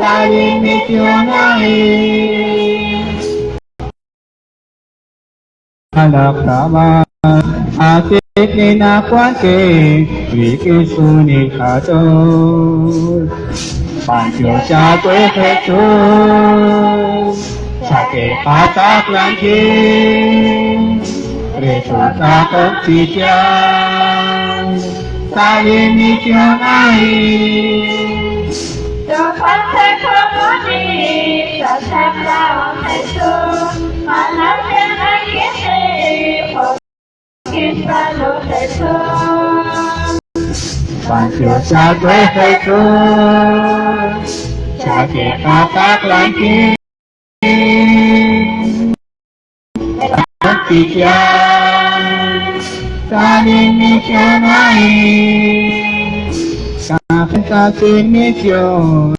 saling misyonay. Halap naman, atik ninakuan kay Rikisunik aton. Pancho siya ko'y Jesus, sakit patak lang kin. Resulta oksigen, saling misyonay. Doon sa komuni, sa saklaw ng Jesus, manasya ng kisi, pag-isalo sa Jesus. Pancho siya ko'y Jesus, sakit patak lang kin. Oksigen, saling misyonay. Saling misyon.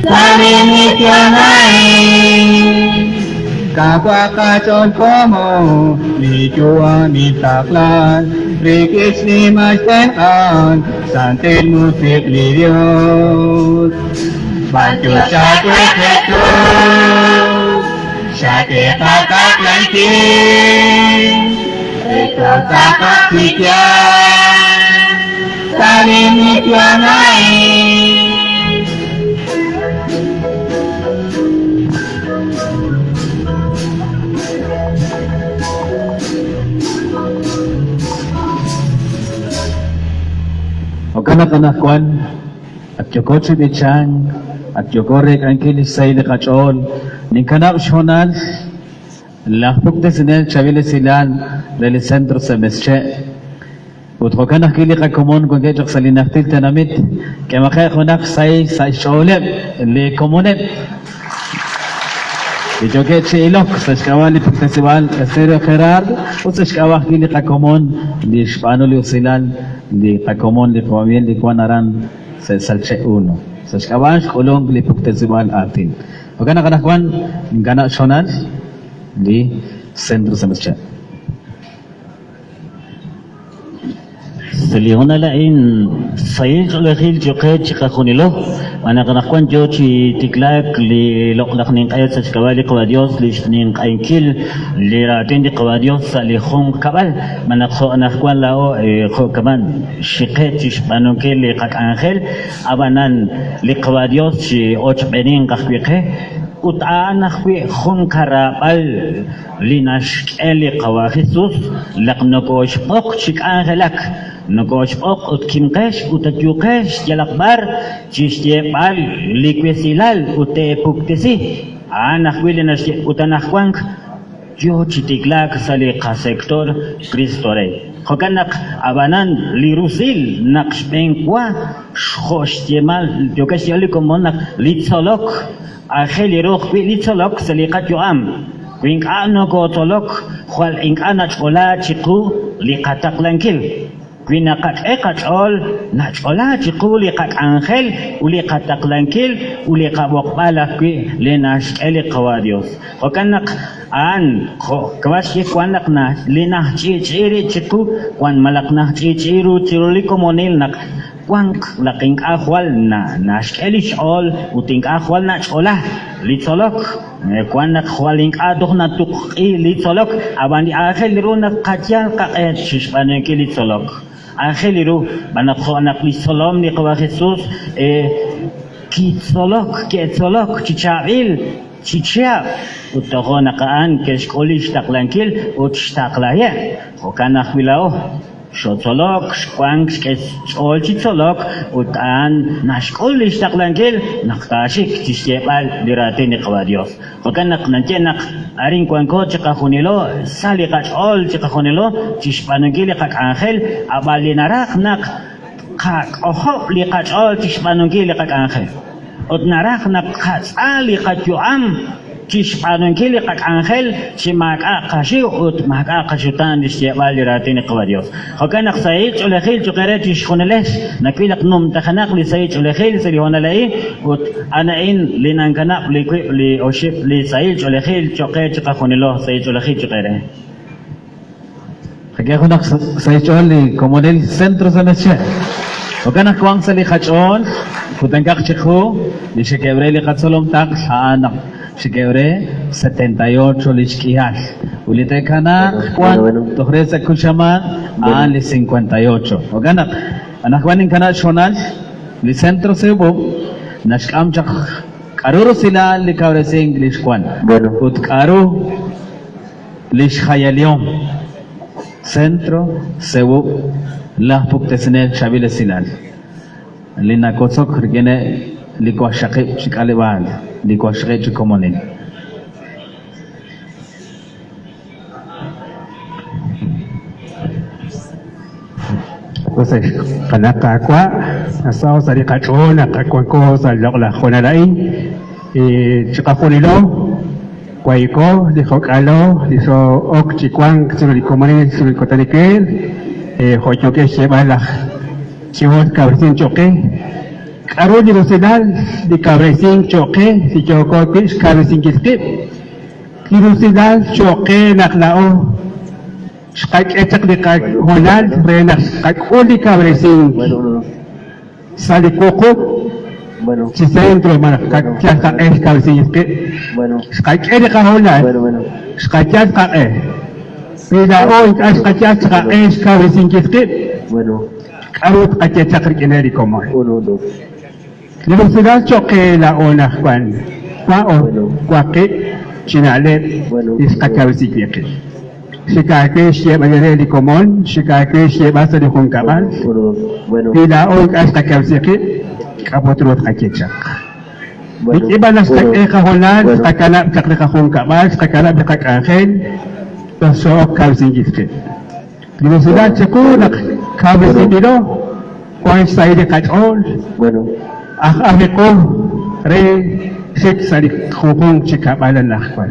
Saling misyonay. Kapwa kason komo, lijuan itaklan, rikis ni masenkan, santin musik lidyos. Bantu satu Jesus, sakit patak lantin, itu takak pikiran, saling misyonay. Kanak-anakwan at yukot si Bichang at yukorek ang kilisay na kachol ning kanak syonan lahpok de sinel chavile silan lali sentro sa mesche utro kanak kili ka komon kung kajok sa linaktil tanamit kaya makaya kunak say sa sholem li komonet Dijoget si Ilok sa Shkawali Festival Estero Gerard o sa Shkawah kili ka komon di Spano li usilan di Pacomon di Pamil di Kuanaran sa Salche 1 sa Shkawan Kulong li Festival atin o kanakwan ng gana syonal di Sentro sa Mesya Saliona lain sayil ulahil joket chikakunilo manakanakuan jo chi tiklak li loklak ning kayat sa chikawali kawadios li ning kainkil li ratin di kawadios sa li khong kabal manakso anakuan lao kho kaman shiket chishpanungke li kak angel abanan li kawadios chi och bening kakwiqe utaan nakwi khun karabal linash eli qawahisus laqnokosh pok chik angelak nokosh pok utkimqesh utatyuqesh jalakbar chishtebal likwesilal ute puktesi anakwi linash utanakhwank yo chitiklak saliqa sector kristore khokanak abanan lirusil naqshpenkwa shkhoshtemal yokesh yali komonak litsolok Aheli roh litsolok saliqat yuam wing ano ko tolok khwal ing ana chola chiku liqatak lankil kwinakat ol na chola chiku liqak angel uliqatak lankil uliqabok bala kwi lenash eli qawadios okanak an kwashi kwanak na linah chichiri chiku kwan malakna chichiru chiruliko monil nak Wang laking akhwal na nashkelish all uting akhwal na chola litsolok kwan na khwaling adoh na tuqi litsolok abandi akhel ro na qatyan qaqet shishbane ke litsolok akhel ro banakho anak litsolom ni qawa Jesus kitsolok ketsolok chichail chichia utogona qaan keshkolish taqlankil utshtaqlaya khokana khbilao Shotzolok, Shquang, Shol Chitsolok, Utan, Nashkul, Ishtaklankil, Naktashik, Tishepal, Liratini Kavadios. Hokanak Nanchenak, Arin Quanco, Chicahunilo, Salikach, all Chicahunilo, Tishpanugili Kak Angel, Abalinarak, Nak, Kak, Oho, Likach, all Tishpanugili Kak Angel. Utnarak, Nak, Kats, Ali Katuam. Tishpanungili kak angel si maka kashi ut maka kashutan disyabal liratini qawadios. Hokanak sayid ulahil chukere tishkuneles nakilak num takhanak li sayid ulahil salihonalai ut anain linangkanak li oship li sayid ulahil chukere chukahunilo sayid ulahil chukere. Kaya ko sa ichol como del centro sa meche. Hokanak kuang sa likhachon kutangkak chikho li shikebre li katsolom tak saanak. Shikebre 78 lichkihal. Ulite kana kwan tohresa kushaman an li 58. Oganak anak wanin kana shonal li centro sebo nashkam chak karuro sila li kabrese English kwan. Ut karu lish khayaliom centro sebo la puktesne shabile silal. Lina kotsok rgene likwa shaqib shikalewan likwa shaqib chikomonin Entonces, kanaka kwa asao sa likachona kakwanko sa lakla khonalai chikakunilo kwa iko likokalo liso ok chikwang sino likomonin sino likotanikel hochoke shebala chiwot kabrisin choke Karo di Rosedal di Cabresing choke si choko pis Cabresing kiskip di Rosedal choke naklao skak etak di honal renak skak uli Cabresing sali koko si centro mana kak kak Cabresing kiskip skak edi ka honal skak kak pida o skak kak Cabresing kiskip karo kak etak di komon Velocidad choque la ona Juan. Kwao kwake chinale iskakawisi kwake. Shikake shie bagere di komon, shikake shie basa di kunkabal. Pila o iskakawisi kwake kapotrot kakechak. Iba na skake kahonan, skakana kakle kunkabal, skakana bekak angel, so kawisi kwake. Velocidad choque na kawisi dilo, kwan saide kachol. Ako re sek sari khokong chikabalan nakwan.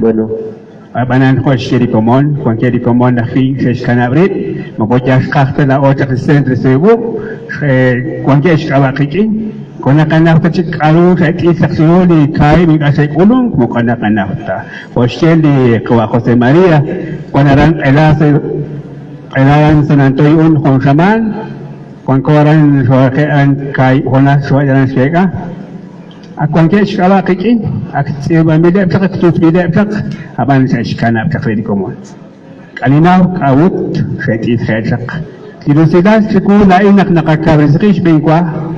Abanan ko shiri komon, kwan kiri komon na fi ses kanabrit, makojas kahta na otak centre sebu, kwan kiri shkabakiki, kona kanafta chikalu sa isak sunoli kai mikasay kulong, mukana kanafta. Ko shiri kwa Jose Maria, kwana ran kailangan sa nantoyun kong saman, Kwan koran soakean kai hona soalan seka. Akwan ke shkala kiki, aktiba midep tak tut midep tak aban sa shkana tak ready komon. Kalinaw kawut feti fetak. Kilusidas siku na inak nakakabrizkish bingkwa.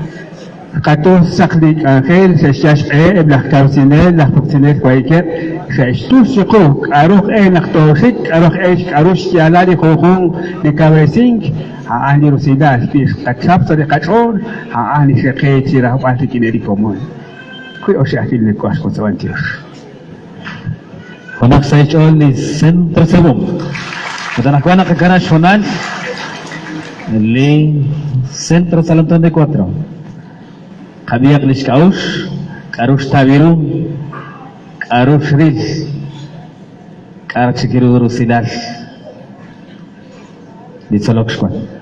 Kato sakli angel sa shash eblah karsinel lah puksinel kwaiket sa istu siku arok naktosik arok arush yalali kokong ni kabrizing Haani Rosedal fis kachap sa dekachon haani sekhe tira pati kineri komon kui osha fil ne kwas ko sawantir Honak sa ichol ni centro sebum Kutanakwa na kagana shonal li centro salantón de 4 Kabiyak lishkaush karush tabiru karush riz karchikiru Rosedal di Solok Shkwan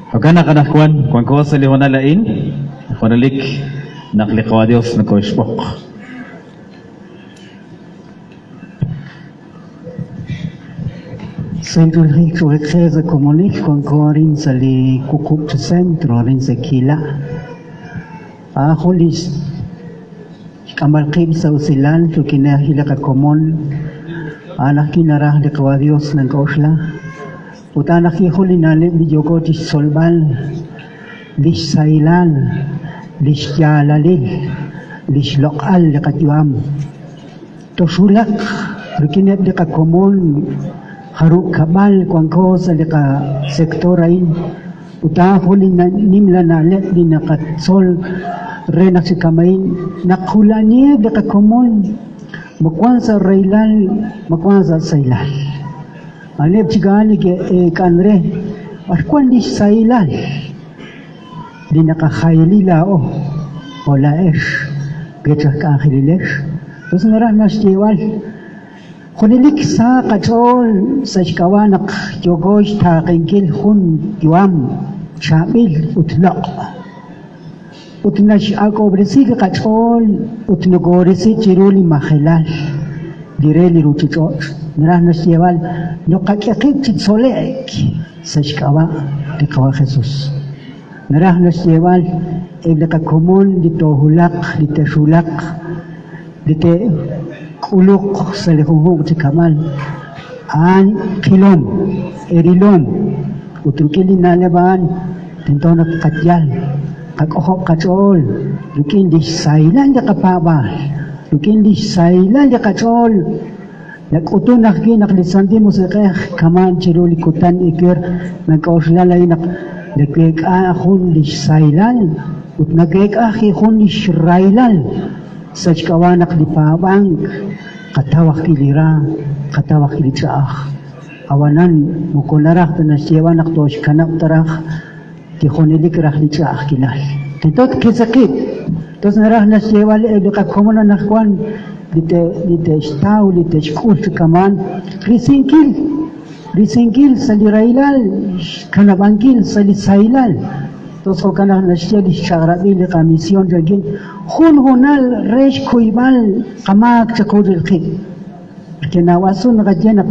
Hakana kanakwan kwan ko sa lihona lain kwanalik nakliqawadios na ko ishbok Centro Rico Ecclesia Comunic con Corin sa li kukup sa centro rin sa Kila. Hulis kamalkib sa usilan so kinahila ka komon anak kinarah di kawadios ng kausla. Utanak ihuli nalip di jogotis solbal, lis sailan, lis jalalil, lis lokal di katyuam. Tosulak, rikinep di kakomon, haru kabal kuang ko sa lika sektorain uta huli na nimla na let din nakatsol renak si kamain nakula niya daka komon makwan sa railal makwan sa sailal alep chigani ke kanre akwan di sailal di nakakhaili lao wala esh getah kakhililesh terus ngarah nas jewal Kunilik sa kachol sa shkawanak yogosh ta kengkil hun yuam chabil utlaq utnash ako brisi kachol utnogorisi chiruli mahilal direli ruchichot narah nasyewal no kakakit chitsolek sa shkawa di kawa Jesus narah nasyewal eglaka komon dito hulak dito sulak dito uluk sa lihubog si Kamal an kilom erilom utrukili nalaban tento nagkatyal kakohok kachol lukin di sailan ya kapabal lukin di sailan ya kachol nakuto nakki naklisanti mo sa kaya Kamal chirulikutan ikir nagkauslalay nagkik ahon di sailan ut nagkik ahi hon di shrailan sa kawanak di pabang katawak kilira katawak kilitsaah awanan mukunarak na siyawanak to kanap tarak tihonilik rak litsaah kilal tentot kisakit tos narah na siyawal eduka komona nakwan dite stau dite skul kaman risingkil sa lirailal kanabangkil sa lisailal tos ko kana na siya di syarabi li kamisyon jagin hunal resh kuibal kamak sa kodil khid kinawasun nakadyan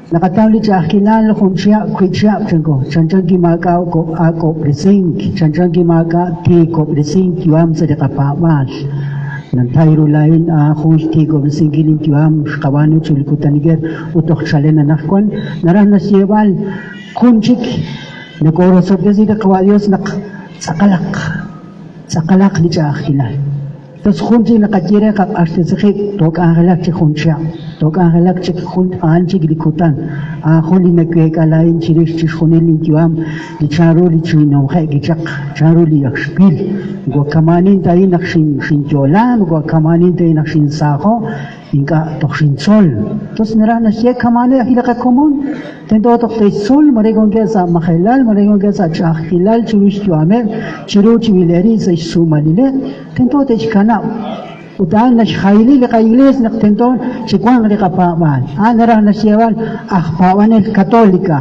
nakatawli sa kilal kung siya kuitsya ko chanchang gimagaw ko ako presing chanchang gimaga ti ko presing kiwam sa dekapawal nan tayro lain ako ti ko presing gilin kiwam kawano chulikutan niger utok chalen nakon narana siyewal kunchik nagorosot kasi kawadyos nak sakalak di sa kilal tos kunchi nakatira kap artisik tok ahalak si kuncha tok ahalak si kun anchi gilikutan huli nagkekalain chiris chishonelin kiwam di charo li chino kay gichak charo li yakshpil go kamanin tayo nakshin jolan go kamanin tayo nakshin sako inka tokshin sol tos nirana siya kamane hilaka komon tento tok tay sol marigong kesa makilal marigong kesa chakilal chuwish kiwame chiru chiwileri sa sumalile tento tay kanap utaan na shkhayli likaylis naktento chikwang likapaman nara na siyawal pawanel katolika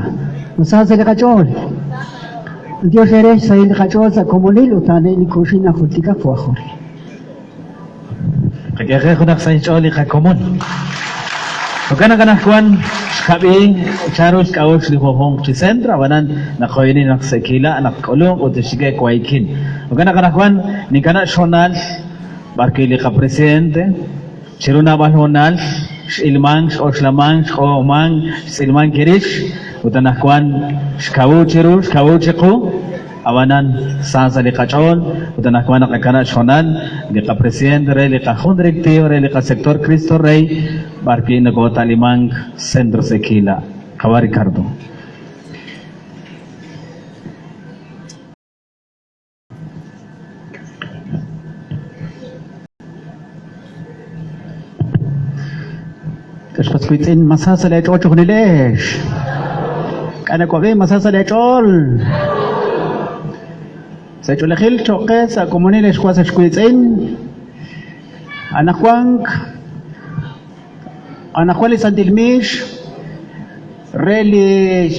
masasa likachol Dios eres sa ilikachol sa komunil utaan ni kushin akultika fuahori kaya ko nagsaycholi ka komon kuan kabi charus kaos li hohong ci sentra wanan nakoyni naksekila nakulong o sige kwaikin kuan ni kana shonal barkili ka presidente chiruna balhonal ilmang o shlamang o mang silmang kirish utanakuan shkawu chiku awanan sa likachon utanakuan nakakana shonal lika presidente re lika direktibo re lika sektor Cristo Rey barki nagota limang sentro sekila kawa Ricardo Kaspat kuitin masasa le chol chuknilesh kana ko masasa le chol sa chulakhil choke sa komunilesh kwa sa kuitin anakwang anakwali santilmish reli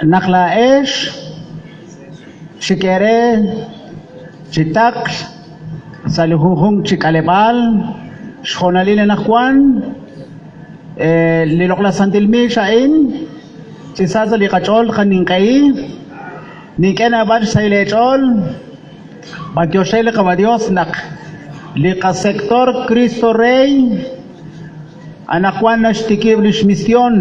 naklaesh shikere chitak salihuhung chikalebal shonalile nakwan lilokla santilmish ain chisaza likachol kaninkai nikena bad sailechol bagyoshele kabadios nak lika sektor Cristo Rey anakwan na shtikib lish misyon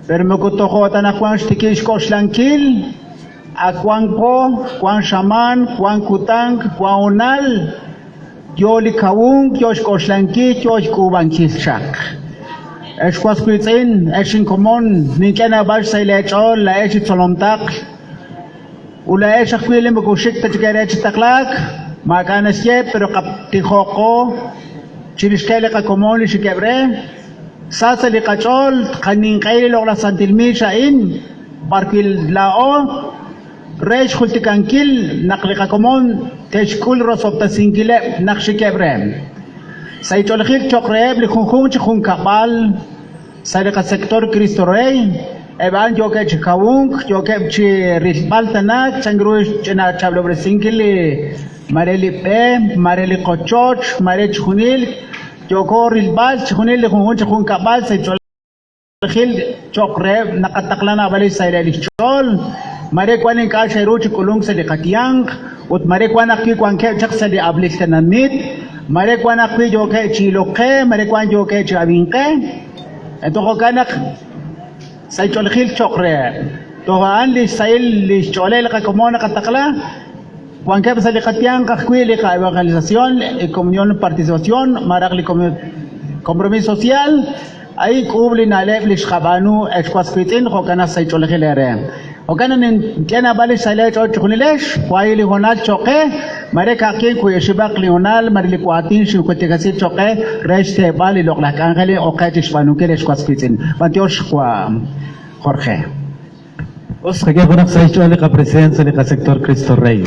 pero magutoko anakwan shtikib shkosh langkil akwang po kwang shaman kwang kutang kwang unal yoli kawung kyosh kosh langkil kyosh kubang kischak Eshkwas Kuitzin, Eshin Komon, Ninkena Bash Sailechol, La Eshi Solomtak, Ula Eshak William Kushik Tajgarech Taklak, Makanesye, pero Kaptihoko, Chirishkele Komon, Shikebre, Sasa Likachol, Kanin Kailo la Santilmisha in, Barkil Lao, Resh Hultikankil, Naklika Komon, Teshkul Rosopta Singile, Nakshikebre. Saitolkhil Chokreb, Likhun Chikhun Kapal, Sadeka sector Cristo Rey, Evan Jokech Kawunk, Jokech Risbaltanak, Changrush Chena Chablobre Singili, Mareli Pe, Mareli Kochoch, Marech Hunil, Joko Risbal, Chunil, Likhun Kapal, Saitolkhil Chokreb, Nakataklana Valley Saileli Chol, Marekwan Kasharuch Kulung Sadekatiang, Ut Marekwan Aki Kwanke Chaksadi Abliskanamit, Marekwan Aki Joke Chiloke, Marekwan Joke Chabinke, entonces kanak Saitolkhil Chokre, Tohan li Sail li Cholel Kakomona Katakla, Juan Kep Salikatian Kakwili Evangelización y Comunión Participación, Maragli Compromiso Social, ahí Kublin Alef Lishkabanu, Eshkwasquitin, Hokana Saitolkhil Ere. Hokana Tiana Bali Sailech Ochunilesh, Huayli Honal Choke, Mareka King Kuyeshibak Lional, Mariliquatin, Shukotikasi Choke, Reste Bali Loklak Angeli, Okatish Banukil Eshkwasquitin. Pantiosh Jorge. Kaya ko nagsaycho ka presensa ni ka sektor Cristo Rey.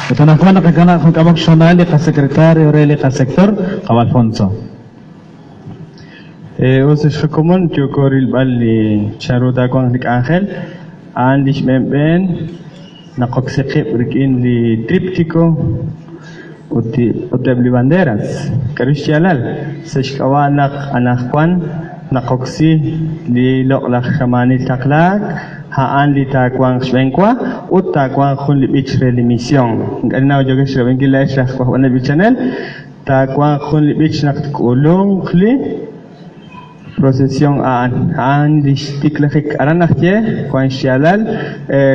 Ito na ko nakagana kung kamaksyonal ka sekretaryo Rey ka sektor Alfonso. Usus Komon Jokoril Bali Charuta Kong Angel, Andish Memben, Nakoksekip Rikin li Triptico, Utabli Banderas, Karishalal, Seshkawanak Anakwan, Nakoksi, Li Loklak Shamani Taklak, Haan li takwang Shwenkwa, Ut takwang Hun li Bich Relimission. Ganao Jogesh Ravengila Shah Kwa Wana Bichanel, Takwang Hun li Bich Nakkulung Kli. Procesión an distiklafik aranakje kwan shalal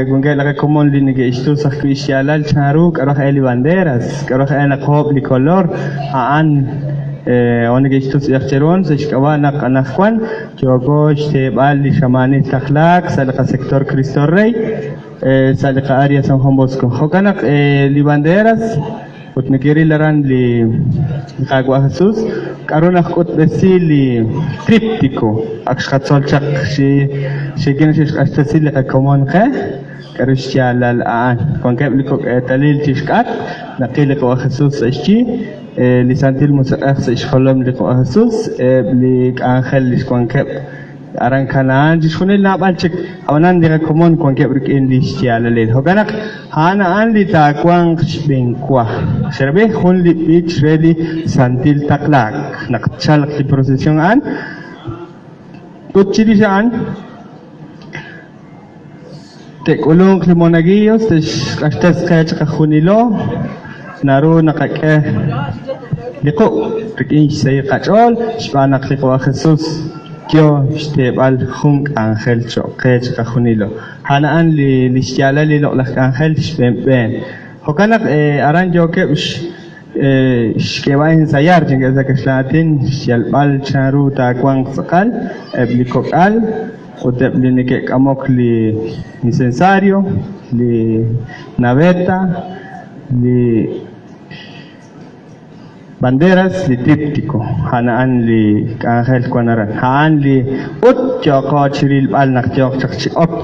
gungel la komon linige istu sakwi shalal charuk arah eli banderas arah ana qob li color an onige istu yakhcheron seshkawana kanakwan jogosh tebal li shamani takhlak salqa sector Cristo Rey salqa area San Juan Bosco hokanak li banderas Utnekiri laran li Kagwa Jesus, karuna kot besi li triptico, akshkatsol chak shi kina shi akshkatsi li kakomon khe, karishya lal aan, konkep li kok talil tishkat, nakili ko Jesus ishi, li santil musaqaf sa ishkolom li ko Jesus, li angel li konkep. Arang kanan jishkunil na balchik awanan dira komon konkep rikin li shtiala lel hoganak hana an li takwang shbenkwa sherbe khun li bich reli santil taklak nakchalak li procession an kutchiri saan tek ulung li monagiyos ashtas kach kakhunilo naru nakake liko rikin say kachol shbanak liko Jesus Yo stebal hung angel chokech kahunilo. Hanaan li listiala li loklak angel shben. Hokanak aran joke shkewain sayar jengga zakashlatin shalbal charu takwang sakal ebli kokal udeb li nike kamok li incensario li naveta li banderas li triptico hanaan li angel kwanaran haan li ut joko chiril bal nak jok chak ok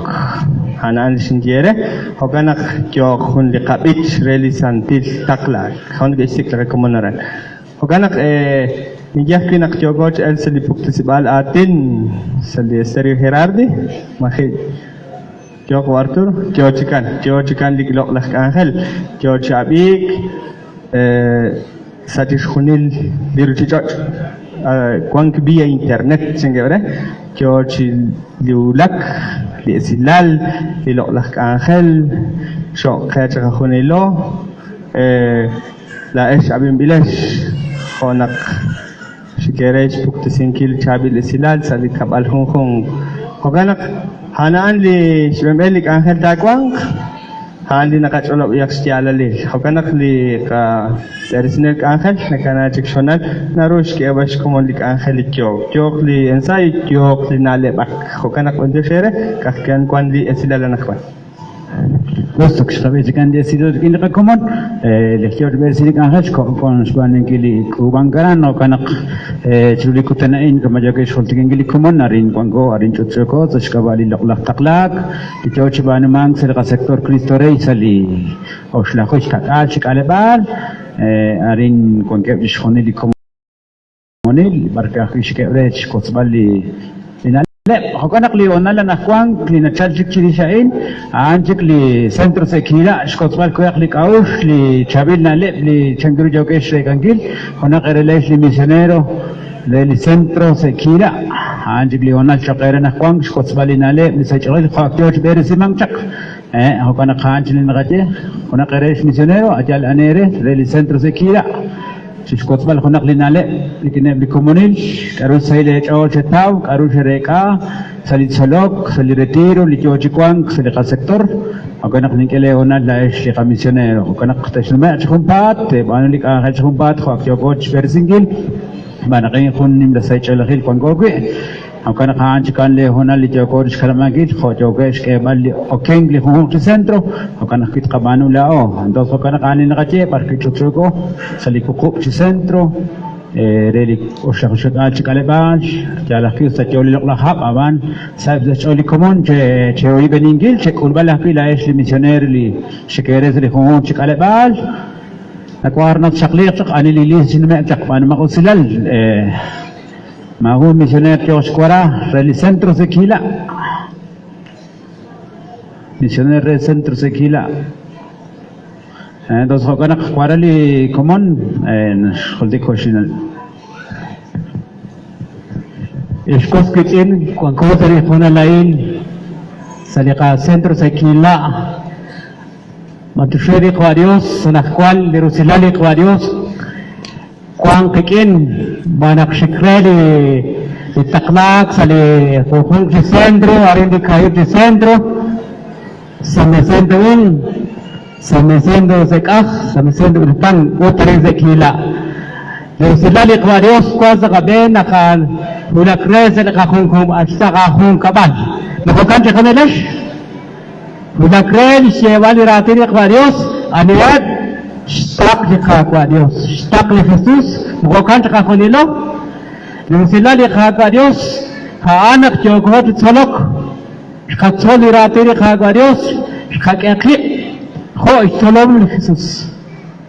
hanaan li sinjere hoganak jok hun li kabich reli santil taklak hon gesik la komonaran hoganak nijah kinak joko el sali puktisibal atin sali stereo herardi mahi jok wartur jochikan li lok lak angel jochabik Satishkunil liruchichot kwank biya internet singere kyochi liulak lisilal liloklak angel shok khacha khunilo la esh abin bilash khonak shikerej puktisinkil chabil lisilal sali kabal hong hoganak hanaan li shbemelik angel takwang haan li nakacholop yak stialali hokanak li ka personal angel nakana chikshonal narush ki abash komon li angel kyok li ensay kyok li nale bak hokanak unde shere kakkan kwan li esilala nakwan Gusto que sabe que han decidido que no común lector ver si que han con Spain que li kubangaran o kana chuli kutana in kama jaga sholti que li común narin kwango arin chotko tashkabali lak taklak ito chiban mang sa sector Cristo Rey sali o shlakhosh katal chikalebal arin kwanke bishkhoni li común barka khish ke rech kotbali لا هكذا قلي ونلا نخوان قلي نتشارجك شيء شيء عندك لي سنتر سكيلا شكوت بالك ويخليك أوش لي شابيلنا لي شنقرو جوكيش ريكانجيل هنا غير ليش لي ميسيونيرو لي سنتر سكيلا عندك لي ونلا شقير نخوان شكوت بالنا لي سيشغل خاكيوش بيرسي مانشك هكذا خانش لي نغتي هنا غير ليش ميسيونيرو أجل أنيري لي سنتر سكيلا شكوت بالك هنا قلنا لي لكن بكمونيل كارو سيلة أول شتاو كارو شركة سالي سلوك سالي ريتيرو لجوجي كوانك سالي كسكتور أكنا نقلي هنا لاش كميسيونيرو أكنا قتشنا تشكون بات بانو لك آخر تشكون بات خاك يوكوش بيرسينجيل بانا قين يكون نملا سايتش الأخير كونغوكي أكنا خانش كان لي هنا لجوكوش كلاماجيل خاك يوكوش كمال لي أوكينج لي هون في سنترو أكنا كيت قبانو لاو عندو أكنا قاني نغتي باركي تشوكو سالي كوكو في سنترو ريلي وشخصت آج كالباج جالا كيو ستجولي لقلا حاب أبان سايب زجولي كمون جولي بنينجيل شكول بلا في لايش لميسيونير اللي شكيرز اللي هون شكالباج أكوارنا شقليق شق أنا اللي ليه جنماء شق أنا ما أوصلال ما هو ميسيونير جوش كورا ريلي سنترو سكيلا ميسيونير ريلي سنترو سكيلا Dos hokanak kwarali common خلدي كوشينال Eshkos kitchen kung kotari hona lain salika centro sakila matusheri kwa Dios sanakwal lirusilali kwa Dios kung kikin banak shikreli itaklak sali kukung di centro arin di kayo di centro samesendo sekah samesendo utang kotari sakila lirusilali kwa Dios kwa zakaben nakal هناك رئيس لقاكم أشتغاهم كبال نقول كم ليش هناك رئيس شوالي راتين إقباليوس أنياد اشتاق لقاكواليوس اشتاق لخصوص نقول كم له نمسلا لقاكواليوس هانك جوكوت تصلك شكتولي راتين إقباليوس شكاكلي هو اشتلوم لخصوص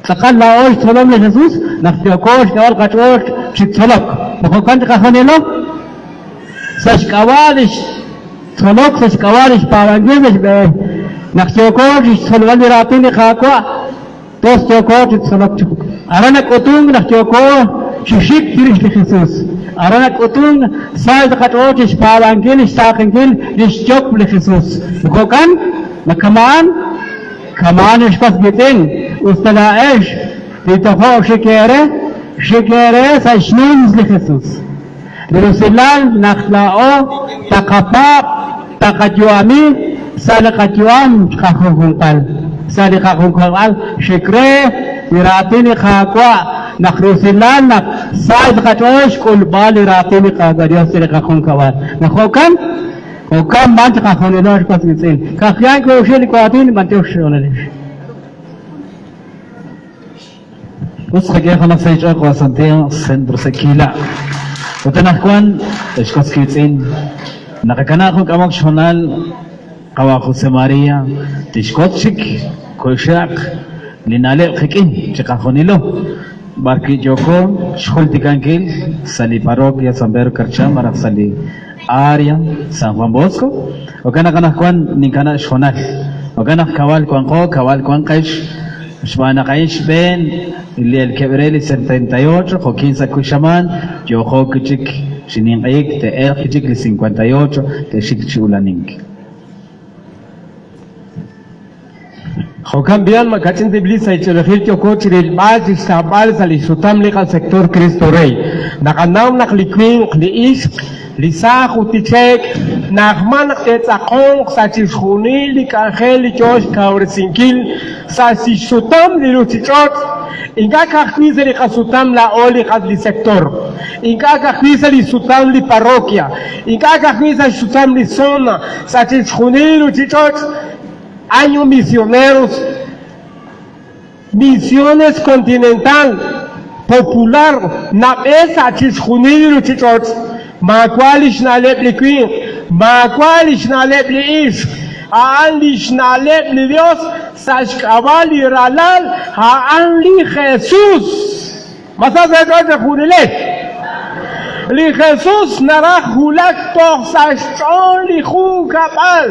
تقال لا أوش اشتلوم لخصوص نخجوكوش كوال قطوش شكتولك Bukan kahonelo, seskawalish, solok seskawalish parangimes be, nakjokorish solwali ratini kakwa, tos jokorish solok chuk. Arana kutung nakjoko, shishik kirish li Jesus. Arana kutung said katorish parangilis takingil lishjok li Jesus. Bukan nakaman, kaman ishpas gitin, ustalaesh, ditoho shikere. شكرا ساشنون لخصوص لرسلال نخلاو تقفاق تقجوامي سالقجوام خاخون قال سالقاخون قال شكرا يراتيني خاقوا نخرسلال نخ سايد قجوش كل بال يراتيني خاقوا سالقاخون قال نخوكم وكم بانت خاخون نوش قصيصين خاخيان كوشيلي قواتين بانتوش شوناليش بس خجيه خلاص سيجاك واسنتين سندر سكيلا وتنحكوان تشكوس كيتين نقكناخو كمك شونال قواخو سماريا تشكوتشك كوشاك لنالي خكين شكاخوني له باركي جوكو شخول تكانكيل سالي باروك يا سامبيرو كرشا مرق سالي آريا سان فان بوسكو وكناخوان نيكانا شونال وكناخ كوال كوانقو كوال كوانقش شبانا قايش بين اللي الكبريلي 78 خو 15 كوشمان جو خو كيك شنين قيك تاير كيك ل 58 تشيك شولانينك خو كان بيان ما كاتين تبليس هيتشرخيل جو كوتش للباج استعبال سالي سوتام لقى سيكتور كريستو ري نقناوم نقلي كوين قلي إيش لساخ وتيشيك Nachman etzakon sachishuni li kanjel li josh kauresinkil sachisutam li luchichot inga kakwize li kasutam la oli li sector inga kakwize li sutam li parroquia inga kakwize li sutam li zona sachishuni li luchichot año misioneros misiones continental popular na esa chishuni li luchichot ma qualish na lebliquin ma qualish na leblish Anlish na lebli Dios sashkavali ralal anli Jesús masas de junilet li Jesús narach hulak toch sashon li jun kapal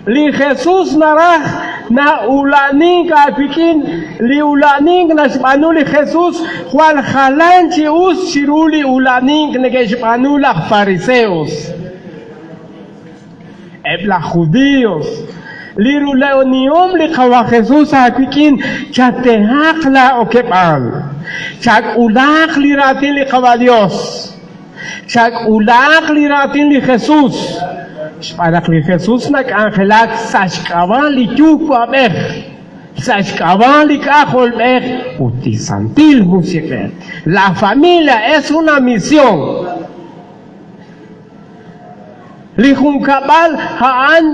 li Jesús narach na ulaning kapikin li ulaning na shpanu li Jesús Juan Jalanchi us shiruli ulaning negeshpanu la fariseos ebla judíos liru leonium li kawa Jesús kapikin chatehak la okepal chak ulak li ratin li kawa Dios chak ulak li ratin li Jesús para que Jesús nak angelak sashkavali chukwabeh sashkavali kajolbeh utisantil musiker la familia es una misión li junkabal haan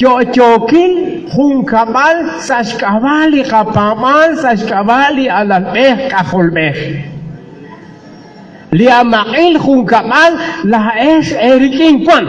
chochokil junkabal sashkavali kapamal sashkavali alalbeh kajolbeh li amail junkabal la es erikin kwan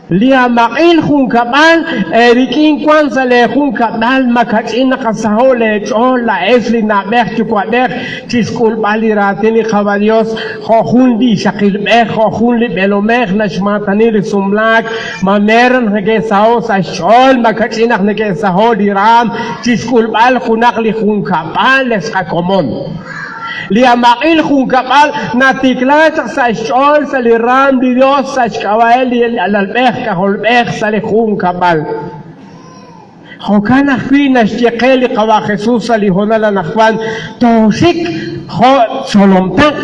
Lia mail jun kabal erikin kwan sale jun kabal makachina kasaho le chol la esli na ber chukwaber chiskul bali ratini khabadios khun di shakil be khun li belomer nashmatani li sumlak mamern hege sao sa chol makachina hege saho di ram chiskul bal khunak li jun kabal es komon Lia mail jun kabal natiklat sa shol sa li ram di Dios sa shkawaeli alalbeh kaholbeh sa li jun kabal Jokana fina shekeli kawa Jesus sa li honala nakwan toshik ho solomtak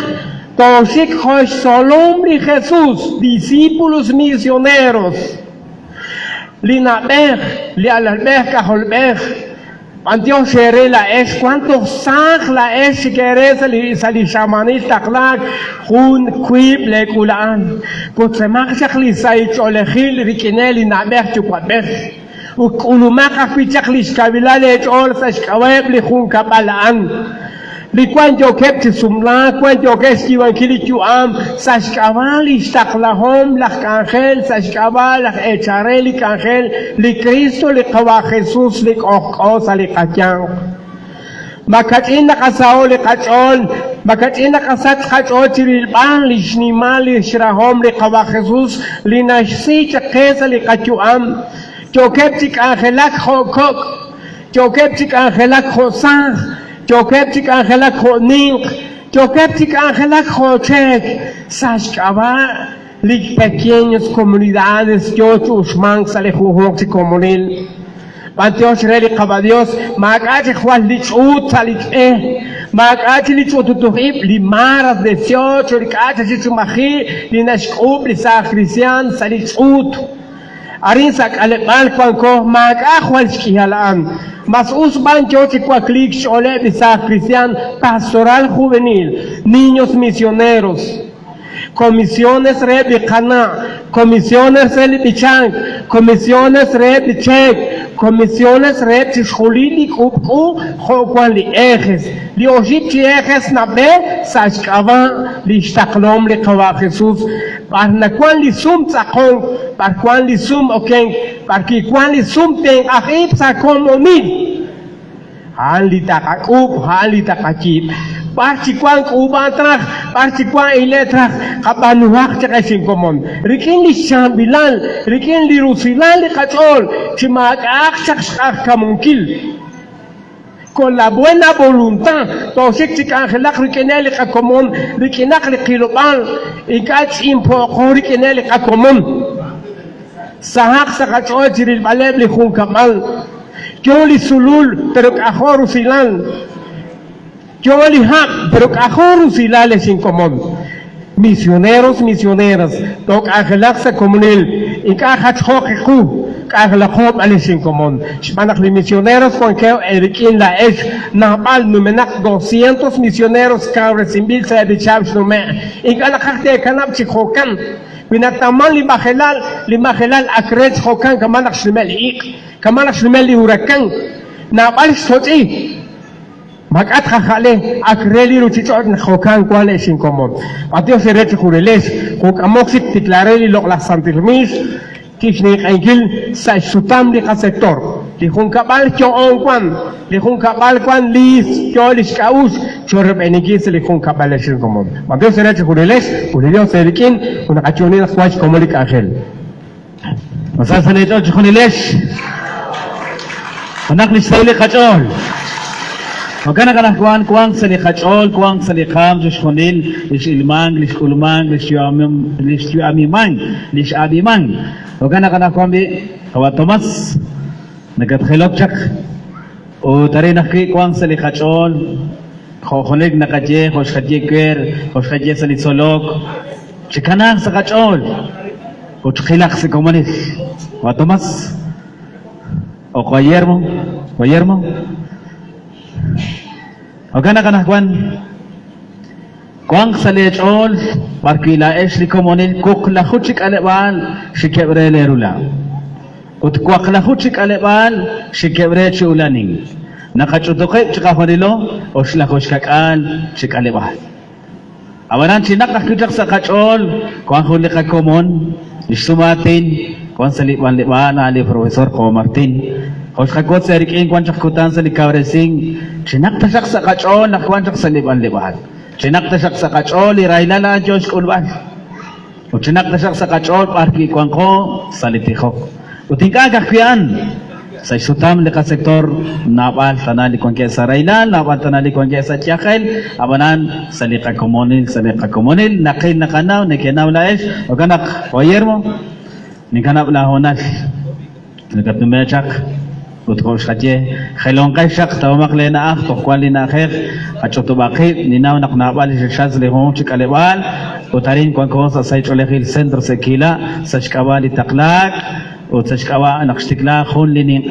toshik ho solom li Jesus discípulos misioneros li nabeh li alalbeh kaholbeh Antio sherela es cuánto sag la es querés sali shamanit taklak hun quib le kulan potremak shakli sai cholehil rikineli na mer chukwaber ulumak afichakli shkabila le chol sashkaweb li hun kabalan li cuando kepti sumla cuando kesti wankili chuam sashkawali shtaklahom la kangel sashkawal la echareli kangel li Cristo li kawa Jesus li kokos li kachang makatina kasao li kachon makatina kasat kachon tiril ban li shnimal li shrahom li kawa Jesus li nashsi chakesa li kachuam chokepti kangelak khokok chokepti kangelak khosang Chokeptik angelak honing, chokeptik angelak hochek, sashkava, lig pequeñas comunidades, yochus mangs alejujok comunil. Panteos reli kabadios, magache juan lichut salik magache lichut tutuhib, limaras 18, licache chichumaji, linashkub, lisacristian, salichut. Arinsak alepal kwanko, magachwal shkihalan. Mas usban chochi kwa klik shole bisa cristian pastoral juvenil, niños misioneros, comisiones red Cana, comisiones red Chang, comisiones red Chek, comisiones red Cholili Kupu, Hokwan li Ejes, li Ojipchi Ejes Nabe, Sashkava, li Shtaklom li Kawa Jesus, Parnakwan li Sum Tzakong, Parkwan li Sum Okeng, Parkikwan li Sum Teng Ahib Sakomoni. Hali takakub, hali takachip. Parchikwan kubantrach, parchikwan iletrach, kapanuhak tsaka singkomon. Rikin li Chambilan, rikin li Rusilan li Kachol, chimagak shak kamungkil. Con la buena voluntad, tosik chikangelak rikineli kakomon, rikinak li kiloban, ikach impoko rikineli kakomon. Sahak sa Kachol chiril baleb li hunkamal. Yo li sulul, pero kajoru silan. Yo li hak, pero kajoru silales sin común. misioneros, misioneras, tok agelaksa comunil, ikachat hokiku, kagelakop alisin común. Spanak li misioneros con que erikin la es, napal numenak 200 misioneros cabres simbil sa edichabs nume, ikalakakte kanap chikokan, pinataman limahelal akret hokan kamanak shlimel ik, kamanak shlimel li hurakan, napal soti. Magat khale akreli ruchichot na khokan kwale sin común. Patio serete jureles, kuk amoxik tiklareli lok la santilmis, kishni kaigil sa sutam di ka sektor. Di kung kapal kyo ongkwan, di kung kapal kwan lis kyo lis kaus, chorep enigis li kung kapal sin común. Patio serete jureles, julio serikin, una kachoni na kwach komolik angel. Masal salito chukunilesh. Anak ni Sauli Kachol. Magana ka na kuwang sa likhachol, kuwang sa likham, shkonil, lish ilmang, lish kulmang, lish yuamimang, lish abimang. Magana ka na kuwang bi, kawa Tomas, nagatkhilok chak. O tari nakki kuwang sa likhachol, khonig nakadye, khoshkadye kwer, khoshkadye sa litsolok. Chikanak sa kachol. O chkhilak sa komunit. Kawa Tomas, o Guillermo. Ogana kana kuang salechol parkila es li komonil kuk la khuchik alebal shikebre lerula ut kuak la khuchik alebal shikebre chulani nakachutoke chikafonilo osla khoshkakal chikalebal awanan chinak nakijak sa kachol kuang hulika komon isumatin kuang saliban liban ali profesor ko Martin Hoş kakot sa erikin kwan chakutan sa likawresing chinak tasak sa kachol na kwan chak sa liban chinak tasak sa kachol irayla na Diyos kulban o chinak tasak sa kachol parki kwan ko sa litihok o tingka kakwian sa isutam lika sektor napal tanali kwan kaya sa rayla napal tanali kwan kaya sa tiyakel abanan sa lika komunil nakil nakanaw nikinaw laes o kanak Guillermo nikanap lahonal nagkatumechak utkosh khadye khailon kaishak tawamak lena akh tokwali na khair achoto bakit ninaw naknabal shaz le hon chikalebal utarin kwan ko sa sai cholekhil centro sekila sa shkawali taklak o sa shkawa nakshtikla khon linin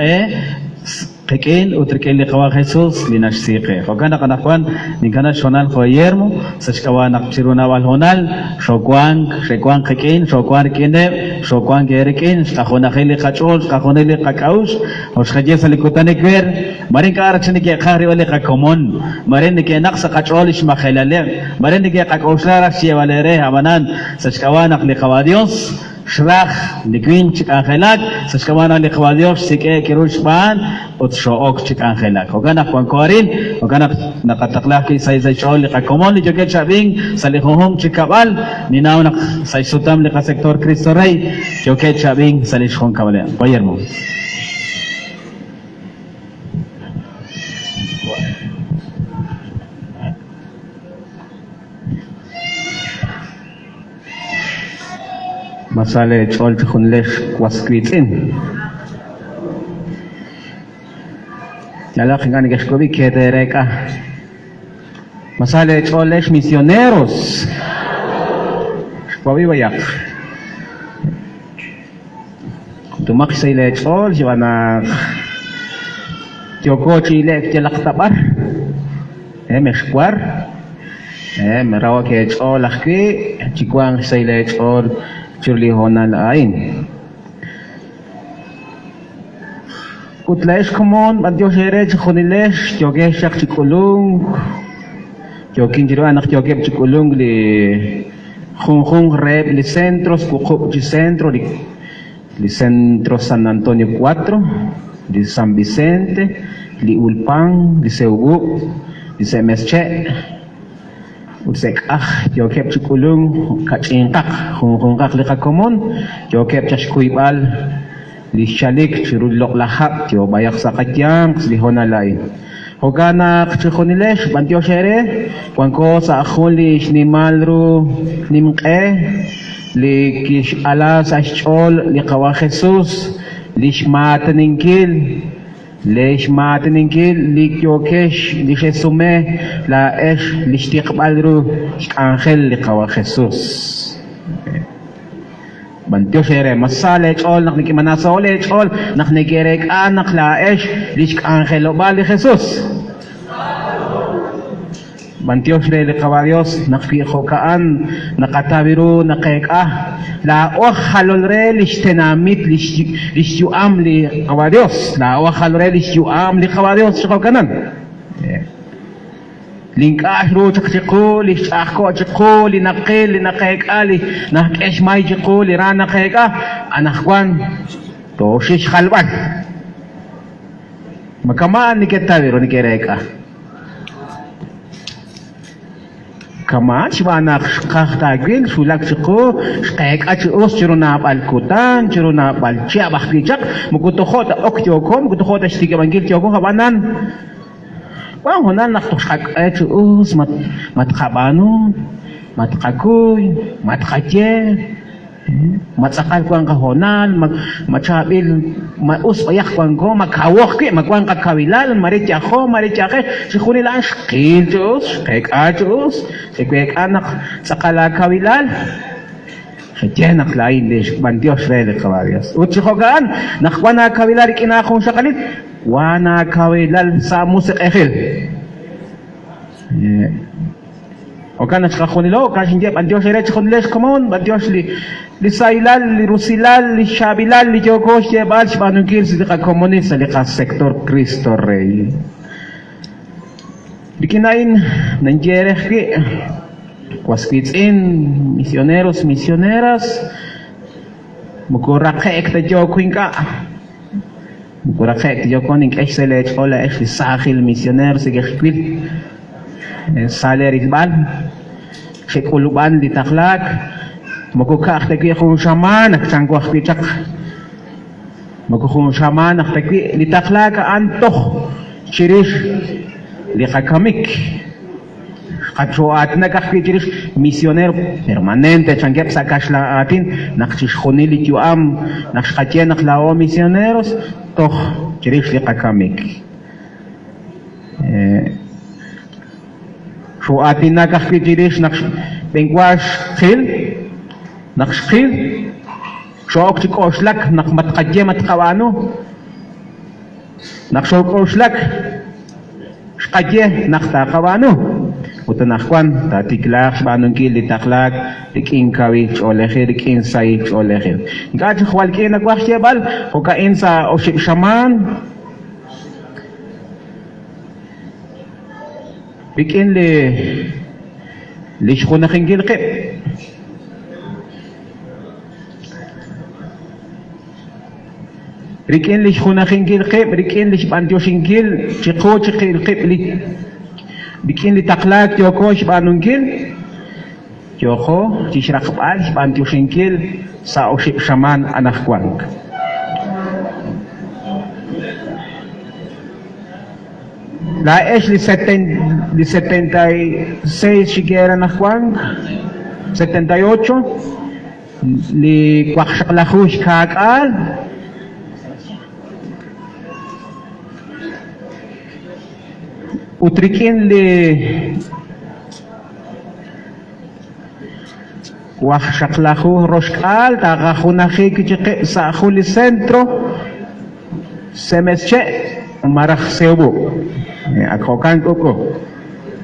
Pekin utrikel li kawa Jesus linashsiqe khogana kana kwan nikana shonal Guillermo sa shkawa nakchiruna wal honal shokwang Pekin shokwang kine shokwang gerikin shkhona khili khachol shkhona li qakaush hosh khaje salikutane kwer marin ka arachni ke khari wali qakomon marin ke naqsa khachol ish makhalale marin ke qakaushla rashi wale re hamanan sa shkawa nakli qawadios Shrach likwin chik angelak sa shkawana li qawadios sike kirush ban ot shook chik angelak ogana kwan korin ogana nakatakla ki sa shol li qakomon li joget shabing sa li hohom chikabal ninaw nak sa sutam li sektor Cristo Rey joget shabing sa li shon kabale Guillermo Masale chol khunlesh kwaskritin Yala khingani geshkobi kedereka Masale cholesh misioneros Shkobi bayak Tumak sayle chol jwana Tioko chile telaktabar meshkwar merawa ke chol akhki chikwang sayle chol Churli honal ain. Kutlesh komon, Dios eres khonilesh, joge shak chikulung, jokin jiro anak joge chikulung li khung rep li centros kukup di centro li centro San Antonio 4, di San Vicente, li Ulpang, di Seubu, di Semesche. Usek jokep chikulung kachingkak khungkak li kakomon jokep chashkuibal li shalik chirulok lahap jo bayak sa katyang li honalay hogana chikhonilesh bantyo shere kwanko sa akholi shnimalru nimke li kish ala sa chol li kawa Jesus li shmataningkil ليش ما تنكيل ليك يوكش ليش سمه لا إيش ليش تقبل رو أنخل لقوا خصوص بنتيو شيرة مسالة أول نحن كمان نسولة أول نحن كيرك أنك لا إيش ليش أنخل لقبل خصوص بنتيو شيرة لقوا ديوس نحكي خوكان نكتابيرو نكيك لا أخلو ري ليش تناميت ليش يوام لقوا ديوس لا أخلو ري ليش يوام لقوا ديوس شو كنن لينك أشرو تقول ليش أحكو تقول لنقل لنقيك آلي نحكيش ما يقول لرا نقيك أنا أخوان توشيش خلبان ما كمان نكتابيرو نكيريك كمان شبانا خاختاقين شولاك شقو شقيك أتشوس شرونا بالكوتان شرونا بالشيء بحكيجك مكتو خود أكتيوكم مكتو خود أشتيك بانجيل تيوكم خبانان وهنا نخطش حق أتشوس متخبانو متخكوي متخجي matsakal ko ang kahonan, matsabil, payak ko ang ko, magkawak ki, magkuang kakawilal, maritya ko, maritya ke, si kunilaan, shkil Diyos, kek a Diyos, si kek anak sa kalakawilal, siya naklain din, bantios rele kawarias. Utsi ko gaan, nakwa na kawilal, ikinakong sa kalit, wana kawilal sa musik ekhil. وكان اشخاخوني لو كاش نجيب أنتيوش ريتش خون ليش كمون بانتيوش لي سايلال لي روسيلال لي شابيلال لي جوكوش جبال شبانو كير سيدقا كومونيستا لقا سيكتور كريستو ري لكناين ننجيرخ كي واسكيتين misioneros misioneras مكورقيك تجوكوينكا مكورقيك تجوكوينك ايش سيليش ولا ايش لساخل misioneros سيجيخكويل salaries bal shekuluban di taklak magukak tagi kung shaman nagsangkwak pichak magukung shaman naktagi di taklak antoh chirish di kakamik katsuat nagkakitirish misioner permanente changgap sa kasla atin nakshishkhonili yuam nakshkatya naklao misioneros toh chirish di kakamik شو أتينا كخيتيريش نقش بنقواش خيل نقش خيل شو أكتك أوشلك نق متقدم متقوانو نقشوك أوشلك شقديه نقطع قوانو وتنخوان تاتيكلاخ بانونكي لتخلاك لكين كاويش أولخي لكين سايش أولخي نقاش خوالكين نقواش تيبال خوكا إنسا أوشك شمان bikin li shkuna khingil qib rikin li shkuna khingil qib rikin li shbantyo shingil chiqo chiqil qib li bikin li taqlak yoko shbanungil yoko tishraq bal shbantyo shingil sa oshib shaman anakhwang La es li 76 shigera na Juan 78 li kwaksaklahush kakal utrikin li kwaksaklahuh roshkal tagakhunakhi kichike sa khuli sentro semesche marakh seubu ako kan ko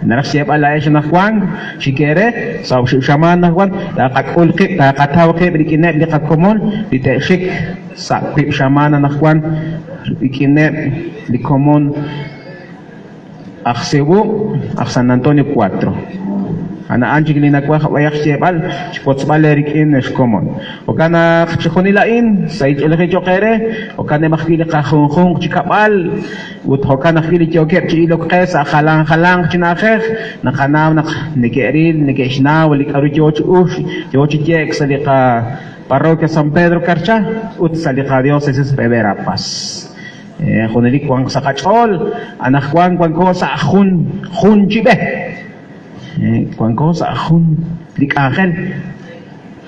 narak siap ala es na Juan shikere sa shaman na Juan takakulqi takatawqi bikinab di kakomon di tashik sa pip shaman na Juan bikinab di komon aksebu ak San Antonio 4 ana anjig ni nakwa wayak siapal spots balerik in es komon o kana khonilain said elge jokere o kana makhili ka khong chikabal ut hokana khili joker chilok qesa khalang chinakh nakanaw nak nigeril nigeshna wali karu joch jek salika parroquia San Pedro Carcha ut salika diócesis Rivera Paz khonili kwang sa kachol anak kwang ko sa khun chibe kwang ko sa khun likangel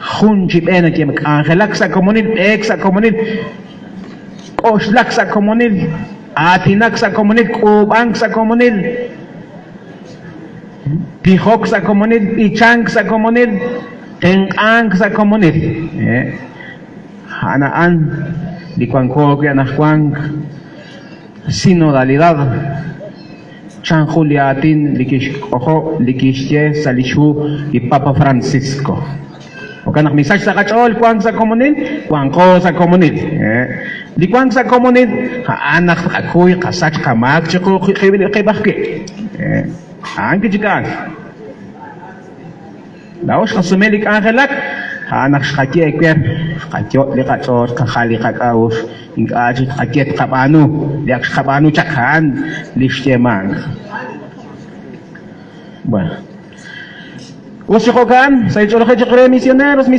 khun chibe na kiem angelak sa komunil ek sa komunil oslak sa komunil Atinak sa komunid, kubang sa komunid. Pihok sa komunid, ichang sa komunid, tengkang sa komunid. Hanaan, di kwang ko kaya nakwang sinodalidad. Chan Juliatin likishye sa lishu ni Papa Francisco. O kanak misaj sa kachol, kwang sa komunid, kwang ko sa komunid. Di kwang sa komunid, anak kakuy, kasach, kamak, chiko, kay bakit. Ang kijikan. Laos kasumelik angelak, anak shaki ekwer, kakyot likachor, kakali kakaus, ingajit kakyet kapanu, liak kapanu cakhan, lishteman. Bueno. Usikokan, sa itsolo kay chakre misioneros,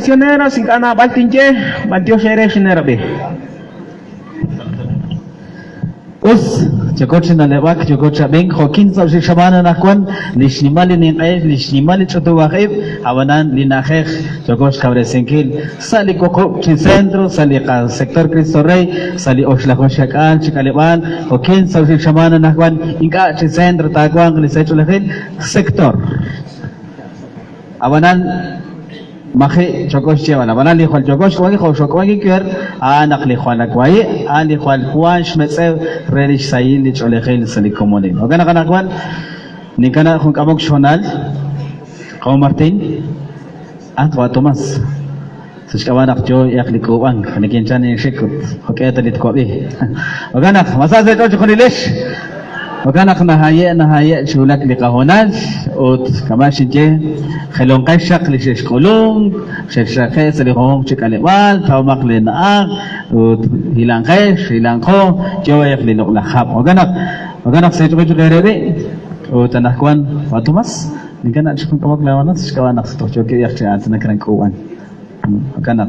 ingkana baltinje, bantio shere shinerabe. Us Jacocha na lewak Jacocha beng hokin sa si shamana nakwan lishnimali nin ay lishnimali choto wakib hawanan linakh Jacoch kabre senkil sali koko chi centro sali ka sector Cristo Rey sali osla koshakan chikaliban hokin sa si shamana nakwan inka chi centro tagwang lisecho lekhil sector hawanan Maki Jacoch wala wala li khol Jacoch wagi khol wagi kyer anak li khol kwai ali khol kwan shmetsev relish sayil li chole khil sali komodin ogana kana kwan ni kana khun kamok shonal kaw Martin at wa Thomas sushkawan akjo yak li kuwang kanikin chan ni shikut okay talit ko bi ogana masase to khonilesh ogana kana haye shulak li kahonal ot kamashije خلون قشق لشش كلون شش خيس اللي هم شكالوال تاو مقلن هيلان قش هيلان خو جوا يخلي لقلا خاب وغنق سيتو بيجو غيري وتنحكوان واتوماس نكنا نشوفون كمك لوانا شكوان نقصتو شوكي يخشي عاتنا كرن كوان وغنق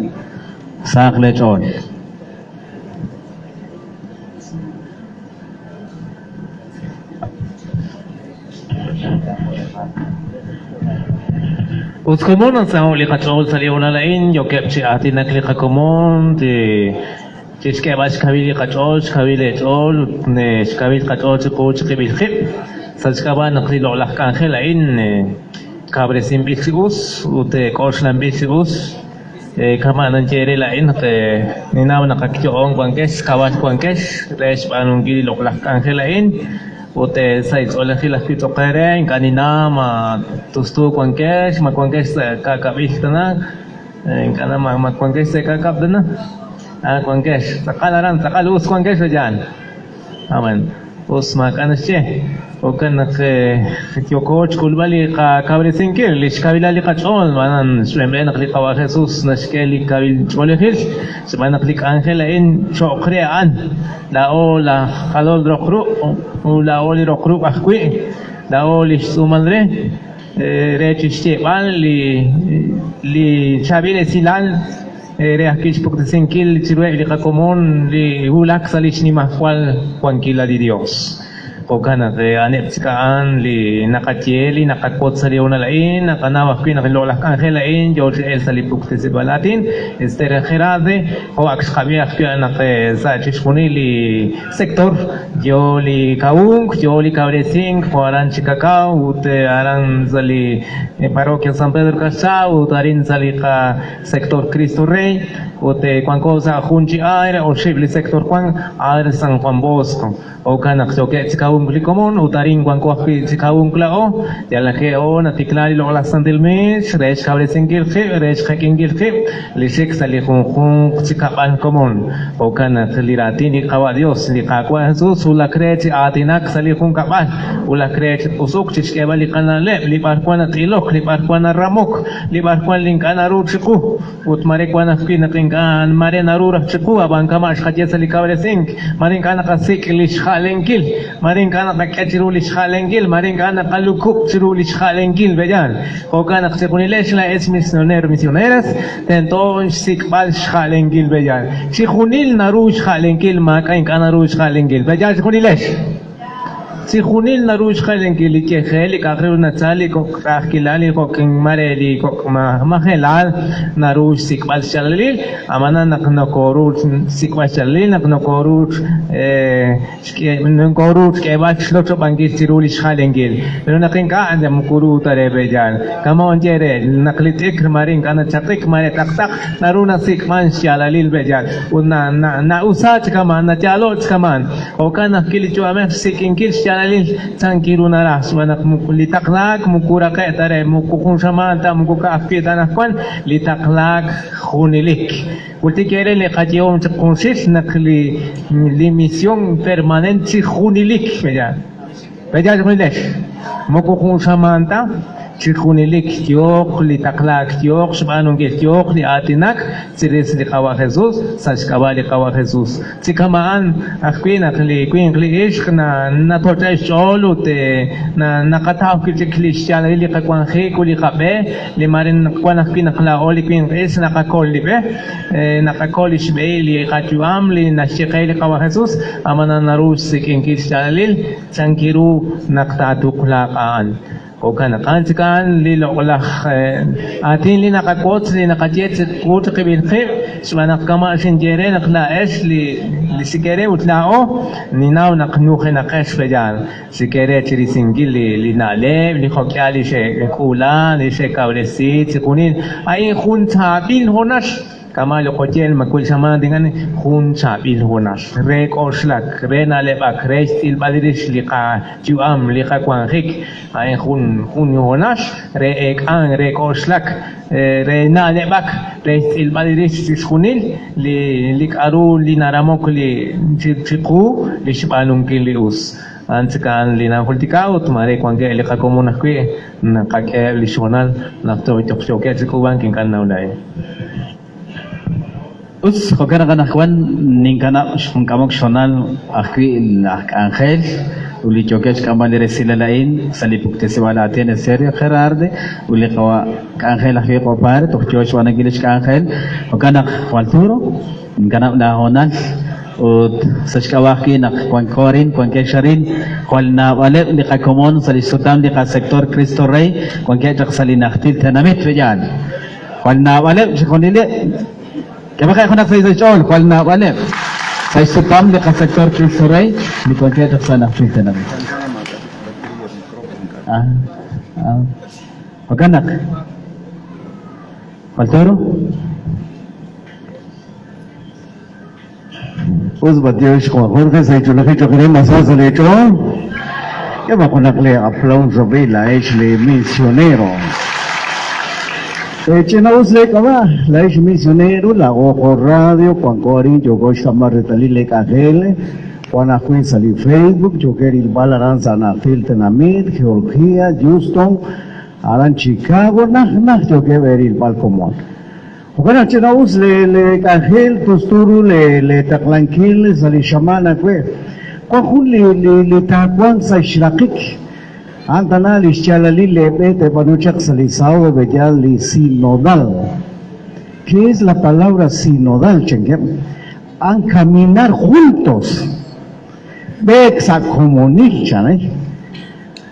ساق لجون Os común sa uli kachol sa liuna lain yo kep si ati nakli kakomon ti skebas kabili kachol kabili chol ne skabil kachol ko chkibil khip sa skaba nakli lolah kan khelain kabre sim bixigus ute koshlan bixigus kama nan jere lain te ninaw nakakyoong kwangkes kawas kwangkes res anong gili lolah kan khelain Ote sites oleh khilah pito kere kanina ma tustu kwangkesh ma kwangkesh kakabih tana kana ma kwangkesh kakab dana kwangkesh sakalaran sakalus kwangkesh jan aman us ma kana che o kana ke coach kulbali ka kabre sinkir lish kabila li qachol manan shlemle nakli qawa Jesus nashkeli kabil chole khil semana klik angel in shokre an la ola khalol rokru la oli rokru akwi la oli sumanre rechiste ban li chabile silal reakish pokte sinkil chirwe li qakomon li hulak salish ni mahwal kwankila di Dios Pagkana kaya anip sikaan li nakatieli nakakot sa liw na lain nakanawak ko nakilolak ang lain George El Salipuk si Balatin Esther Gerade o aks kami akya nak sa chishkuni li sektor yo li kaung yo li kauresing kuaran chikakaw ut aran zali parokya San Pedro Casa ut arin zali ka sektor Cristo Rey ut kuangko sa hunchi air o shibli sektor kuang air San Juan Bosco o kanak so ke chikaung komon utaring kuang ko chikaung klao yala ke o natiklali lo la sandil mes resh kable singil khe resh khakingil khe lisek sali khun chikapan komon o kanak lirati ni qawa Dios li qaqwa Jesus ula krech atinak sali khun kapan ula krech usuk chishkeba li kanale li parkwana tilok li parkwana ramok li parkwan linkana ru chiku ut mare kwana fkin kan mare narura chiku aban kama shkhaje sali kable sing marin kana kasik li shkhalengil marin kana kachiru li shkhalengil marin kana kalukuk chiru li shkhalengil bejan o kana khsekunilesh la es misioneras tenton sikbal shkhalengil bejan shikhunil naru shkhalengil ma kain kana ru shkhalengil bejan shikhunilesh si junil narush khalen kili ke khali kakru natali ko kakilali ko king mareli ko mahelal narush sikbal shalil amana nakno korut sikbal shalil nakno korut korut ke ba shloto bangi tiruli khalen gil pero nakin ka ande mukuru tare bejan kama onjere naklit ikr marin kana chatik mare tak tak naruna sikman shalil bejan una na usat kama na jalot kama o kana kili chu ame sikin kil shalil tankiru na ras wana litaklak mukura ka tare mukukun shamanta mukuka afita na kwan litaklak khunilik قلت كيري اللي قد يوم تقنشيش نقلي لميسيون بيرماننتي خوني ليك بجا تقول ليش مكو خون شمانتا تخوني ليك تيوق لتقلاك تيوق شبانون تيوق لآتناك تريس لقوا خيزوس ساشكوا لقوا خيزوس تكمان أخوين أخلي كوين خلي إيش نا تورتاش شولو نقطعو كليش شالا اللي قوان خيك ولي قبه لمارين قوان أخوين أخلا أولي كوين إيش نقاكول لبه نقاكول شبه اللي قاتيوام لنشيقي لقوا خيزوس أمانا نروس سكين كيش شالا تنكيرو نقطعتو قلاقان وكان قانت كان للعلاخ آتين لنا قوت لنا قجيت قوت قبيل خير سوانا كما شنجيرين نقنا إيش لسكري وتلاقو نيناو نقنوخ نقاش فجال سكري تري سنجيل لنالب لخوكيالي شيء كولا لشيء كاولسي تكونين أي خون تابين هوناش كما لقوتين ما كل شمان dengan خون شابيل هوناش ريك أوشلك رينا لباك ريستيل بالريش لقا جوام لقا كوانخيك أي خون هوناش ريك أن ريك أوشلك رينا لباك ريستيل بالريش تشخونيل لكارو لناراموك لشقو لشبالون كيليوس أنت كان لنا فلتكاو تماري كوانجي لقا كومونخكوي نقاك لشونال نفتو تقشوكي تكوان كان نولاي Us kogana kana kwan ningkana kamok shonal akwi angel uli jokech kamali resila lain salipuk tesewala atene serio kherarde uli kawa angel akwi kopare to josh wana gilish angel kogana falturo ningkana na honal ut sachkawaki na kwan korin kwan kesharin kwan na wale li kakomon sa lisutam di ka sektor Cristo Rey kwan kechak salinaktil tanamit vejan kwan na wale shikonile كما كان هناك في الجول قلنا ولا سيستم لكسكتور كيسوري لكونتي تفسنا في التنمية وكانك فالتورو أزبط ديوش كون في سيجول في جوكرين مساس ليجول كما كنا قلي أبلون زبيلا إيش لي ميسيونيرو Chena usle kama laish misionero la ojo radio con cori yo go chamar de talile cagele wana kuin sali Facebook yo querí balaran sana filtenamid Georgia Houston aran Chicago na yo que ver el balcomon bueno chena usle le cagel tusturu le taklanquil sali shamana kwe kwa le takwan sa shrakik Antana lishalali lebete panuchak salisao bejali sinodal. ¿Qué es la palabra sinodal, chenguem? An caminar juntos. Bexa comunica, ¿eh?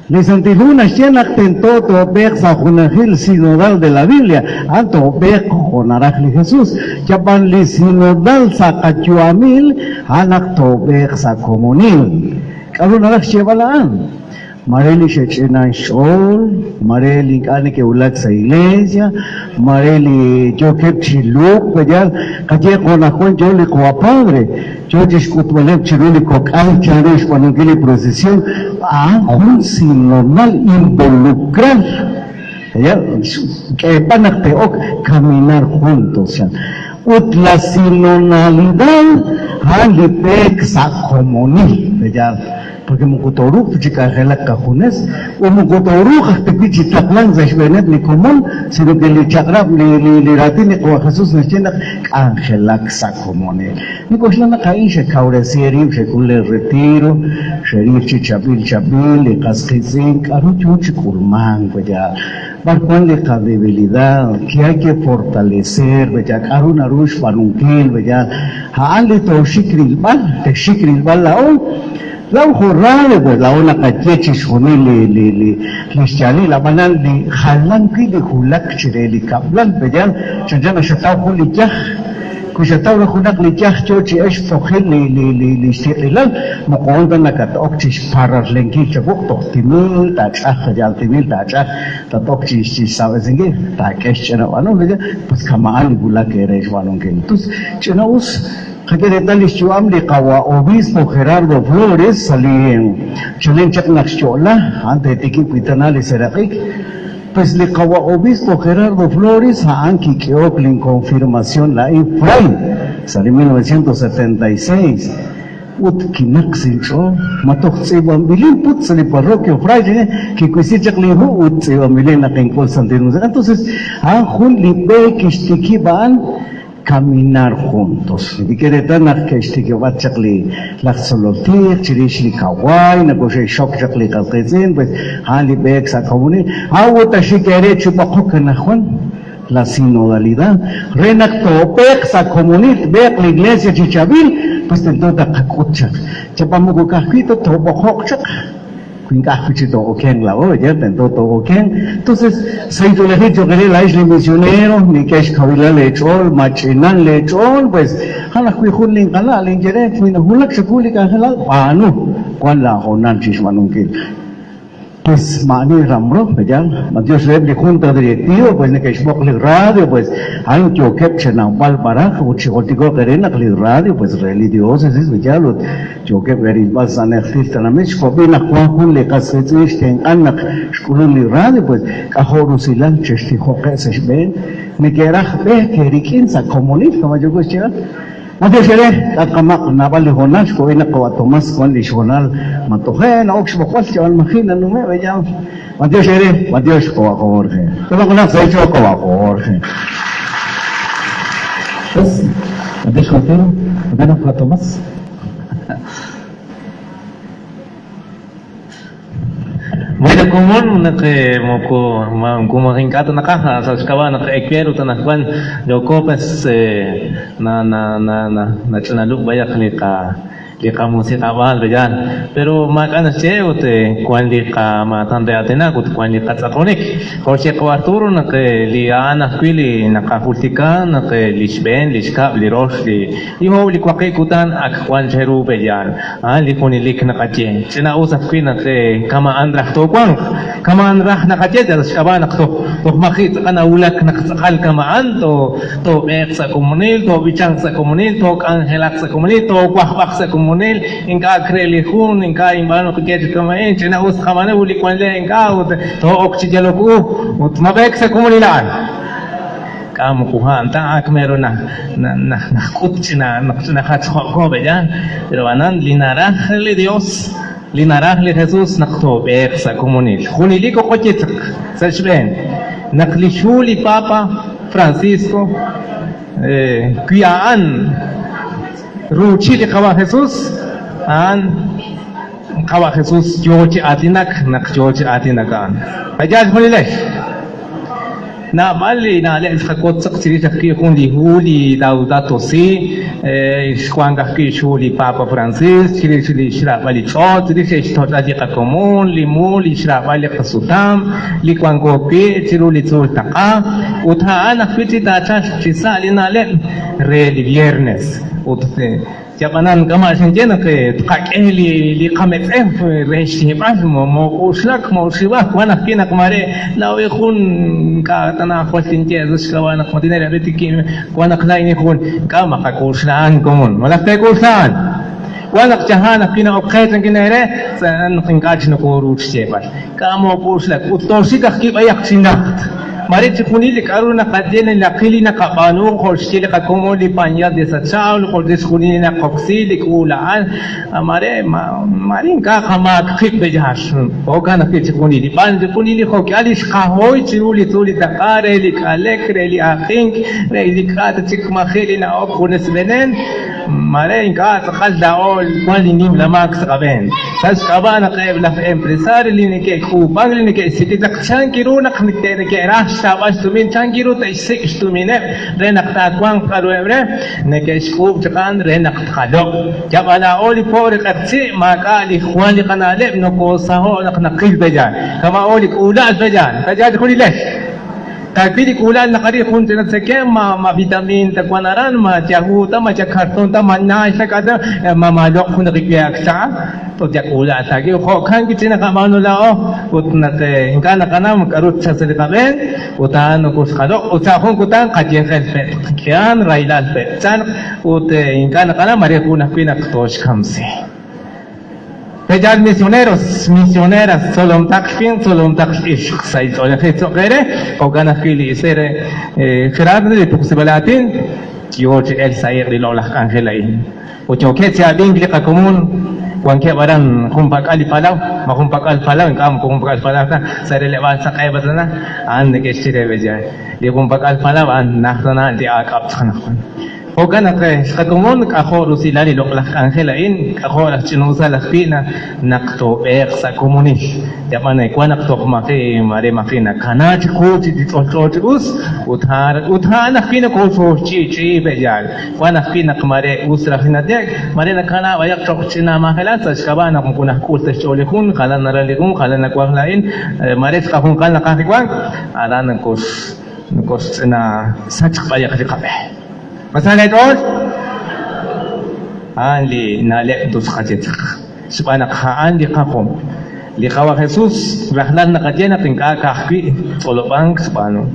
Les antijunas llenak tentoto bexa junajil sinodal de la Biblia. Anto bejo conarajli Jesús. Yapan li sinodal sacachuamil anacto bexa comunil. Cabronaraj chevalaan. Mareli Shechena Shol, Mareli Ane que ulat sa iglesia, Mareli Joker Chiluk, Payal, Kaje Konakon Joli Coapadre, George Kutmalep Chiruli Kokal Charish Panugili procesión, un sin normal involucrar, que van a caminar juntos. La sinonalidad, Halipek Sakomoni, porque mukutoruk chica gela cajones o mukutoruk hasta pichi taklan zashbenet ni común sino que le chagrab le ratine o Jesús nos chena angelak sakomone ni koslana kaisha kauresieri se kulle retiro sherir chichabil chabil kaskhizin karuchuch kurman ya barcuan de credibilidad que hay que fortalecer ya karuna rush panunkel ya haali to shikril bal la hoy la jorrada pues la una cacheche shoni li shali la banan li halan ki li hulak chire li kablan bejan chajana shataw huli jah kushataw hunak li jah chochi esh fokhil li shtilal muqonda nakat okchish parar lenki chakok tohtimil ta chah jaltimil ta chah ta tokchi shi sabezinge ta kesh chana wano beja pues kamaan gula keresh wano ke tus chena us Kagirita lishuam li kawa obispo Gerardo Flores salien chalen chaknak chola ante tiki pitana li serakik pues li kawa obispo Gerardo Flores anki keok lin confirmación la ifray sali 1976 ut kinak sincho matok tsibam bilin put sali parroquia fray que kuisichak li hu ut tsibam bilin na kengkol santino entonces jun li be kishtiki ban caminar juntos. Y que de tan que este que va a chakli la solotir, chirishli kawai, na koshe shock chakli kalkezin, pues hali bex a comuni. Awota shi kere chupako que na Juan la sinodalidad. Renacto bex a comunit, bex la iglesia chichabil, pues entonces kakuchak. Chapamuko kahito to bohokchak. Cuincachito o quien la oye, todo o quien. Entonces, se hizo legítimo que la isla misionero, ni que es cabila lechol, machinan lechol, pues, a la cuijun linkala, linkere, cuina hulak se publica gelal, panu, cuan la honan chismanunquil. Pues, mani ramro, ya, Dios le junta directivo, pues, ne que es bocli radio, pues, hay un tío que se nan balbara, o chicotico querena, que radio, pues, religiosos, es, ya, lo, yo que veris vas a necesitar la mes, copina, cuan le casetis, que en anak, esculan li radio, pues, cajoru silan, chestijo que se ven, me queraj, ve, que riquin, sa comunista, como yo cuestión. Mati sere, kamak nabali honas ko ina ko Thomas kon lisional matohe na ox bokol chawan makina nume beja. Mati sere, mati ko Jorge. Pero kuna sai ko Jorge. Pues, mati Jorge, gana ko Thomas. Bueno, común que como rincato na caja, sa skaba na ekwero tanakwan, yo kopes na chanaluk bayak li ka musika bal bejan, pero makana cheo te kwan li ka matande atena kut kwan li katsakonik, koche ko Arturo na ke li ana kwili na kapultika na ke li shben li shkab li rosh li ho li kwake kutan ak kwan cheru bejan, li kuni lik na katje, chena usap kwina ke kama andrah to kwang, kama andrah na katje das shkaba na to makit kana ulak na katsakal kama anto to eksa komunil to bichang sa komunil to angelak sa komunil to kwahbak sa komunil inka krelihun inka imbano kete kama chena us khamane uli kwanle inka to oxijaloku ut mabek sa komunilan kamu kuhan ta akmero na kutchina na khatko beja pero anan linarah le Dios linarah le Jesús nakto bek sa komunil khunili ko kochetak sa shben naklishuli Papa Francisco kuyaan ruchi de kawa Jesús an kawa Jesús jochi atinak nak jochi atinakan ajaz hulilesh na bali na le khakot saksiri takki kun li huli dauda tosi shkwanga ki shuli Papa Francis chili shira bali chot li se shtot adi ka komun li mul shira bali khasutam li kwango ki chiru li tul taqa utha ana fiti ta cha chisa li na le re li viernes utse japanan kama shenjena ke kakeli li kamet reshi bas mo uslak mo shiba wana kina kamare lawe khun ka tana khotinje zuskawana khotinere betiki wana klaini khun kama ka kuslan komun malak kuslan wana jahana kina okhetan kinere san khinkaj no koruch chebal kama uslak utoshika ki ayak sinat mari chikuni li karuna kadena la khili na kabanu khorshi li kakomo li panya de sachao li khordes khuni na koksi li kulaan amare mari ka khama khik be jash oka na ke chikuni li pan chikuni li khok ali shkahoi chiruli tuli takare li kalek re li akhink re li kat chik ma khili na ok khunes benen mare inka sakal daol kwan linim lamak sakaben sas kabana kaib la empresario line ke kubang line ke city tak changiru nak nikte ke rasta bas tumin changiru ta isik tumine re nak ta kwang karu emre ne ke skub jakan re nak khado jabana oli por qatsi maka li khwani qanale no ko saho nak nakil bejan kama oli ula bejan tajad khuli lesh Tapi kulan na kari kung tinatsakin ma vitamin takwanaran ma tiyahuta ma tiyakarton ta manay sa kada mamalok kung nakikiyak sa to tiyakula tagi ko kan kiti nakamano lao ut nate inka nakana makarut sa salikaben utan kus kadok utakon kutan kadyen pe kyan railal pe san ut inka nakana mariakuna pinaktos kamsi Pejad misioneros, misioneras, solom takfin, solom takfish, say so ya hecho kere, o gana fili sere, Gerardo de Tuxibalatin, George El Sayer de Lola Angelain. O choque se abinglica común, cuanque varan kumpak ali palau, ma kumpak al palau, kam kumpak al palau, sa relevan sa kaya batana, an de que estire beja, de kumpak al palau, an nahtana de akap tanakon. O kana kay katumon ako rusilali loklak angelain ako la chinusa la pina nakto sa komunis ya mana ko nakto kumake mare makina kana ko ti us uthar na pina ko so chi bejal ko na pina kumare usra pina dek mare na kana wayak tok china makala sa skabana kung kuna kulta chole kun kala naralikun kala nakwanglain mare ka kung kala kakikwang ala nang kos na sach bayak kape Masalah itu, andi nalek dos kajetak. Sepanak andi kakom. Likawa Jesus rahlan nakadya na tingka kahwi solobang sepano.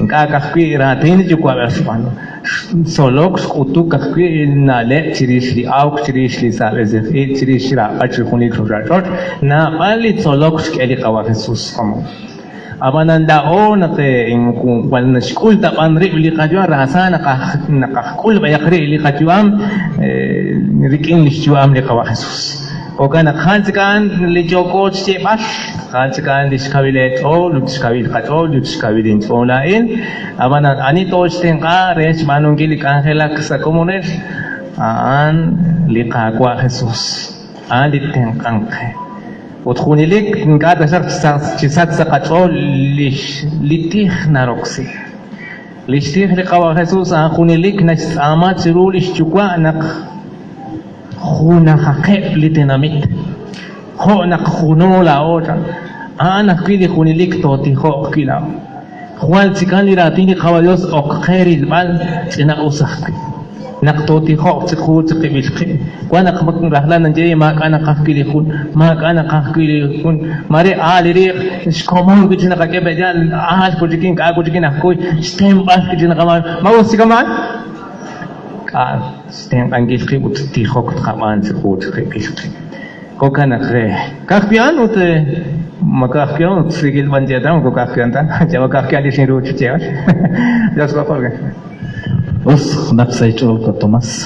Tingka kahwi ratin juga sepano. Solok skutu kahwi nalek cirish li auk cirish li salezef cirish ra achukuni krojatot na bali solok skeli kawa Jesus kamu. Abanan dao na te kung wal na school tapan ri uli kajuan rasa nakakul bayak ri uli kajuan riking lisjuam li kawa Jesus. O ka nakhansikan li joko che bas khansikan li skawile to lu skawil kato lu skawilin to lain abanan ani to sten ka res manung gili kankela sa komunes aan li kakwa Jesus aan li tengkang وتخونيليك نقعد أشرت تسات سقطول لتيخ ناروكسي ليشتيخ لقوا خصوص خونيليك نش آمات سرولش جوا نق خونا خيب لتناميت خو نق خونولا أوجا أنا كيدي خونيليك توتي خو كيلا خوان تكان لراتيني خواليوس أو خيري البال تنا أوسخ Naktoti ho cikut cikibilki. Kuana kamak rahlan nanjay makana kahkili kun, makana kahkili kun. Mare aliri komon kuci nak kebe jalan ahal kucikin ka kucikin aku stem bas kuci nak kaman mau sikaman. Ka stem anggil kibut tihok kaman cikut cikibilki. Kau kana kre kahpian ute makahpian ute sikil banjadam kau kahpian tan. Jawa kahpian di sini rujuk cewek. Jelas apa kan? Us nagsay chol ko Tomas.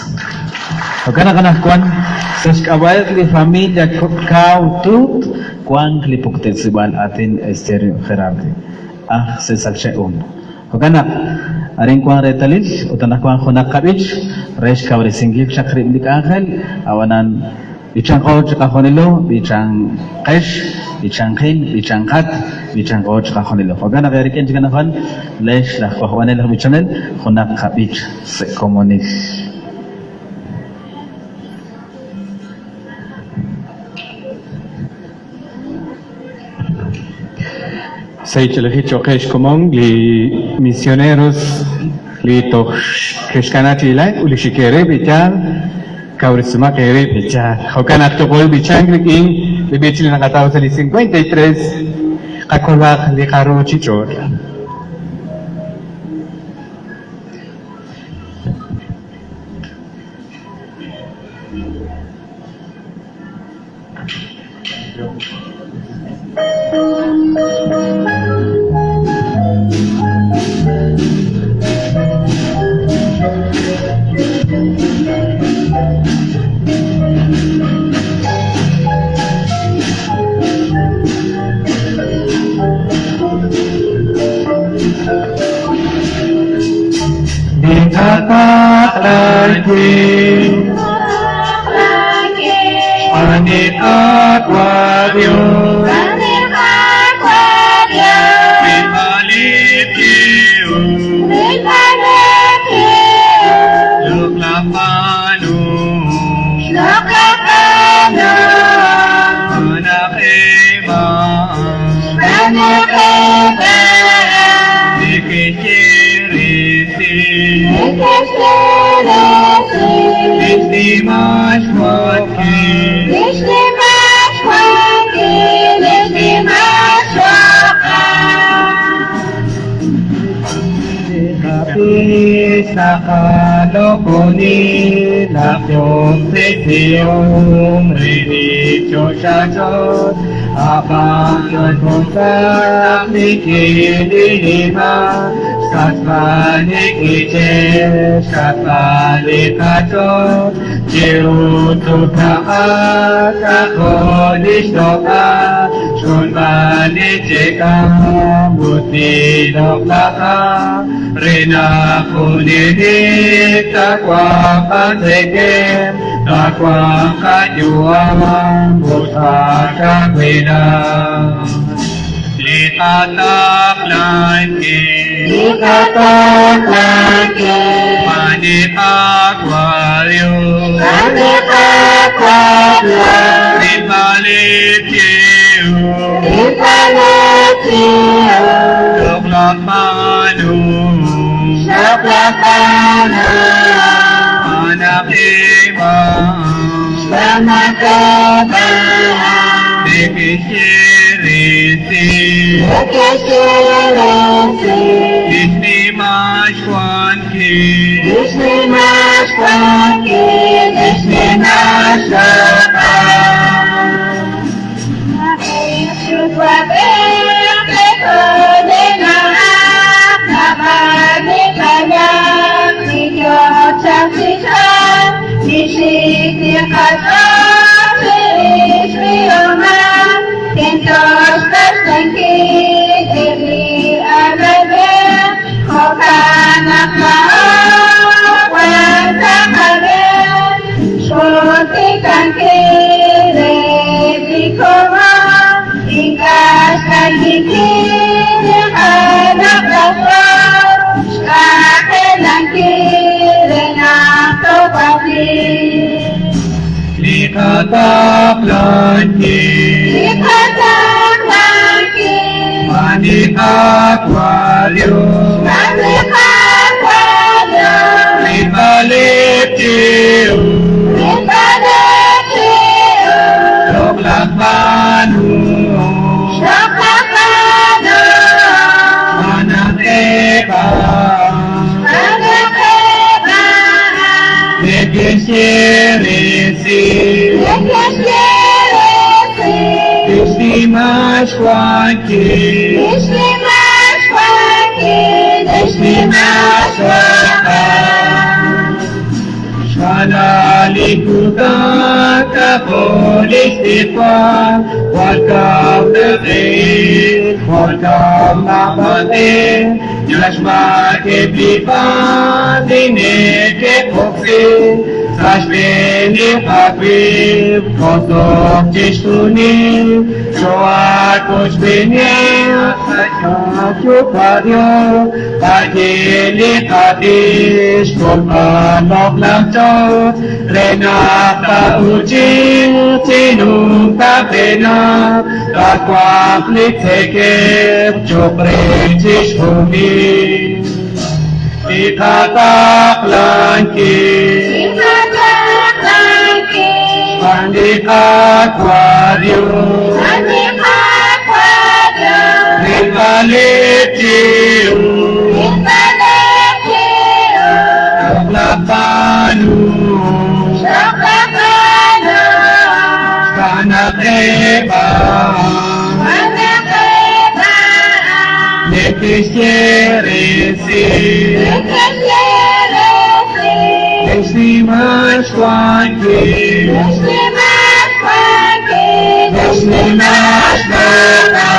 Kana kwan sa kabayat li familia kau tut kwan klipuktet sibal atin Esther Gerardo. Se salcheun. Kana aring kwan retalil utana kwan khonak kabich resh kawre singil chakri lik angel awanan bichang ko chaka khonilo bichang qesh bichang khin bichang khat bichang ko chaka khonilo kana gariken jigana khan lesh la khwane la bichanel khonak kabich se komunis Seychelles chokesh komong li misioneros li to keshkanati lai uli shikere bichal kaurisma kere bichal hokana to kol bichang king li bichil na katao sa 53 kakolak li karo chichor Di tapat lagi Aquarium, Sakalokoni Nakyong Sitiyong Rinityo Shachot Abang Yun Puntak Nikililima Satpanik Iche Satpalik Kachot Jirutuk Nakat Kakodish Doka Shunbani Cheka Buti Doklaka Rina Kunidik Takwa Katekem Takwa Kajuang Buta Kakwina Litatak Lanki Litatak Lanki Panik Aquarium Panik Aquarium Ribalik Yiu Ribalik Yiu Doklak Manu Doklak Manu Anak Ibang Anak Ibang Dekishirisi Disni Mashwanki Disni Mashwanki Disni Likatak Lanki Likatak Lanki Panik Aquarium Panik Aquarium Ribalik Yiu Ribalik Yiu Doklak Manu Doklak Manu Anak Ibang Anak Ibang Dekishirisi Disni Mashwanki Disni Mashwanki Disni Mashwanki Shalaliputa Kapolis Ipan Welcome the day Welcome Namate Yashma Kepipan Dineke Pokse Sashbeni Habib Kotok Tishtuni Shoat Koshbeni Kachupadyo Pagili Kadish Kulmanok Lamchot Renata Ujin Tinung Tapena Takwak Litekep Chopre Tishtuni Likatak Lanki Likatak Lanki Panik Aquarium Panik Aquarium Ribalik Yiu Ribalik Yiu Doklak Manu Doklak Manu Anak Ibang Anak Ibang Dekishirisi Disni Mashwanki Disni Mashwanki Disni Mashwanki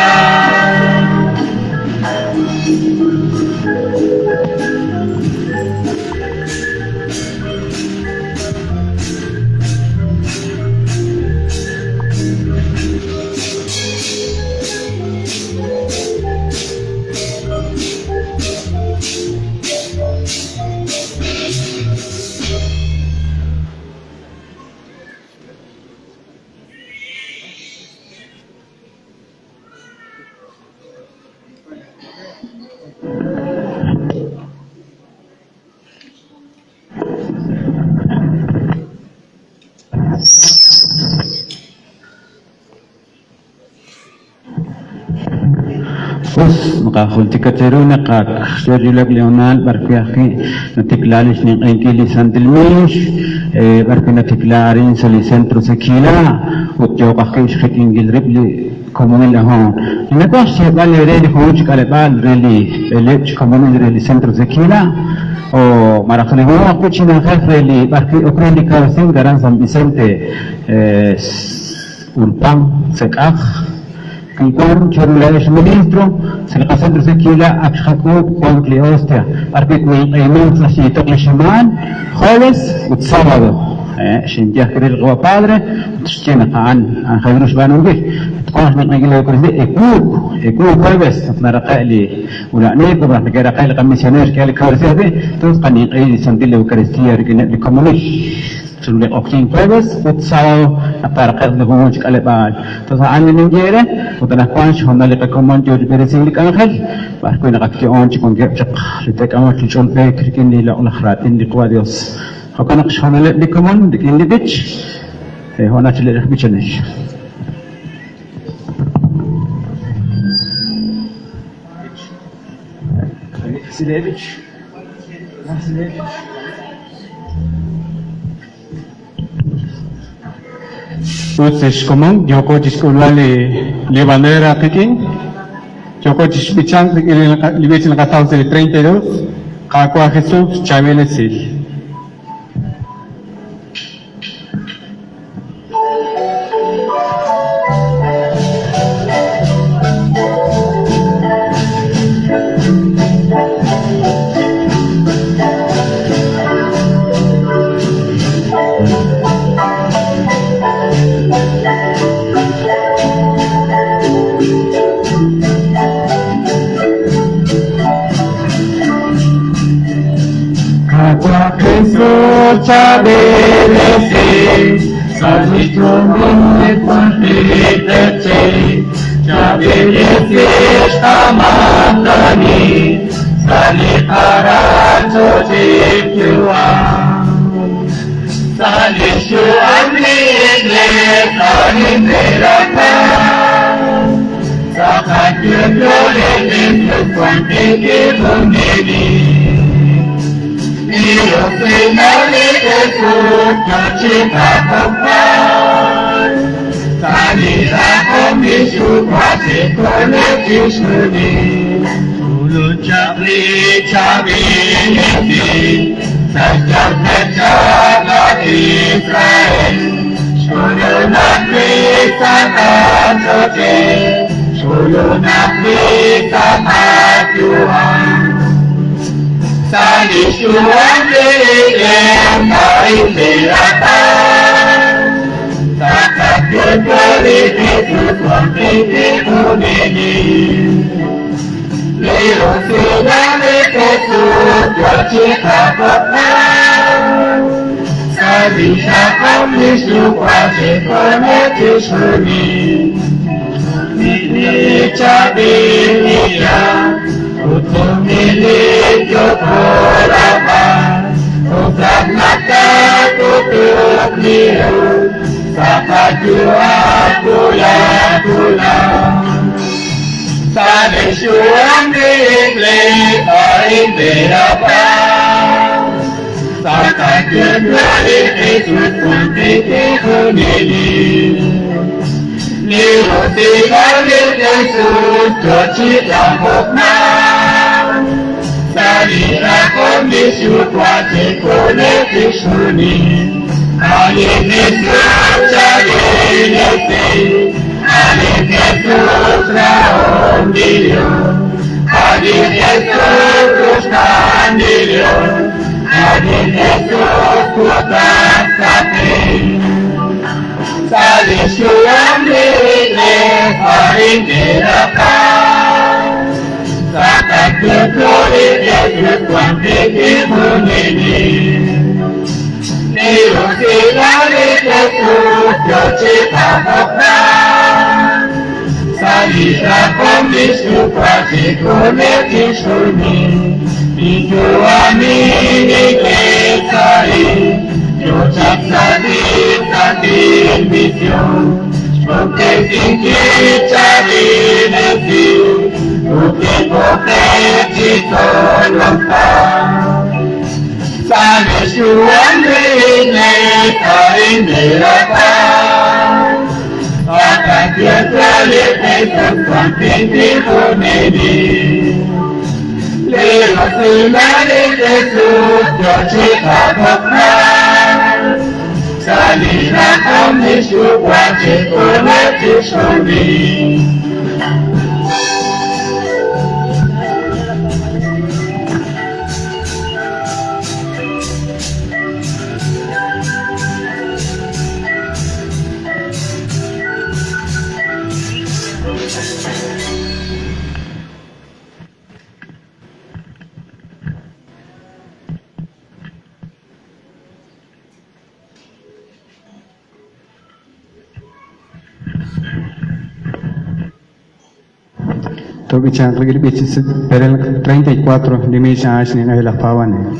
Pues nakahultikatero nakak Sergio Leonal barkiaki natiklalish ng Enkili Santilmish barki natiklarin sa Centro Sekila utyo kakish kikingil ribli komunil ahon inakos siya bali redi huj kalebal reli elech komunil reli Centro Sekila o marakalimu ako chinakal reli barki okreli karsing daran San Vicente Ulpang Sekak Kikor Chorulais Ministro, sa Centro Sekila, Akshakub, Juan Hostia, Arpit may ayman sa sitok na siyaman, Jueves at Sabado. Sintiyak kiril ko padre, siya nakaan, ang kairus ba nung gis. At kung mas nagilaw ko rin, Ekub, Jueves, at narakali, wala na ito, nagkarakali kami misyoner, kaya likawar siya, tapos kanin ay sandilaw Eucharistia, rin komunis. Sulit oking Jueves, at Sábado, para kayo na kumunch kalipaan. Tapos saan nyo nangyere, kung tanakwan siya, nalipag kumunch yung Peresilik Angel, para ko nakakitiyon siya kung gepchak, litek ang mga chulpe, krikin nila ang lakratin di kwa Diyos. Kung kanak siya nalit di kumun, di kinibich, hona siya litak bichanish. Silevich. Entonces, como yo coches con la levanera Peking, yo coches pichang le ves en la casa de 32, Kakua Jesús, Chavele Sil. Jesús chabelese, salvitromine quantitece, chabelese stamandani, saliparato jipua, salishu amligle kalimberaka, sakatiyole Jesús quantitece. Io finale Jesús, chica papá, salirá con mi chupache con el Kishuni, Ulu chabri chabri, sajjar pechada Israel, Shulu nakri sakatote, Shulu nakri sakatuan. Salishu amlilem kailiratan, sakatutali Jesús wantiti unini. Leo sinale Jesús yochika papman, salisha kamlishu kwate kone kishuni. Nini chabiria, Utumili Yokoraba, Utamata Kutukliu, Sapajua Kula, Salishu Amile Oiberapa, Sapajua Jesús Kuntiti Kunili. Liu tinggalin Yesus kecita hukman, salira kondisi kuati kone kishuni, alin Yesus cari nasi, alin Yesus raon diriu, alin Yesus rustan diriu, alin Yesus kutak sapi, salishu Tobichang Rigribichis, Perel 34, Dimisha Ashni, Nahila Pavane.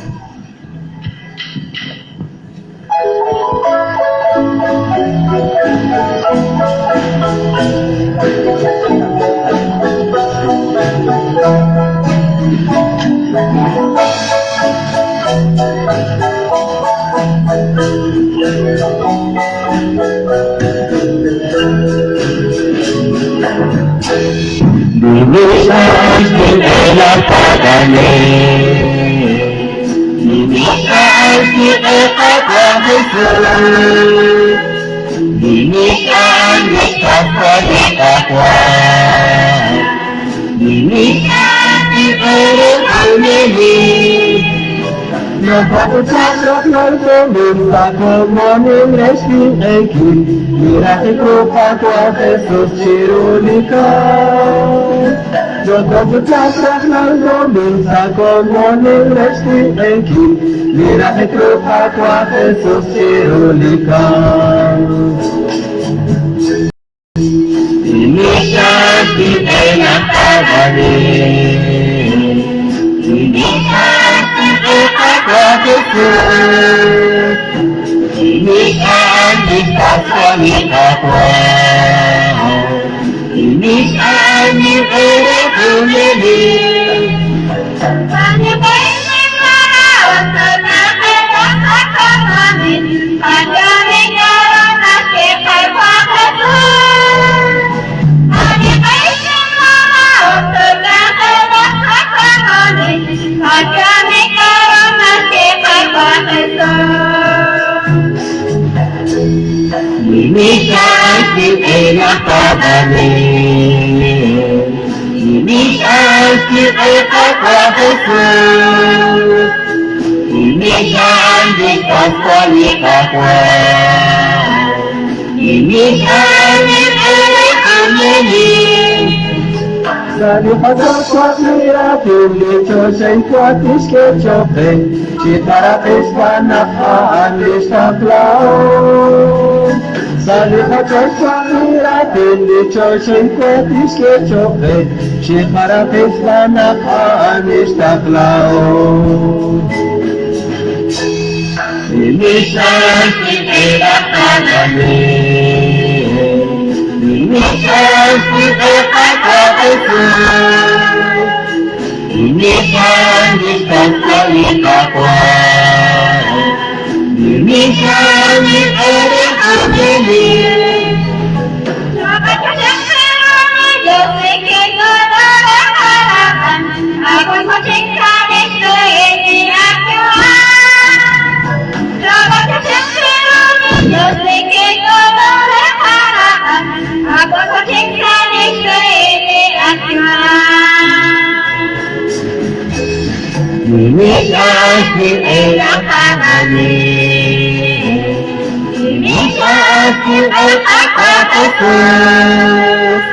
Jesus.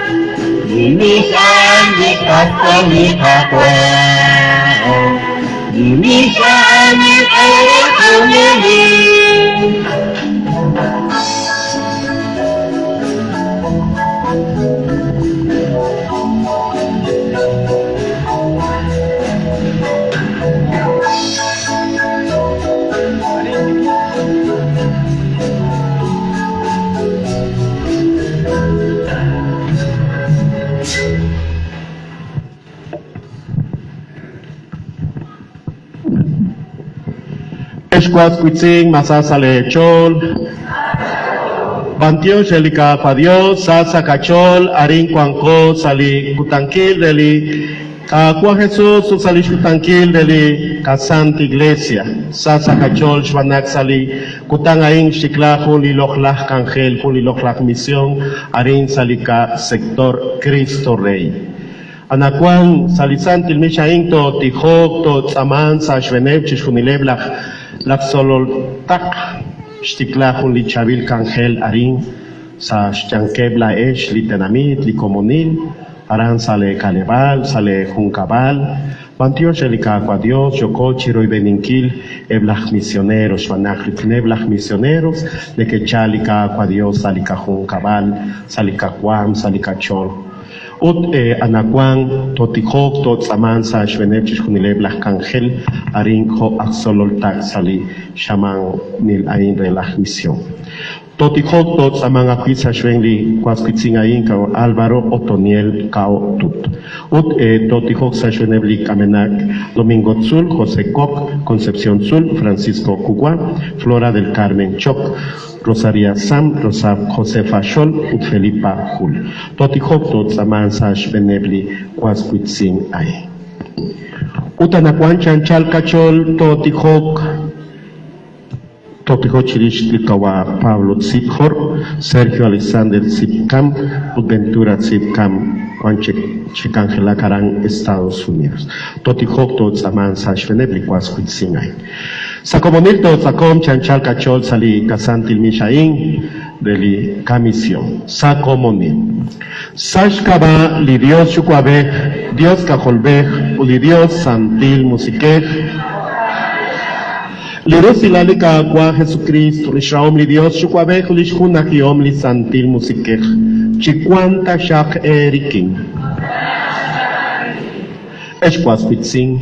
Linisan di Katolikakwa. Linisan di Katolikakwa. Esquas Quitzing, Masasale Chol, Bantio Shelika Dios, Sasa Cachol, Arin Cuanco, Sali Cutanquil, Deli, Cua Jesús, Sali Cutanquil, Deli, Casanta Iglesia, Sasa Cachol, Shwanak Sali, Cutangain, Shikla, Juli Lochlach Cangel, Juli Lochlach Misión, Arin Salika, Sector Cristo Rey. Anacuan, Salisantil Mishain, to Tijok, to Tzaman, Sashvenev, Chishunileblach, Lak Solol Tak, Shtiklahun li Chabil Cangel Arin, Sa Shankebla Esh, li Tenamit, li Comunil, Aran Sale Calebal, Sale Juncabal, Bantio Shelika Dios, Yoko Chiro y Beninkil, Eblach Misioneros, Vanach Neblach Misioneros, de que Chalika Dios, Salika Juncabal, Salika Quam, Salika Chol. Ut anakuan totijok tot saman sa shvenepchis kunileblah kangel arin ho aksolol tak sali shaman nil ain relah mission. Totijok tot saman akuit sa shvenli kwaskitzing ain kao Álvaro Otoniel kao tut. Ut totijok sa shvenebli kamenak Domingo Tzul, José Koch, Concepción Tzul, Francisco Cugua, Flora del Carmen Choc, Rosaria Sam, Rosa Josefa Shol, ut Felipa Hul. Totijok tot saman sa shvenebli kwaskitzing ain. Utanakuan chanchal kachol totijok Chirish Tilkawa Pablo Tzipjor, Sergio Alexander Tzipkam, Ventura Tzipkam, Juanche Chicangela Carán, Estados Unidos. Totijok tot saman sa shvenebli kwaskitzing ain. Sa comunil tot sakom chanchal kachol sali kasantil mishain deli kamisión. Sa comunil. Sashkaba li Dios chukwabeh, Dios kajolbeh, uli Dios santil musikeh. Liros ilalika kwa Jesucristo, Lishaom li Dios chukwabeh, lishkunakiom li santil musikeh. Chikwanta shak erikin. Eshkwas pitzing.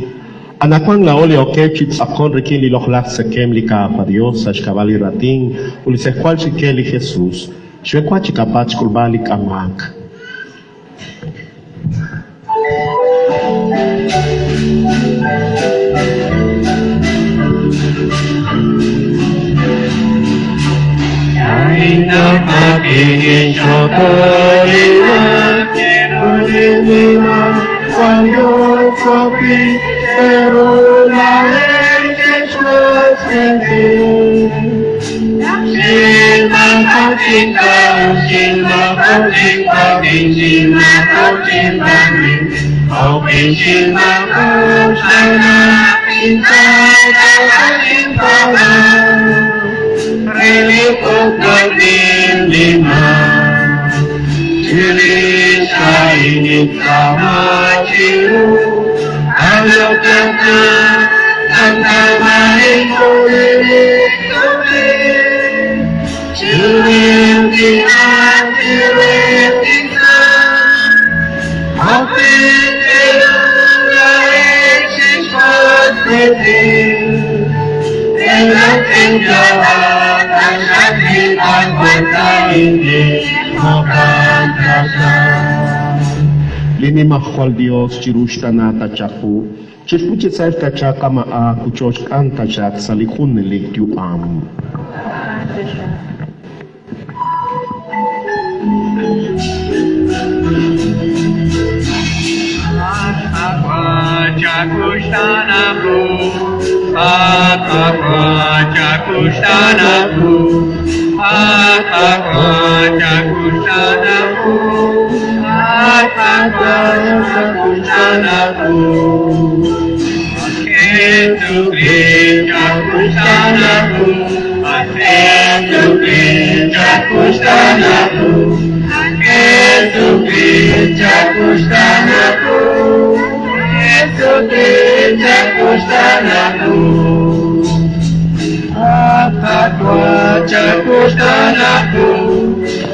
Anakuan la ole okechit sakon rekin li lochlach sekem li ka Dios, ashkabali ratin, ulisekual chikeli Jesús, shwekwa chikapach kulbali kamak. Ainda aqui chotorina, querubina, quando sopi, pero la leche suave. Shilma kochika, shilma kochika, shilma kochika, opi shilma kochana, intaka intaka. Relico Godin Lima, Chili Shaini Kamachiru, Alokata, Santa Maria, Chili Dina, Chili Dina, Hopi Chilula, Shishwati. Lini mahwal Dios chirushta tachaku, chirpuchi sa tachaka maa kuchosh kantachak salihun niliktu am. Chakushtanaku, Chakushtanaku, Chakushtanaku, Chakushtanaku, Aketu Chakushtanaku, Aketu Chakushtanaku, Cakustanaku Akatwa Cakustanaku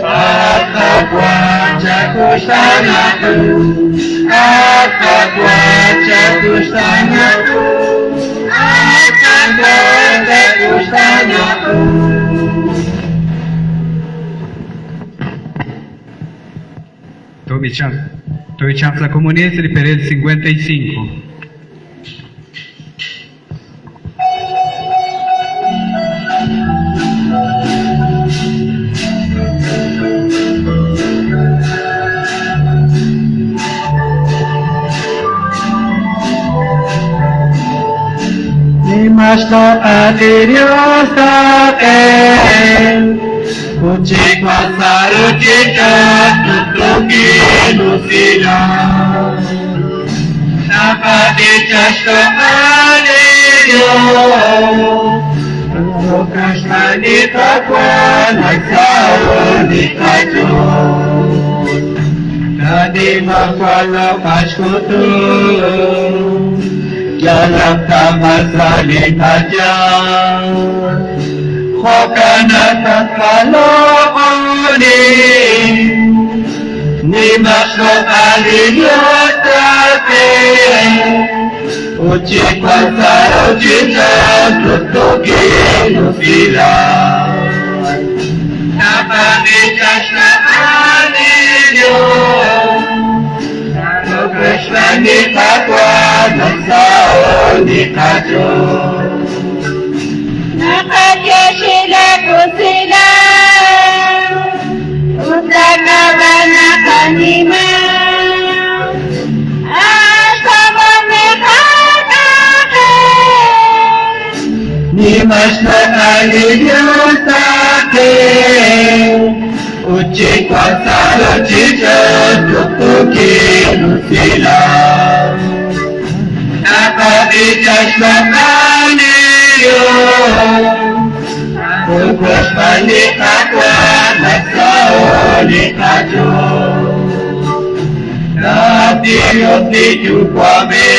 Akatwa Cakustanaku Akatwa Cakustanaku Akatwa Cakustanaku Toby Chafla Comunese di Perel 55. Nimasno Dios taken Kucing pasaru cita Tutuki nusila Napa dicasto Dios Rukashna di takwan Haksau di kajon Tadi makwala paskutu Jalan kamar salih hajar Khokana takalo oni Ni masuk aliyotake Uci pasar uci tutuki nusila Napa dikasna aliyo Krishna ni takwa nasao ni kajo Nakajashila kusila Utakabana kanima Asabane kakake Nimashna aliyotake Uci pasal cica tutuki nusila Napa dicasna maniyo Ukus panikatwa nasao nikajo Nabdiyot ni jukwame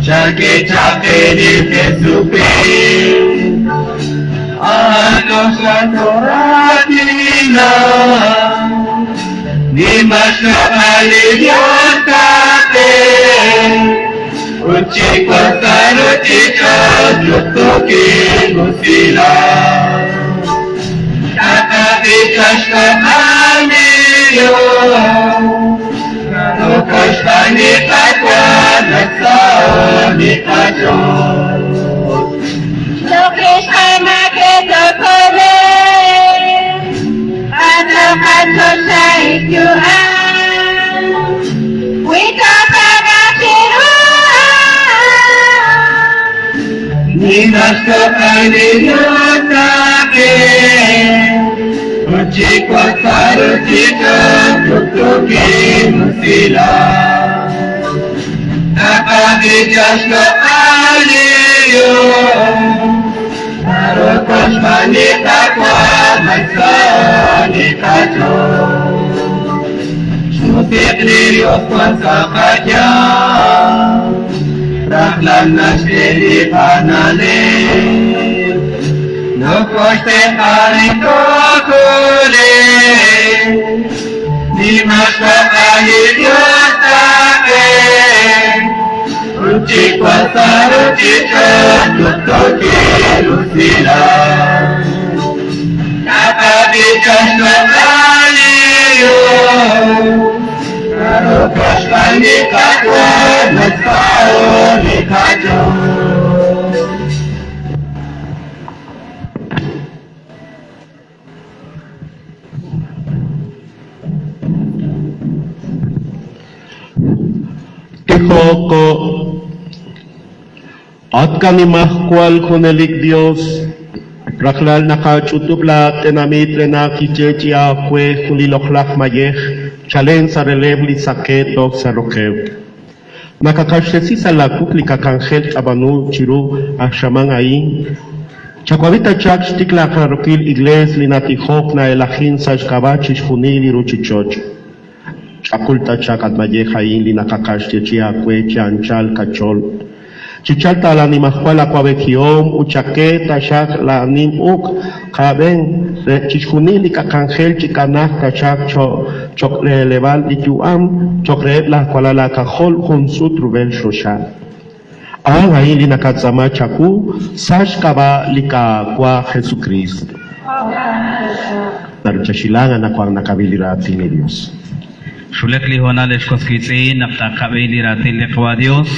Chake ni kesupi Anos la toratina Ni masno aliyotake Uci pasaru cica tutuki nusila Taka dikasna maniyo Rukashna ni takwa nasao ni kajon Krishna kita kore Atau kanto saikyuan Wika pada kiruan Ninas ko aliyotake Uci kwasaru cita tutuki nusila Napa dijasno aliyo Rukus manikakwa Mansao nikajo Sutik lirios kuasa kaja Rahlan nasdiri panale Nukoste harito kule Nimaswa aliyotake Uci pasaru cica tutuki nusila Napa dicasna aliyo Rukus panikatwa nasao nikajo Tihoko at kami mahkwal kunelik Dios raklal nakachutupla tenamitre na kichechi akwe kuliloklak mayeh chalen sa relevli saketok sa rokev nakakashesi sa lakuk likakangel abanu chiru akshamang aing chakwavita chak stikla karokil igles linatihok na elahin sa shkabachis kunili ruchichoch akulta chakat maye hain li nakakash chia kwe chanchal kachol. Chichalta la nimahwala kwa bekiom uchaketa shak la nim uk kaben chichunili kakangel chikanak kachak chokle leval dikuam chokre la kwala la kajol hunsut rubel shoshan. Ang hain li nakatsama chaku sash kaba lika kwa Jesucristo. Narchashilangan na kwa nakabilirati ni Dios. Shulek li hona leshkoskitzi naktakabili ratin lekwa Dios.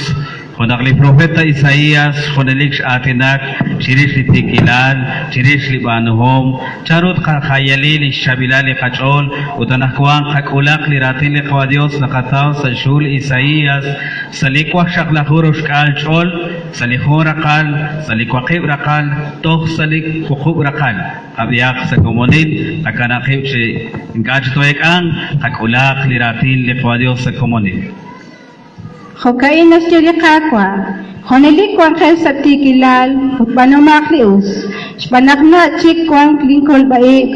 Honak li profeta Isaías, honelik atinak, chirish li tikilal, chirish li banuhom, charut khayali li shabila li kachol, utanakwan kakulak li ratin li kwa Dios nakataw sa shul Isaías, salikwa shaklahurush kal chol, salikhura kal, salikwa kibra kal, toh salik kukubra kal. Kabiyak sa komunid, takanakib si ngajtoek ang kakulak li ratin li kwa Dios sa komunid. Hokain na siya kakwa, honelik kwang kay sa tikilal, ut panomaklius, spanakna chik kwang klingkol baik,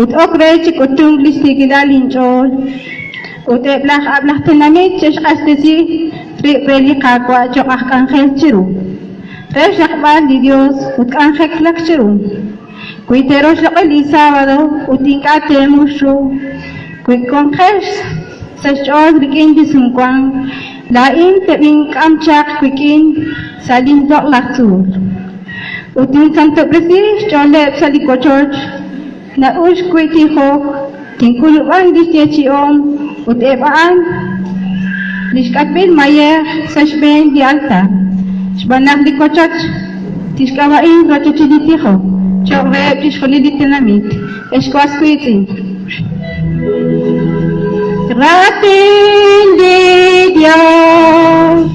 ut okre chik utung lis tikilal inchol, ut eblach ablach tenamit chik astesi, preli kakwa chok akang kay chiru. Tres lakban di Dios, ut kang kay klak chiru. Kuiteros lakali sábado, utingkate musyo, kuikong kay sa chol rikin disungkwang, lain tebing kamchak kwikin salin dok laktur. Utin santo presi chole saliko church na us kwiti hok tingkuluan disya om utebaan liskatbin mayer sashben di alta. Sbanak liko church tiskawain rochochiditi ho chokre tishkoliditi namit eskwas kwiti. Ratin di Dios,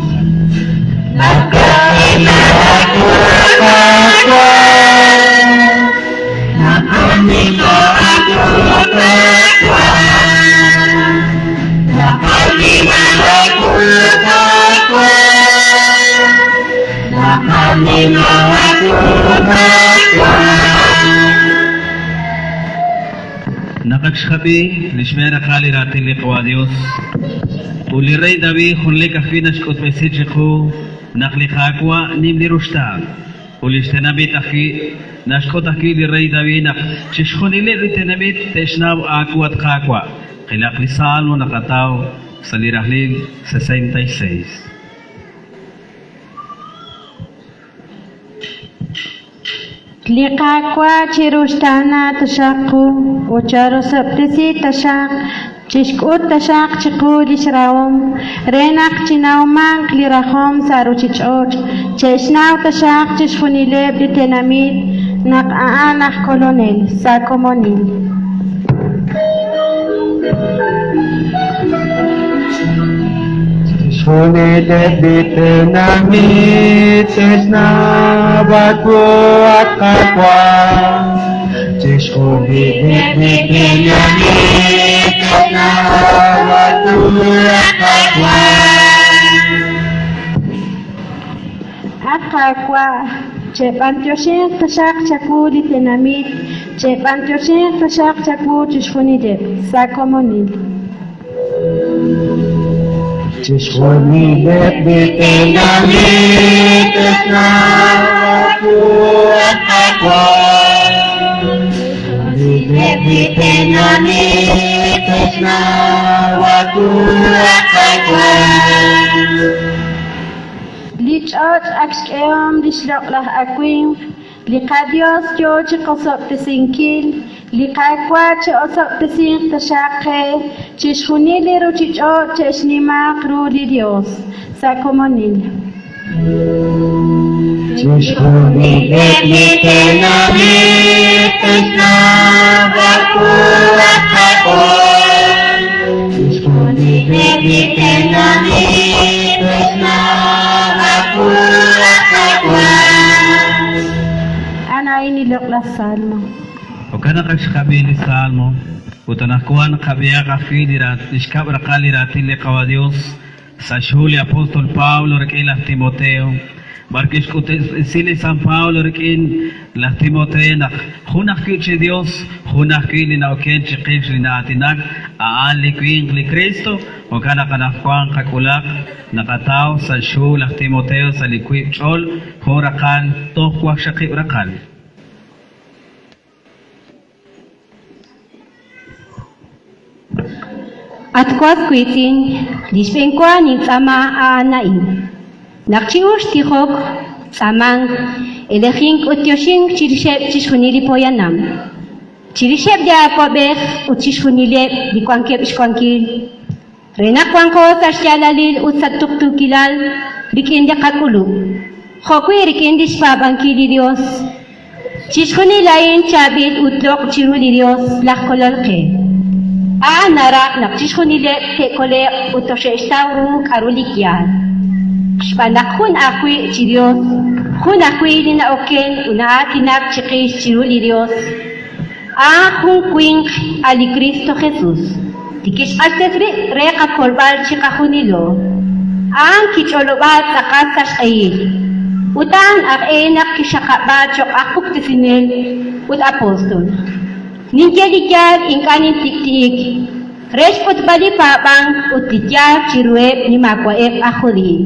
Nakakshkabi, Lishmera Kali Ratin Liqwa Dios, Ulirei Davi, Hunlik Afinas Kutmesichiku, Naklikakwa, Nimli Rushtab, Ulishtenabit Aki, Nashkot Aki, Lirei Davi, Chishkunile Ritenabit, Teshnab Akwat Kakwa, Kilak Lisalo Nakataw, Salirahlil, 66. Likakwa chirustana tashaku, ucharo saptisi tashak, chishkut tashak chiku lishraum, renak chinauman klirahom saruchichot, cheshnaw tashak chishkunileb litenamit, nakaanak kolonel, sa komonil. Shunile bitinamit tesna batu akakwa. Shunile bitinamit tesna batu akakwa. Akakwa, chepantioshek tashak chaku litenamit, chepantioshek tashak chaku chishkunileb, sa komonil. Shunile bitinamit tesna batu akakwa. Shunile bitinamit tesna batu akakwa. Lichot akskeom lishloklah akwim, likadios yo chikosok tesinkil, likakwa chosok tesink tashake, chishunili ruchichot cheshnima krudi Dios, sa komonil. Shunile bitinamit tesna batu akakwa. Shunile bitinamit tesna batu akakwa. Ana iniloklah salmo. Wakana kashkabili salmo, utanakuan kabia kafilirat, nishkabra kaliratin liqwa Dios, sa shuli apostol Pablo rekila Timoteo, Barquish sili San Paulo rekin la Timoteo nak hunak ki Dios hunak ki ni nauken chiqil ni natinak aan likwing li Cristo o kana kanafwan kakulak nakataw sa shu la Timoteo sa likwib chol horakan tokwa shaqi rakan. At kwas kwitin, dispenkwa ning sama aanain. Nakchiush tihok samang elehing utyoshing chirishep chishunili poyanam. Chirishep dia pobeh uchishunile di kwankep ishkwankil. Renak kwanko tashyalalil utsatuk kilal rikindi kakulu. Khokwi rikindi shpabankili Dios. Chishunilain chabit utlok chiruli Dios lakkololke. Nara nakchishunile tekole utoshe karulikian. Shpanak hun akwi Dios, hun akwi ni na oken unaatinak chikish chiruli Dios. Hun kwink ali Cristo Jesus. Tikish altesri reka korbal chikahunilo. Kicholobat sakasash ayil. Utan ak enak kishakabat chok akuk tisinil ut apostol. Ninjalikyar inkanin tik-tik. Resh ut bali pabang ut tityar chirueb ni makwaeb akuli.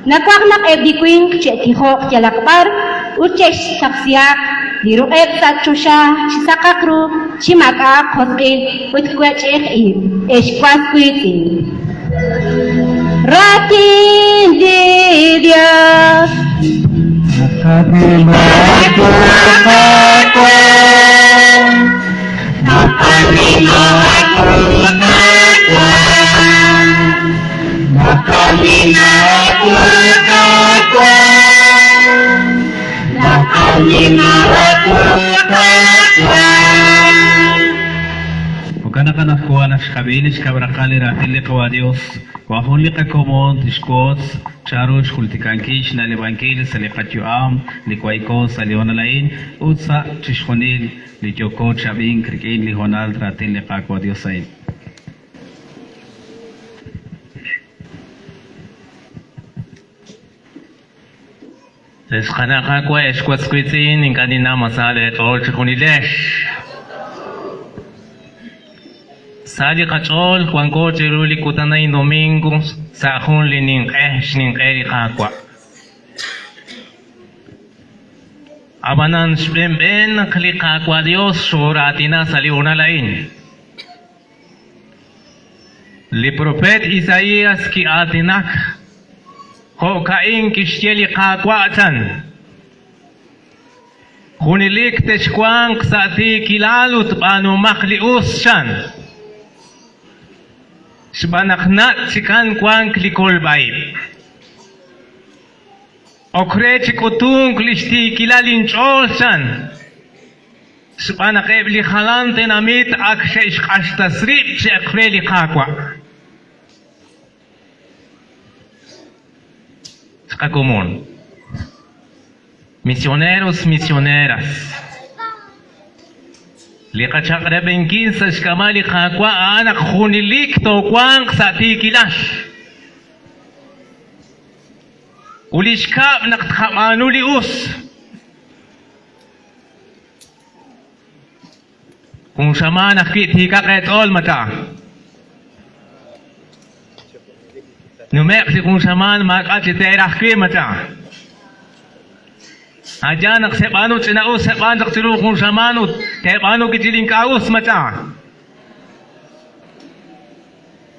Nakwaknak eb di kwing chetihok jalakbar ut chesh saksiak dirueb sa chusha chisakakru chimaka khotil ut kwech ib eshkwas kwitin. Ratin di Dios. وكان أخوانا شخبيلش كبرقالي راتل قواديوس وأخون لك كومون تشكوت شاروش خلتكانكيش نالبانكيل سليقات يوام لكوايكوس سليون لاين وتسا تشخونيل لجوكوت شابين كريكين لهونال راتل لقا قواديوسين Eskanaka kwa eshkwat squitin in kanina masale tol chikunilesh. Sali kachol kwanko chiruli kutanay domingo sa akong lining ning eri kakwa. Abanan shbemben kli kakwa Dios shuratina sali unalain. Li prophet Isaías ki atinak Ho kain kishteli kakwatan. Hunilik teshkwang sati kilalut banu makhlius shan. Shbanaknat chikan kwang klikol baib. Okre chikutung klishti kilalin chol shan. Shbanakeb li khalan tenamit akshesh kashtasrib shekre li kakwa. Común. Misioneros, misioneras. Liqachaqra benkinsa shkamali khakwa anak khunilik to kwang sati kilash. Ulishkab naqthamanu lius. Kung shamana khiti kaqet ol mata. Numek si kung saman makat si terah mata. Ajanak sepano cinaus sepandak siru kung samanut tepano kiciling kaus mata.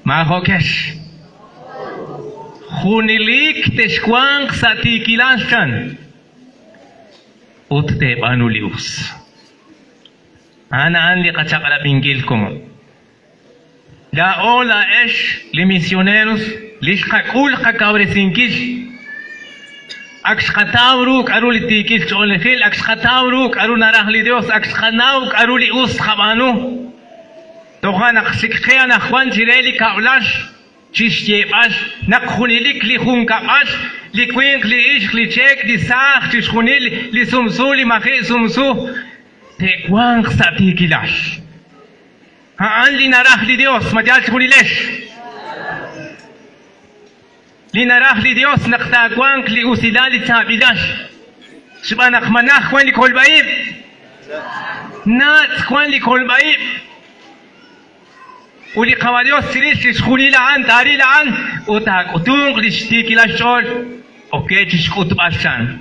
Mahokesh. Hunilik teshkwang sa tikilashan. Ut tepano lius. Anaan li kachakala pinggil kumo. La ola esh li misioneros ليش قول قكاوري سينكيش أكش قتاوروك أرو لتيكيش تقول خيل أكش قتاوروك أرو نراه لديوس أكش خناوك أرو لأوس خبانو توخان أخشك خيان أخوان جريلي كاولاش تشتي باش نقخوني لك لخون كاش لكوينك لإيش لتشيك لساخ تشخوني لسمسو لمخي سمسو تكوان خساتي كلاش ها أن لي نراه لديوس مجال تقولي ليش لنراه لديوس نقتاقوانك لأسدال تابداش شبان أخمناخ كوان لكل بعيب نات كوان لكل بعيب ولي قواديوس سريش لشخولي لعن تاري لعن وتاك أتونغ لشتيكي لشول أوكي تشكوت باشان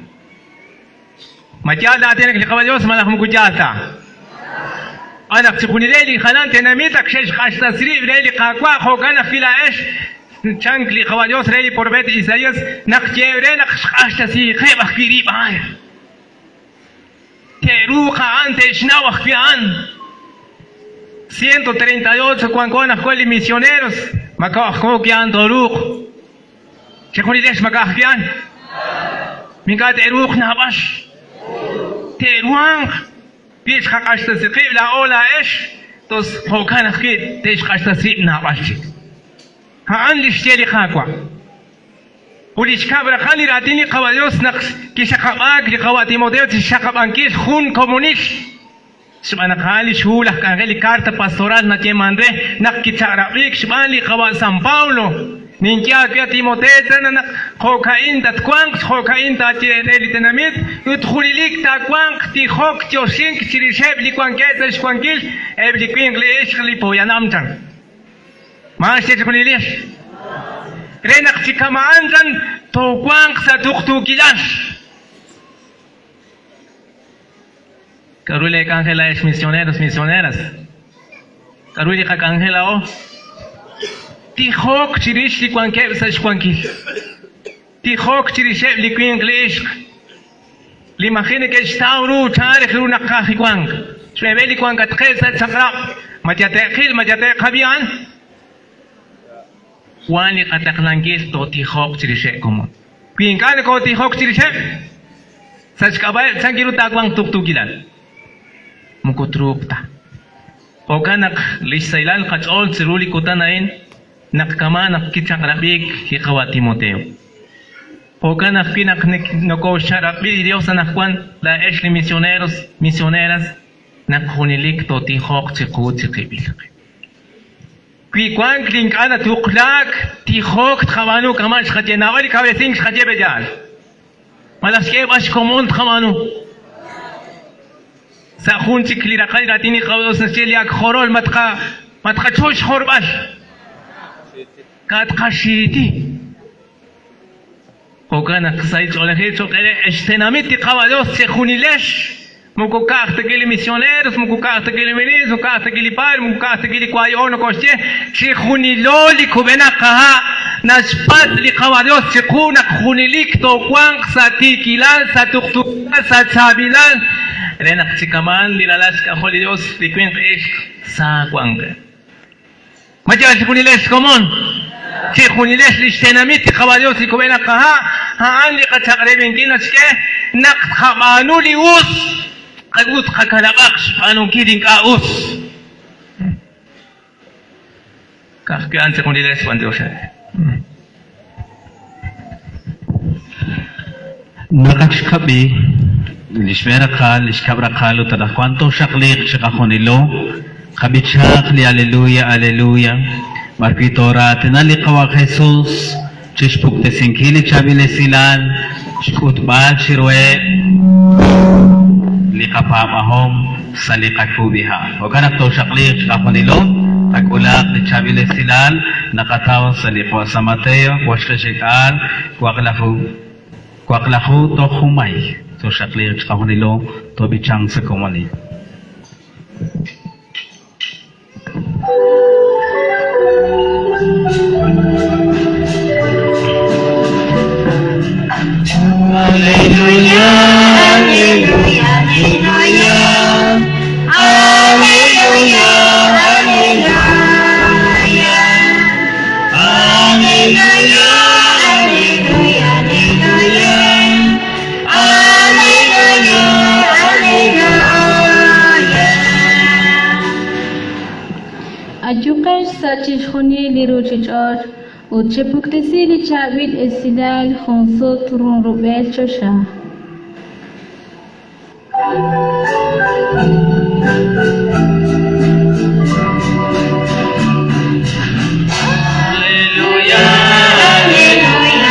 ما جال داتينك لقواديوس ما لهم كجالتا أنا تكوني ليلي خلان تناميتك شيش قاشتا سريب ليلي قاقوا خوكانا فيلا إيش چنگ لی قوادیوس ریلی پروفیت ایسایاس نخجیوره نخشقاشتا سی خیب اخیری بایر تروق آن تشنا وخفیان 138 cuanconas cuali misioneros makahkokian toruq chekunilesh makahkian minka teruq nabash teruang pish khaqashta siqib la ola ish tos hokan khid tish qashta sib nabash haan lishteli khaqwa وليشكابر خالي راتيني قواديوس نقص كي شقباك لقواتي موديو تشقبان كيش خون كومونيش شبان خالي شهولة كان غير كارتا باستورال نتي مانري نقكي تشارابيك شبان لي قوا سان باولو نينكيا كيا تيموتي تنا خوكاين تتكوانك خوكاين تاتي ريلي تناميت يدخلي ليك تاكوانك تي خوك تيوشينك تشريشيب لي كوانكيتش كوانكيش ابلي كوينغليش خلي بويا نامتن ما اشتكوني ليش رينك تكما أنزن توقوانك ستوقتو كلاش Carule Ángela es misioneras. Carule Ángela o Tijok chirish li kwanke sa shkwanki. Tijok chirish li kwinglish. Li imagine que stauru chare khiru naqahi kwang. Shwebeli kwang katkesa tsaqra. Matiate qabian. Wani qataklangis to tijok chirish komon. Kwinkan ko tijok chirish. Sachkabay sangiru takwang tuktukilan. مكتروبتا وكانك لسيلان قطعول سرولي كتانين نك كمان كيتشان ربيك في خواتي موتيو وكانك فينك نكو شرابي ديوس نخوان لا إيش misioneras نكونيليك توتي خوك تقود تقبيل كي كوان كلينك أنا تقلاك تي خوك تخوانو كمان شخاتي ناولي كاويسين شخاتي بجال مالاش كيف أش كومون تخوانو سأخون تكلي رقاي راتيني قوس نسيلياك خورول متقا تشوش خورباش كاتقا شيتي وكان قصايد شغلخي شغلخي اشتناميتي قوادوس سيخوني ليش ممكن كاخ تقلي ميسيونيرس ممكن كاخ تقلي مينيز ممكن كاخ تقلي باير ممكن كاخ تقلي كوايونو كوشتي سيخوني لولي كوبنا قها نشبات لقوادوس سيخونك خوني ليك توقوانك ساتيكيلان ساتوقتوكان ساتسابيلان Renak cikaman lilalas ka holy Dios frequent ish sa kwang. Majal si kuniles komon. Si kuniles lishtenamit ti kawalios si kumena kaha haan li katsakrebin kinas ke nak kamanu li us kagut kakalabak anong kidding ka us. Kahkian si kuniles pandios Nakakshkabi لشمير قال لشكبر قالوا تدخوانتو شقليق شقاخوني لو خبيت شاقلي هللويا هللويا مركي توراتنا لقوا خيسوس تشبك تسنكيلي تشابيلي سيلان شكوت بال شروي لقفامهم سليقكو بها وكانت تو شقليق شقاخوني لو تقولاق لتشابيلي سيلان نقطاو سليقوا سماتيو وشخشكال كواقلخو تو خماي to shakli chkamonilo to bichang sa komoni Hallelujah hallelujah hallelujah hallelujah hallelujah Ajuqash sachishkhuni liruchichor utchepuktesi li chabil esilal khonso turun rubel chosha Hallelujah hallelujah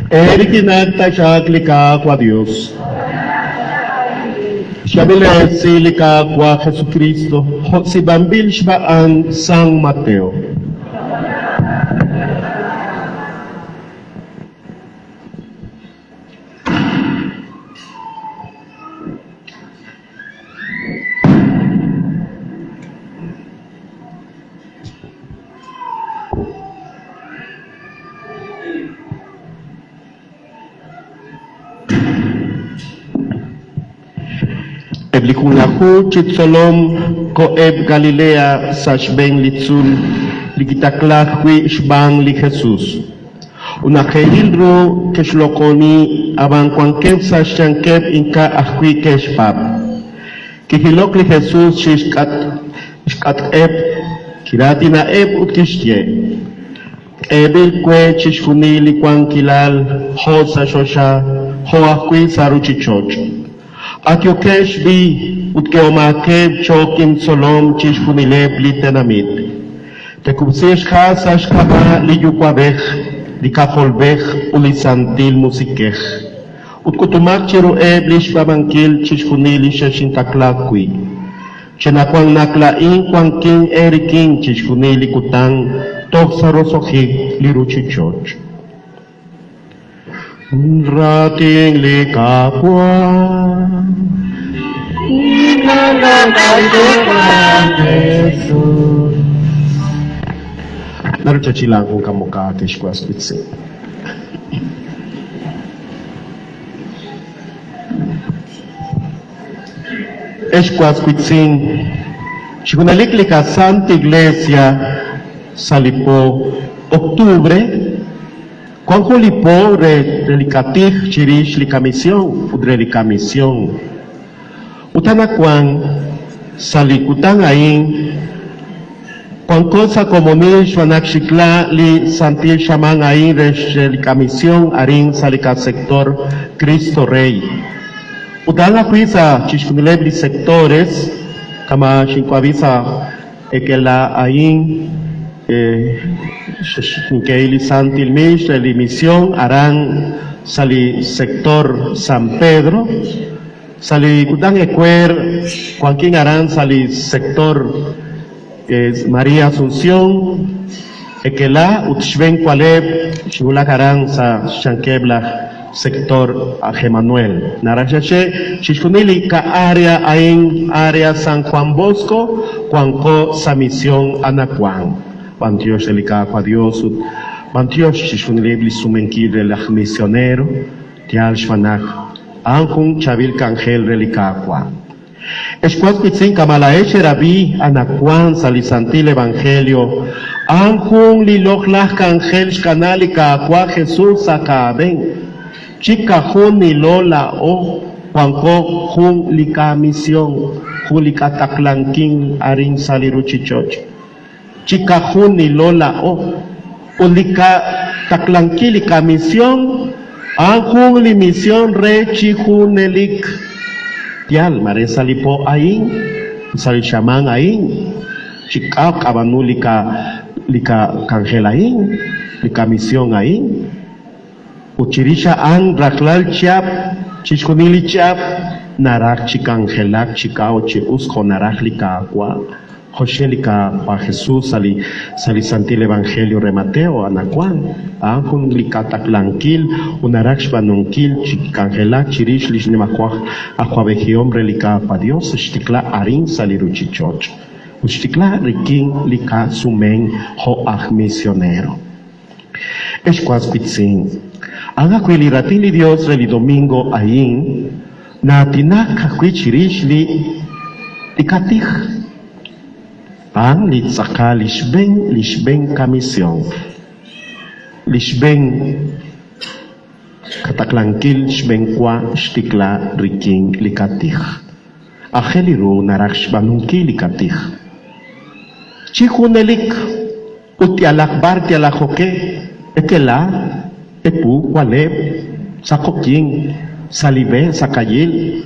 Erikinagtashak lika kwa Dios. Shabile si lika kwa Jesucristo. Si bambil shbaan San Mateo. Eblikunahu chitsolom koeb Galilea sashbeng litzul ligitaklak hui shbang li Jesus. Unakehilru keshlokoni abang kwangkev sashankeb inka ahkui keshpab. Kihilok li Jesus shkat eb kirati na eb utkishtie. Ebil kwe chishkuni li kwankilal ho sashosha ho ahkui saruchichoch. Atyokesh bi utkeomakev chokim solom chishkunileb litenamit. Tekupsesh khasash kaba liyukwabech likacholbech ulisantil musikech. Utkutumak chiru eblish babankil chishkunili shashintaklakwi. Chenakwang naklain kwangking eriking chishkunili kutang toksarosohik liruchichoch. Rating likapwa naruchachilang kung kamukha kishkwas pitsi. Eshkwas pitsin shikunaliklik Santa Iglesia salipo Octubre. Cuando lipo relicatij chirish licamisión, udrelicamisión. Utanacuan salikutang aing, cuan cosa como nish wanakshikla li santil shaman aing relicamisión aring salika sector Cristo Rey. Utana kuisa chishkunilebli sectores, kama shinkwavisa ekela aing, Keili Santil Mish, la misión harán sali sector San Pedro, sali Kutang Ecuer, Joaquín harán sali sector María Asunción, Ekela, Utshven Kualeb, Shigulak harán sa Shankebla sector Ajemanuel. Narachache, Chishkunili ka área San Juan Bosco, Juanco sa misión Anacuan. Bantios elika kwa Dios, bantios shishunilebli sumenki relach misionero, tial shmanak, ankun chabil kangel relika kwa. Esquas pitsin kamalaeche rabi anakuan salisantil evangelio, ankun liloklach kangel shkanalika kwa Jesús akaben, chika hun nilola o, kwanko hun lika misión, hun lika taklanking aring saliruchichoch. Chikahuni lola o ulika taklankili ka misión angkung li misión re chihunelik tial mare salipo aing sali shaman aing chikak abanu lika kangel aing lika misión aing uchirisha ang raklal chiap chichunili chiap narak chikangelak chikao chi usko narak lika akwa Joselika pa Jesús sali santil evangelio remateo anakuan ankun likataklankil unaraksh banunkil chikangela chirish lishnimakwah akwabejiom relika pa Dios shtikla arin saliruchichoch shtikla riking lika sumen ho misionero esquas pitsin aga kwiliratin li Dios reli domingo ain na tinaka kwichirish li ikatih ang litsaka lishbeng kamisyon lishbeng kataklangkil shbeng kwa shtikla riking likatih akheliru naraksh banungki likatih chikunelik utialak bar tialakoke ekela epu waleb sakoking salibe sakayil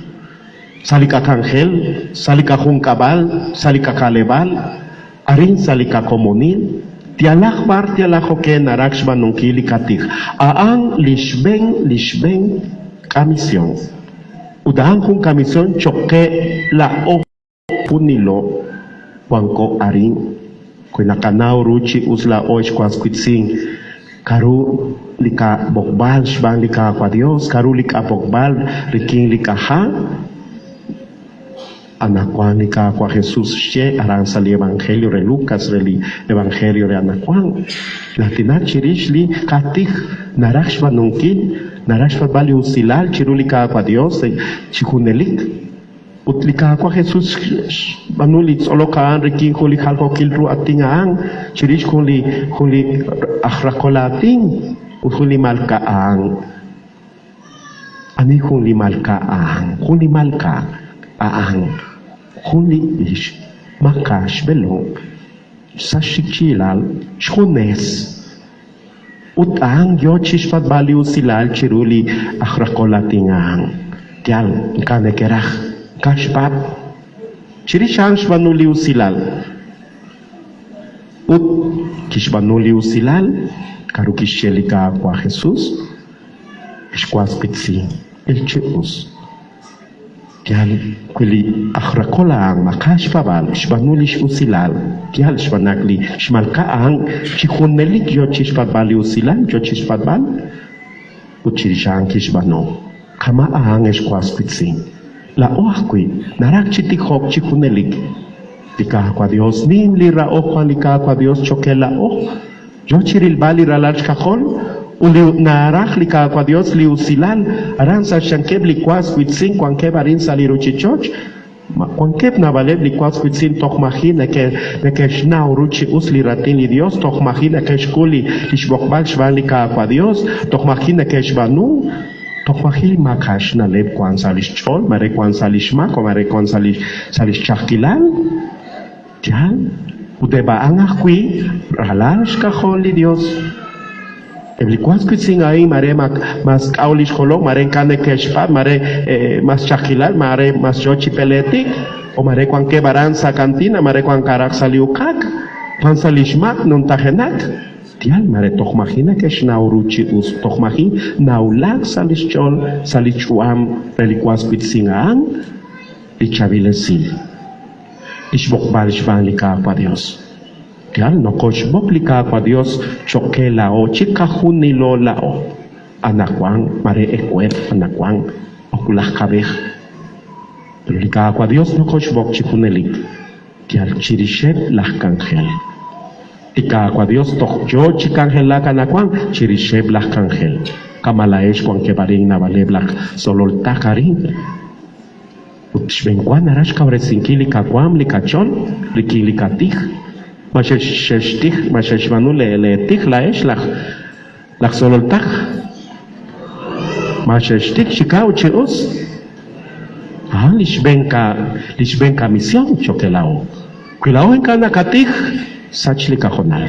salikakangel salikakungkabal salikakalebal arin salika komunil Tialak hoke narak banungkili katik. Aang lishbeng kamisyon. Udahan kung kamisyon choke lao punilo wangko aring. Kung nakanaw ruchi usla oish kwas kwitsing. Karu lika bokbal shbang lika kwa Dios. Karu lika bokbal riking lika ha. Anakuan lika kwa Jesus siya arang sa evangelio re Lucas re evangelio re anakuan. Latina chirish li katik narakshwa nungkin narashwa bali usilal chirulika kwa Dios chikunelik. Utlika kwa Jesus banulit solokaan riking kuli halko kilru atingaang chirish kuli akhrakolating ukuli malkaang. Ani kuli malkaang kuli malka aang. Kuni ish makash belong sa shikilal chunes utang yochish pat baliu silal chiruli akhrakolatingang tial kanekerah kashpat chirishang shbanuliu silal ut kishbanuliu silal karu kishelika kwa Jesus ishkwas pitsi ilchius Tial kuli akhrakolang makash pabal shbanulish usilal tial shbanakli shmalkaang chikunelik yo chishpabali usilal yo chishpabal uchirishang kishbano kama aang eshkwas pitsin la oakui narak chitikop chikunelik tika kwa Dios nin lira okwa lika kwa Dios chokela yo chiril bali ralach kajol Uli narak lika kwa Dios li usilal aran sa shankeb li kwas kwitsin kwankeb arin sa li ruchichoch kwankeb na baleb li kwas kwitsin tokmahi neke shna uruchi usli ratin li Dios tokmahi neke shkuli lishbokbal shvan lika kwa Dios tokmahi neke shbanu tokmahi makash na leb kwan sa lishchol mare kwan sa lishmak o mare kwan sa lishchakilal tiyan udeba angah kui ralal shkachol li Dios Eblikwas kutsing ay mare mas kaulish kolong mare kane keshpa mare mas chakilal mare mas jochi peletik o mare kwan kebaran sa kantina mare kwan karak saliukak kwan salishmak non tahenak tial mare tokmahina kesh nauruchi us tokmahi naulak salishchol salichuam relikwas kutsing ang lichavilesil ishbokbal shvan lika pa Dios Tial no coach boklika kwa Dios choke lao chika hunilo lao anakwang mare ekwet anakwang okulah kabeh lika kwa Dios no coach bok chikunelik tial chirishep lah kangel tika kwa Dios tok jo chikangel la kanakwang chirishep lah kangel kamalaesh kwang kebaring na baleblak solol takaring utshbenkwan arash kawretsinkili kakwam likachon likili katih Masyash manu letik laesh lak solol tak Masyash tik shikau chius lishbenka misyon chokelao Kulao en kana katik sach lika honal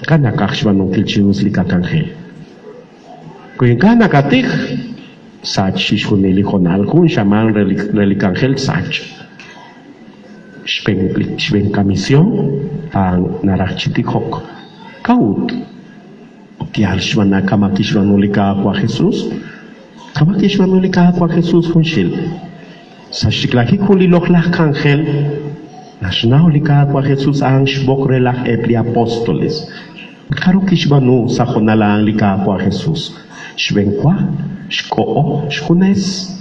kana kakshmanung kilchius lika kangel Kuyen kana katik sach shishkunili honal kun shaman relikangel sach Shben kamisyon ang narakchitikok kaut tial shwana kamakishwanulika kwa Jesus kamakishwanulika kwa Jesus kunshil sa shiklaki kuliloklah kangel nasnaulika kwa Jesus ang shbokrelah epli apostoles karukishbanu sa khonalang lika kwa Jesus shben kwa shkoo shkunes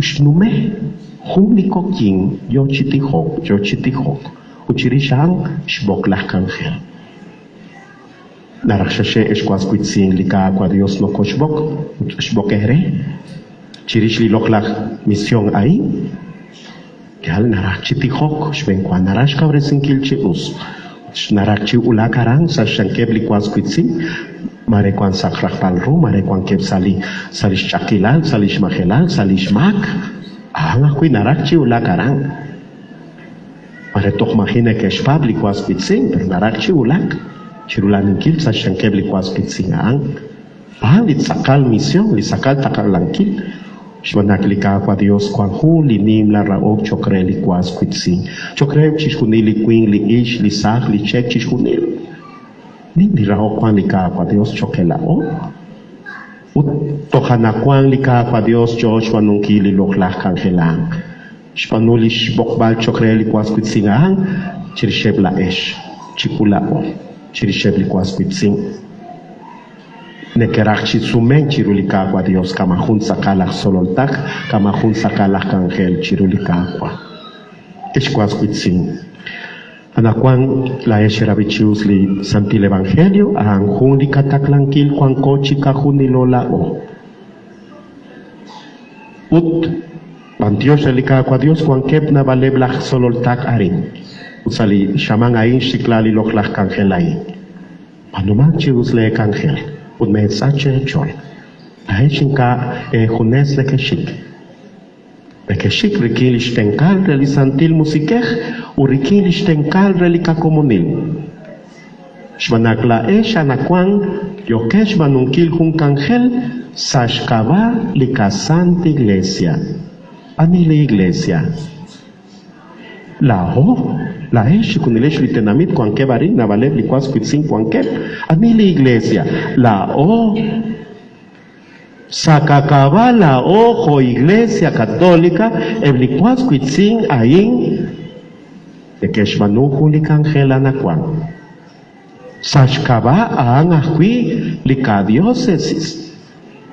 ushnume Humiko king yo chitihok uchirishang shboklah kangel narakshashe eshkwas kwitsing lika kwa Dios no koshbok shbokere chirish li loklah mission ai kal narak chitihok shben kwa narash kavresin kilchius narak chi ulakarang sa shankeb likwas kwitsing mare kwan sakrak palru mare kwan keb salish chakilal salish makelal salish mak Anga kui narakchi ulakarang. Mare tokmahine kesh public was pitsing, per narakchi ulak. Chirulanin kil sa shankebli was pitsing ang. Lit sakal misyon, li sakal takal langkil. Shmanakilika kwa Dios kwa hu linim la raok chokre li was pitsing. Chokre chishkunili queen li ish li sak li chek chishkunil. ni raho kwan lika kwa Dios chokelao. Tohana kwan lika kwa Dios George wanungki li loklah kangelang. Spanulish bokbal chokreli kwa skutsingang chirisheb la esh chikulao chirisheb li kwa skutsing. Nekerak chitsumeng chirulika kwa Dios kama hun sakalak sololtak kama hun sakalak kangel chirulika kwa. Esh kwa skutsing. Anakuan la Esherabichius li Santil Evangelio, ang hun li kataklankil kwan ko chika hun ni lola o. Ut, bantios elika kwa Dios kwan kep na baleblach sololtak arin. Usali shamang ain shiklali loklach kangel ain. Panuman chius le kangel, ut mensaje chol. Aechinka hunes le keshik. Bekeshik rikin lishtencal reli santil musikech u rikin lishtencal reli kakomonil. Shmanakla shanakwang yokesh manunkil hun kangel sashkava likasante iglesia. Anile iglesia. La shikunilesh litenamit kwankebarin navalev likwas kuitsin kwankeb. Anile iglesia. La Sakakabala ojo iglesia católica eblicuas kuitzin ain de keshmanuku likangela nakwan. Sashkaba aan ahui likadiocesis.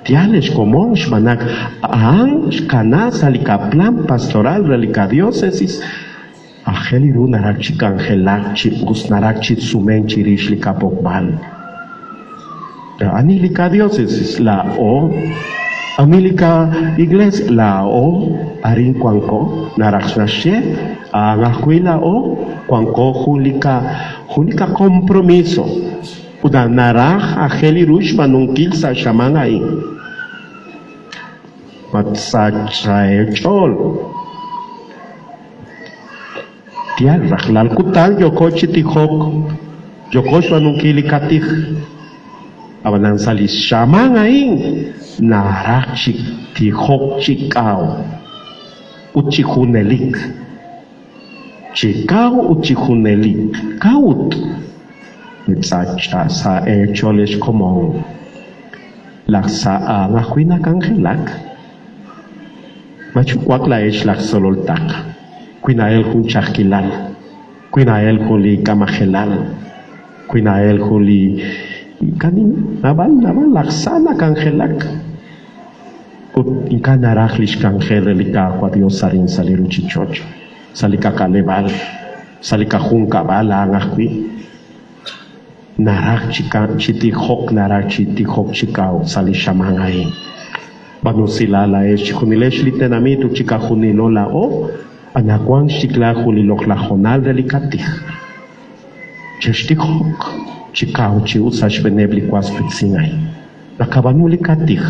Tiales común shmanak aan shkanasa likaplan pastoral relicadiocesis. Angeliru narakchi kangelak chipus narakchi sumen chirish likapokbal. Anilika diócesis la o anilika iglesia la o arin kwanko naraksnashe angahuila o kwanko hulika compromiso uda naraj ageli rush manunkil sa shamangai matsachaechol tial raklal kutal yokochi tihok yokosh manunkil katih abanang salis shaman aing narak chik tihok chikao uchihunelik chikao uchihunelik kaut mitsacha sa choles komong laksa ngahuina kangelak machukwak la lak sololtak kuinael hun chakilal kuinael hun li kamahelal kuinael hun li kanin nabal laksana kangelak ut inka naraklish kangel lika kwa Dios sarin saliru chichoch salika kalebal salika hunka bala ngakwi narak chika chiti hok narak chiti hok chikao salishamangai banusilala es chunilesh litenamitu chika hunilola o anakwang shikla hunilok la honal delikatih cheshtik hok chikao chi usash benebli kwas pitsingai. Nakabanuli katih.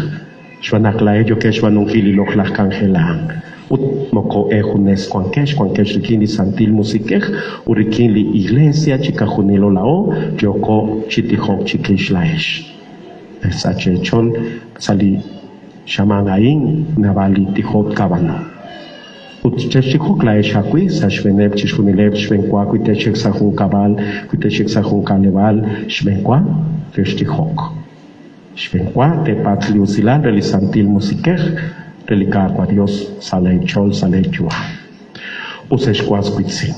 Shwanakla ejo ke shwanungili loklach kangelang. Ut moko hunes kwankesh likini santil musikech urikili iglesia chikahunilo lao joko chitihok chikish laesh. Sache chol sali shamangain navali tihot kabano. Utcheshikok la eshakui sashveneb chishunilev shvenkwa kuitechek sahun kabal kuitechek sahun kaleval shvenkwa festihok shvenkwa te patli usilan relisantil musiker relicar kwa Dios salei chol salei chua useshkwas kuitsin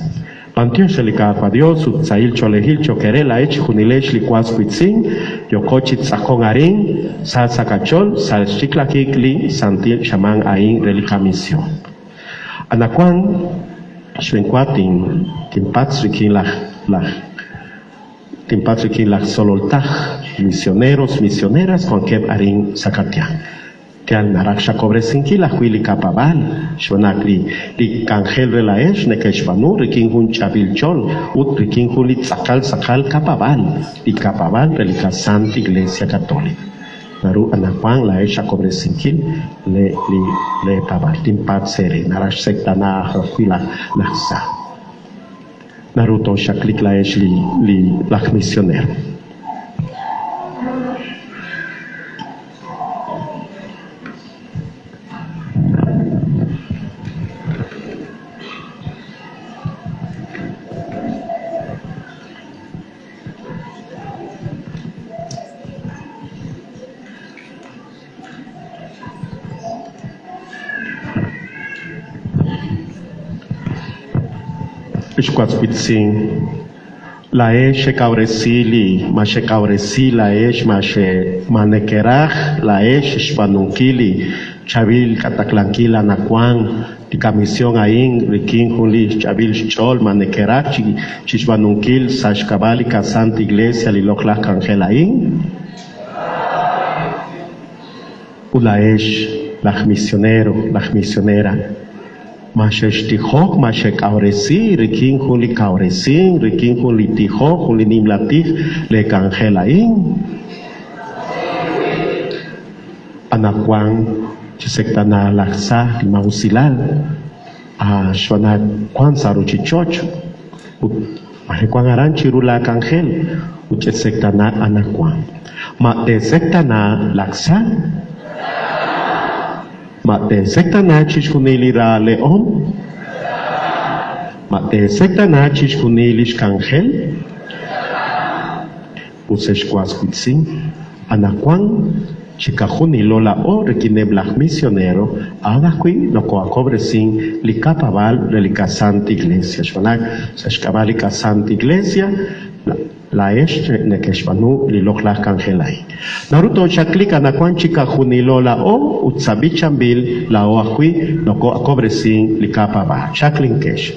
Pantio shelicar kwa Dios utsail cholehil chokerela ech junilesh likwas kuitsin yokochit sakongarin sal sakachol sal shiklakikli santil shaman ain relicamisyon Anakuan shvenkwatin timpatrikin la sololtaj misioneros misioneras con keb arin sakatian tian naraksha kobresinki la huili kapabal shwanakli li kangel relaesh nekeshvanu rikin hun chavilchol ut rikin hun li sakal kapabal li kapabal relika santa iglesia católica Naru anakwang la esha kobresinkin le pabal timpat sere narash sekta na hofila laksa Naruto shaklik la esh li lak misioner Ishquatzpitzin. La esh kauresili, mashe kauresi la esh mashe manekeraj, la esh shpanunkili, chavil kataklanquila nakuan, comisión ain, rikin juli, chavil chol, manekeraj, chishpanunkil, sashkabali, Santa Iglesia, liloklach kangelain. La esh, la misionera. Mashe tihok, mashe kauresi, rikin juli kauresin, rikin juli tihok, juli nimlatih, le kangelain. Anakuan, chisektana laksa, limausilal, shwana kwan saruchichoch, mahekwan aranchirula kangel, uchesektana anakuan. Ma de sektana laksa, ma de sektana chishkunilira leom, ma de sektana chishkunilis kangel, useshkwaskwitsin, anakuan, chikajuni lola o requineblaj misionero, adakui no coacobresin, licapabal relica Santa Iglesia, shvanak, seshkabalika Santa Iglesia, la este nekeshvanu liloklaj kangelai. Naruto chaklika nakuan chikajuni lola o, utsabichambil, la o akui no coacobresin, licapabal, chaklinkesh.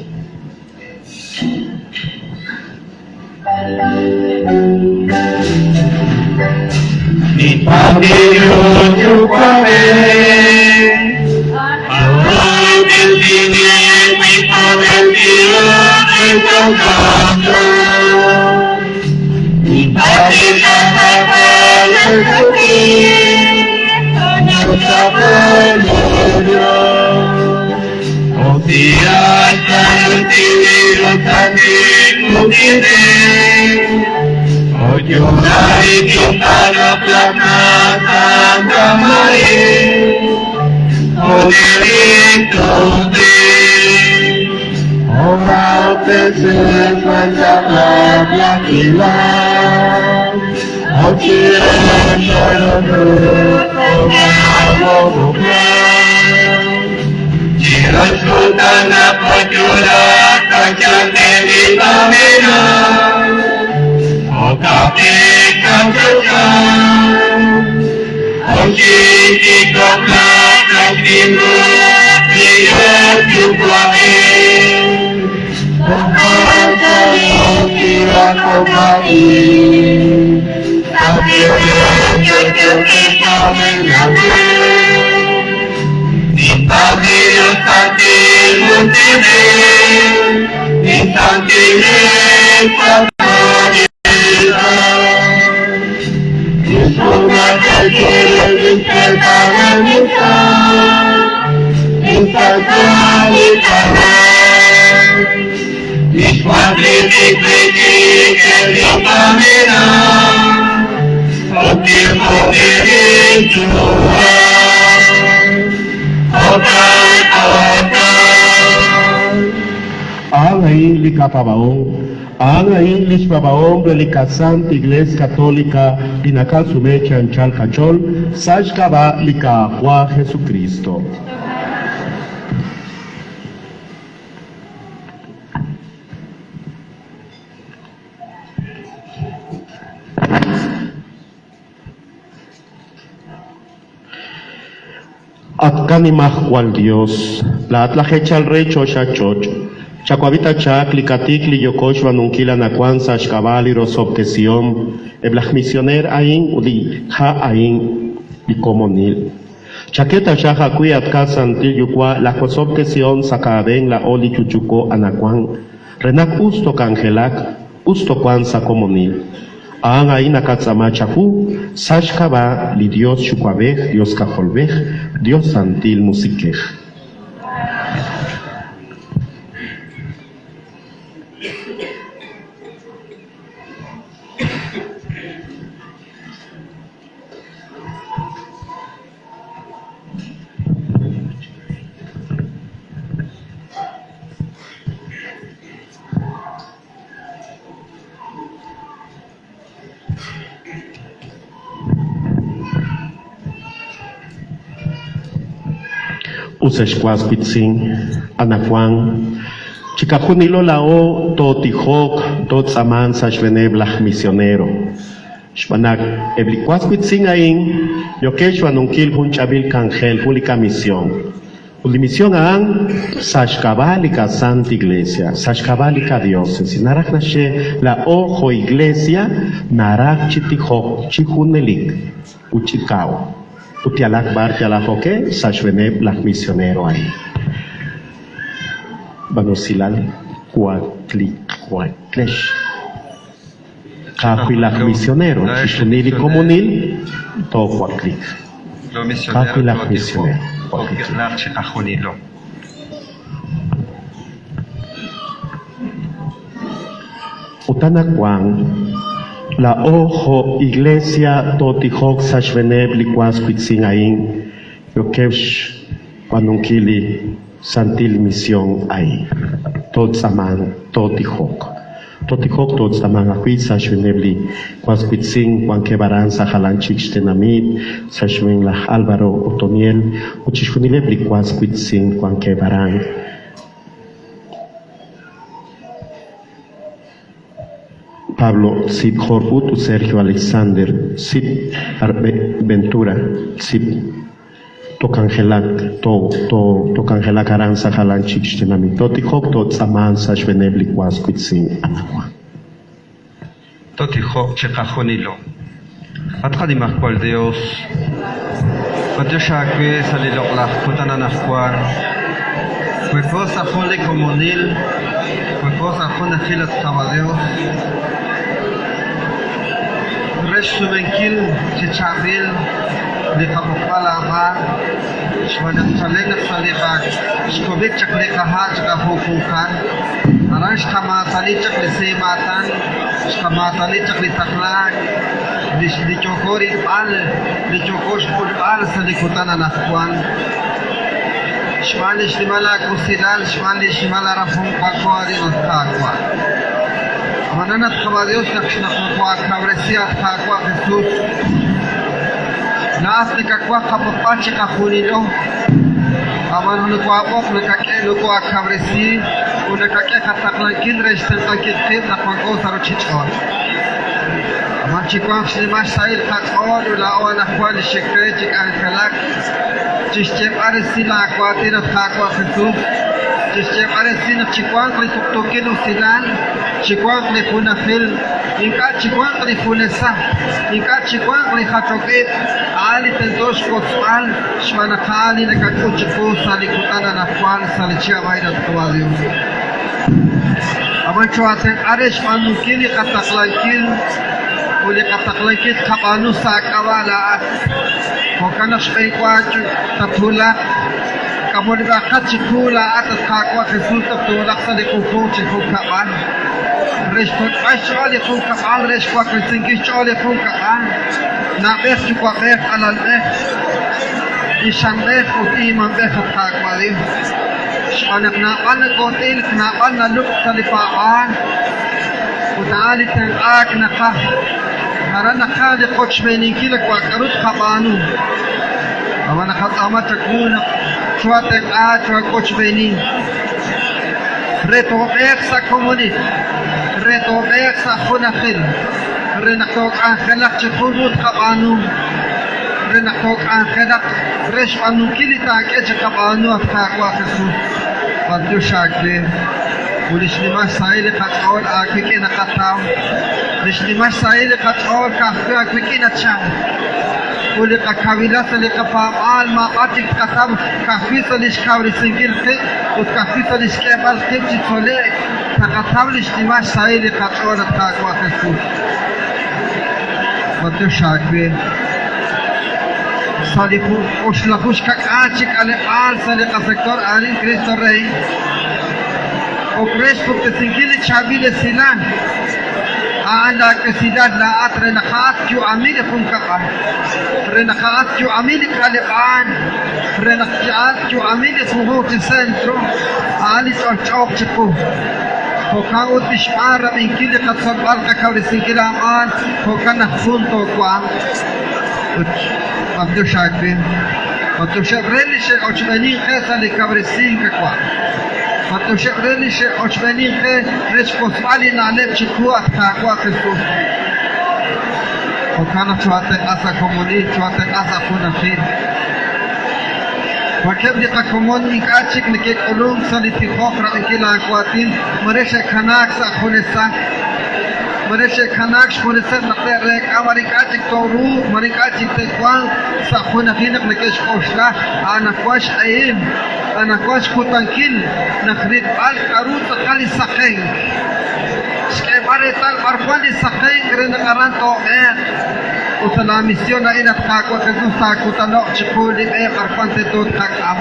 Mi padre yo cuave, ahora del dinero mi padre me tocando. Mi padre la no o tía tan dinero también o llorar y quitar la plata Santa María, o delito de, o peces falta la plaquila, o tirando o bravo quiero escuchar la pollura, canción de mi familia. O café canción, o chiqui con la primo, y tu placer. O falta de tira con maíz, también yo que saben la fe. Ni familia infantil, infantil, mis padres de que mi camina, o tiempo de Again licapabaón, relica Santa Iglesia Católica, Dinacal Sumecha en Chalcachol, Sashkaba lica Juan Jesucristo. Atkanimah wal Dios, la atlajecha al rey chochachoch. Chacuavita chak, licaticli, yokosh, vanunkila, nacuan, sashkabali, rosobtesión, eblach misioner ain, udi, ha ain, y comonil. Chaqueta shaja cuiat casantil yukwa, la cosobtesión, sacaben, la oli chuchuco, anacuan, renak usto cangelak, usto cuan sacomonil. Aan ain akatzamachafu, sashkaba, li Dios chucuabej, Dios cajolbej, Dios santil musiquej. Useshquaspitzin, anacuan, Chikahunilo lao totihok tot saman sa shveneblah misionero. Shpanak eblikwaspit singain yokeshwa nunkil hunchabil kangel pulika misión. Uli misión ang sashkabalika Santa Iglesia, sashkabalika diócesis. Narak nashe la ojo iglesia narak chitihok chihunelik uchikao. Utialak bar tialajoke sashveneb lah misionero ahí. Banosilal cuatliclesh. Capilac misionero, chichunili comunil, to cuatlic. Capilac misionero. Utanakwang, la ojo iglesia totihok sashveneb liquaspitzingain, yokevsh panunkili. Santil misión ahí. Tot saman, totihok. Totihok tot saman ahuit sa shvenebli. Kwaspitzing, Juan Kebaran sa halanchik tenamid, sa shven la Álvaro Otoniel, uchishunilebli kwaspitzing Juan Kebaran. Pablo Sid Horput, Sergio Alexander, Sid Ventura, Sid Tokangelak, Tokangelak Aranza Halanchik Shtenami, Totihok, Tot Saman, Sashvenebli, Quasquitsin, Anagua. Totihok, Chekahonilo. Atradimach Paul Deus. Patioshakwe, Salilokla, Putananafuan. Huecosa Jole Comunil. Huecosa Jona Filat Caballeos. Resumenkil, Chichabil. Likapukalaman, Shwanak Salenak Salibak, Shkovik Chaklekahaj Gahukukan, Arash Kamatalichak Lisematan, Shkamatalichak Litaklak, Lichokori Al, Lichokosh Al Salikutana Nakwan, Shwanish Limala Kusilal, Shwanish Limala Rafum Pakwari Nakwa. Mananat Kabadios Nakshnakwak, Kavresia Takwa Jesus. Naafrika kwa kapapache kahunilo Aman kwa bok nakake kwa kavresi unakake kataklankin restan kakit na kwa saro chichon Aman chikwa shlimash sail kakon ula ona kwa shekre chik ankalak Chistem aresila kwa tira takwa Jesus Chistem aresina chikwa kli tuktokin usilan chikwa kli punafil Inka chikwa kli punesa Inka chikwa kli khatokit Ali tentos kotsal shmanakali nakakuchiku salikutana na kwan salichia vaida tuwadio Amancho aten aresh manukili kataklankil Uli kataklankil kabanu sakawala Kokana shpeikwachu tatula Kamuni bakachikula atat kakwa kesulta tulak salikukuchi kukaban Resh kot ashali kukaban resh kwa krisingish ali kukaban Nabek chukwa bek alal bek Ishan bek uti man bek at kakwali Shanak naban na kotil naban na luk talipaan Utali tang ak naka Nara nakali koch meninkila kwa karut kabanu Awa nakatama chakuna Chua tang ak chua koch menin Reto bek sa komunit Reto bek sa khunakil Renakok angelak chikudut kabanu Renakok angelak Resh anukili taake kabanu at kakwa Jesus Pagyo shakle Ulish lima saile katol akwiki nakataw Lish lima saile katol kakwe akwiki natsyang Uli kakawila sa likapamal maatik katab Kakwi sa lish kawri singil ki Ut kakwi sa lish kebal kib chitole Nakataw lish lima saile katol at kakwa Jesus Matyo shakwe Saliku Oshlakush kak achik ale al salika sektor alin Kristo rey Okresh pukte singili chabile silan Aanda kesidad la at renakaat kyu amili punkakan Renakaat kyu amili kalipan Renakaat kyu amili puhuti sentro Alis or chok chiku Hokaut ishmara minkili katsabal kakawri singila aman Hokana funto kwang Abdu Shakri Abdu Shakri Ochmeni khesa li kawri singa kwang Ato siya kreli siya ochmenin ke responsable na alep chikuat kakwa Jesús. Okana chuate asa komuni, chuate asa kunafin. Wakib di kakomon ikachik nikik ulung saliti khokra ikila akwatin maresha khanak sa khunesa maresha khanak khunesa nakte rek amari kachik toru mari kachik tekwang sa khunafin nikik koshla ana kwash ayim ana kwash kutankil nakhrid al karut kali sakeng Skye mare tal markwani sakeng rin karan to utala misión na inat kako Jesús takutano chikuli karpante tot kakam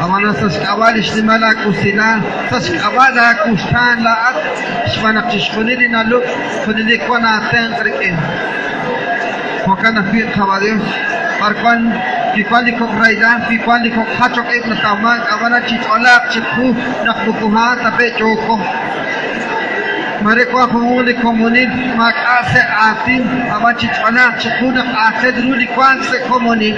amana sa skawali shimala kusina sa skawala kustan laat shmanak chishkunili na luk kunili kwa na aten krikin wakana fit kawalios parkwan pikwali ko raida pikwali ko hachok na tamang amana chitolak chikku nakbukuha tape choko Mare ko humuli komunit makase atin abachi chana chikuna akhed ruli kwan se komunit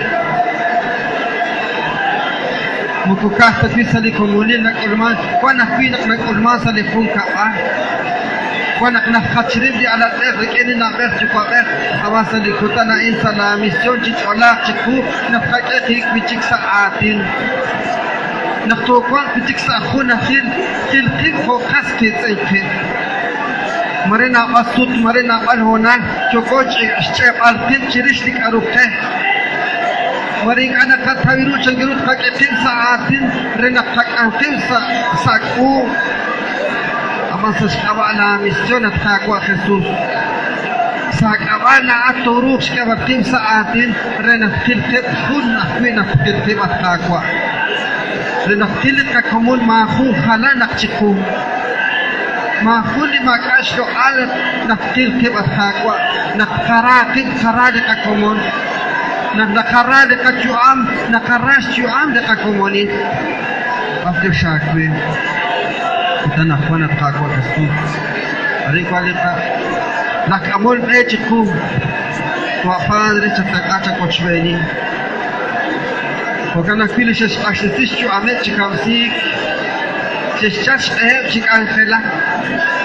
mukukasta pisali komunit na ulman kwana pina na ulman sali funka pa kwana na khachrim di ala rekeni na ber chukwa ber awasali kutana insana mission chichola chiku na khaketi bichik sa atin naktukwan bichik sa khuna khil ko khaske tsaike Marina asut marina alhonan chokoch chep alpin chirishlik arukhe Maring anak katawiru changirut kaketin saatin rena kakantin saku Amasa skabana mission at kakwa Jesus Sakabana aturuk skabatin saatin rena tilkit hunna mina tilkit at kakwa Rena tilit kakumul mahu halanak chiku ما كل ما كاشلو على نقتل كبر خاكوا نقراقب خرادق كومون نقرادق جوام نقراش جوام دق كوموني أفضل شاكوين كتنا خوانا خاكوا كسوف أريك واليقا لك أمول بيتكو وفان ريشة تقاطع كوشبيني وكان كلش أشتيش جوامت شكامسيك تشتش أهب شك أنخلا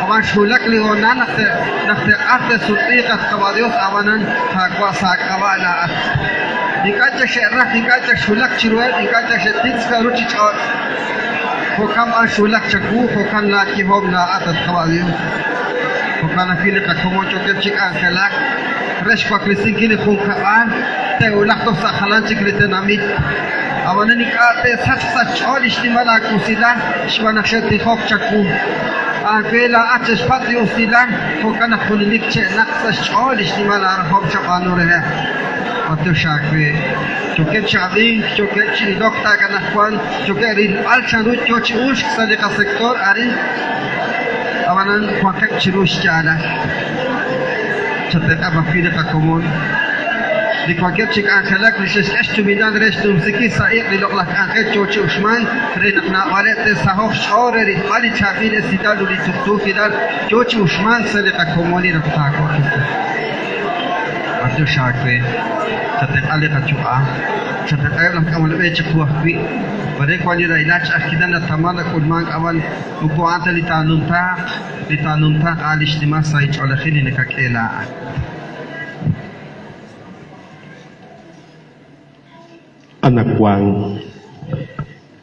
أمان شولك لغونا نخت أخذ سلطيقة قباديوس أمانا حقوا ساقوانا نكاجة شعرك نكاجة شولك شروع نكاجة شتيس كروتي شعر وكم أن شولك شكو وكان لا كيهم لا أتت قباديوس وكان في لك كمون شوكب شك أنخلا رشقا كلسين كيني خون كبان تقولك توسا خلان شك لتنامي أمانا نكاته سات شعور اشتمالا كوسيدان شوانا شتي خوك شكو Akela ates patri ustilan kokana kulilik che naksa cholish ni mala arhom chapano reha ato shakwe choket chabin choket chi dokta kana kwan choket rin al chanru chochi ush sadika sektor arin amanan kwakat chirush chala chateta bafide ka komon di kwaket chik angelak lishes estu midan restum ziki saiq li loklak anget chochi ushman renak na walet sahof shore ri ali chabin sitalu li tuktu kidal chochi ushman sadika komoni rakta ko ato shakwe chateta ali ka chua chateta lam kamal be chakwa wi bare kwali ra ilach akidan tamana kulman amal mubuata li tanunta al ijtima sai chola khili nekakela anak wang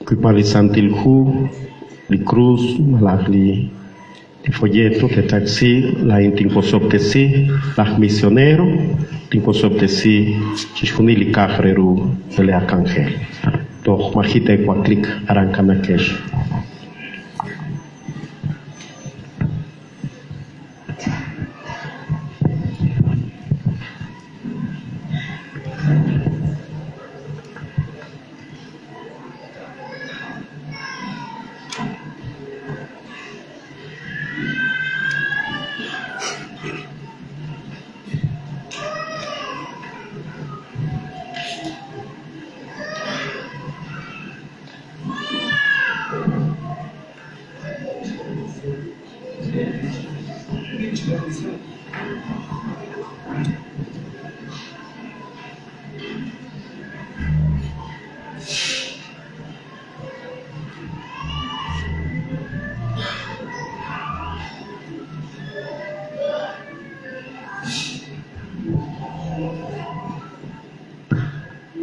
kipali santilhu di cruz malakli di folleto de taxi la intinko sobtesi la misionero tinko sobtesi chishkunili kafreru ele akangel to mahite kwa klik arankana kesh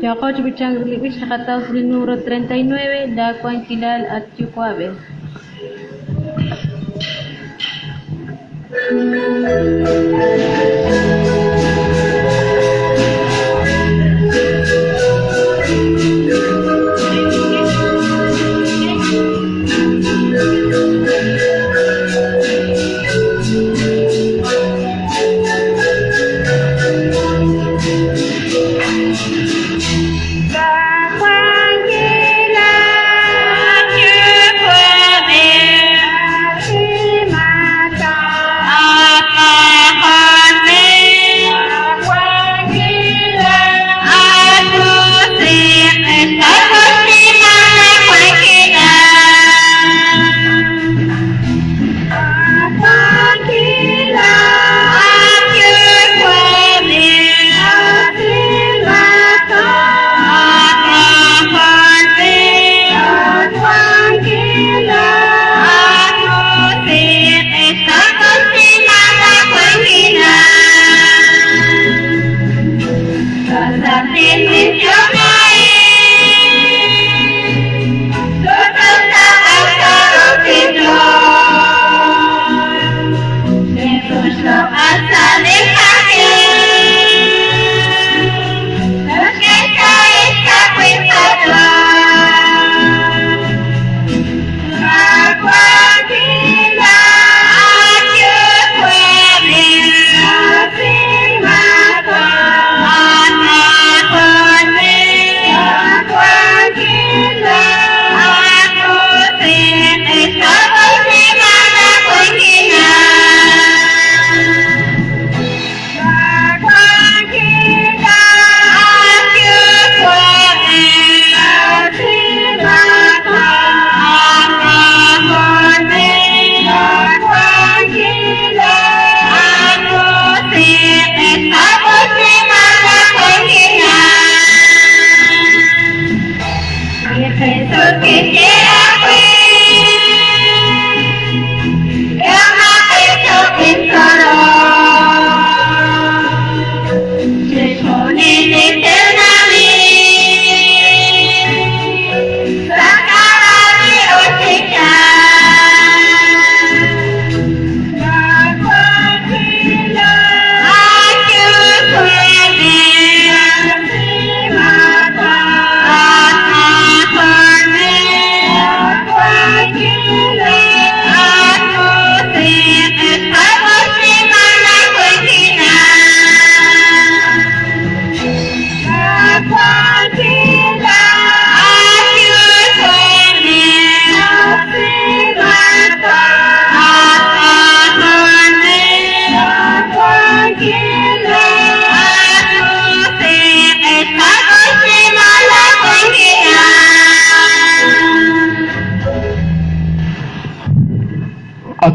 Yakoch Bichang Libish Hataus del número 39, Dacuan Quilal at Yucuabe.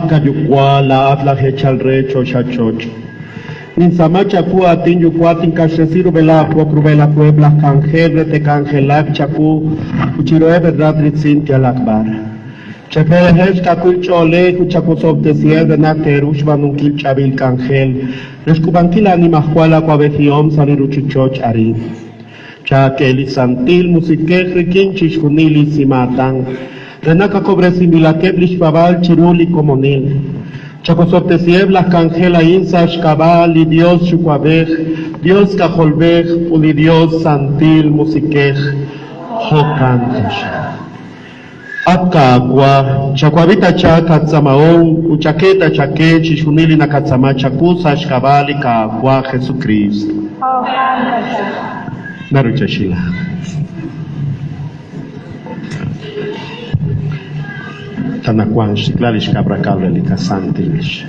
Kayukwa la atla hechalre chochachoch. Ninsamacha ku atin yukwatin kashesiru bela pokrubela puebla kangelre te kangelak chaku uchiroe verdad ritzintia lakbar. Chepele hesh kakul chole kuchakusov de sierra na terush banunkil chabil kangel. Reskubankil animahkuala kwa behiom saniruchuchoch ari. Chakeli santil musikeh rikin chishkunili simatang. Renaka cobre similakeb lishpabal chiruli comonil. Chacosotesiev las cangela insash cabal y Dios chukwabej, Dios cajolbej, uli Dios santil musikej, hokantesh. Apka agua, chakwabita chaka tzamaon, uchaketa chake chishunili na katzama chakusash cabal y ka agua Jesucristo. Naruchashila. Tanakwan shiklalish kabrakable likasantish.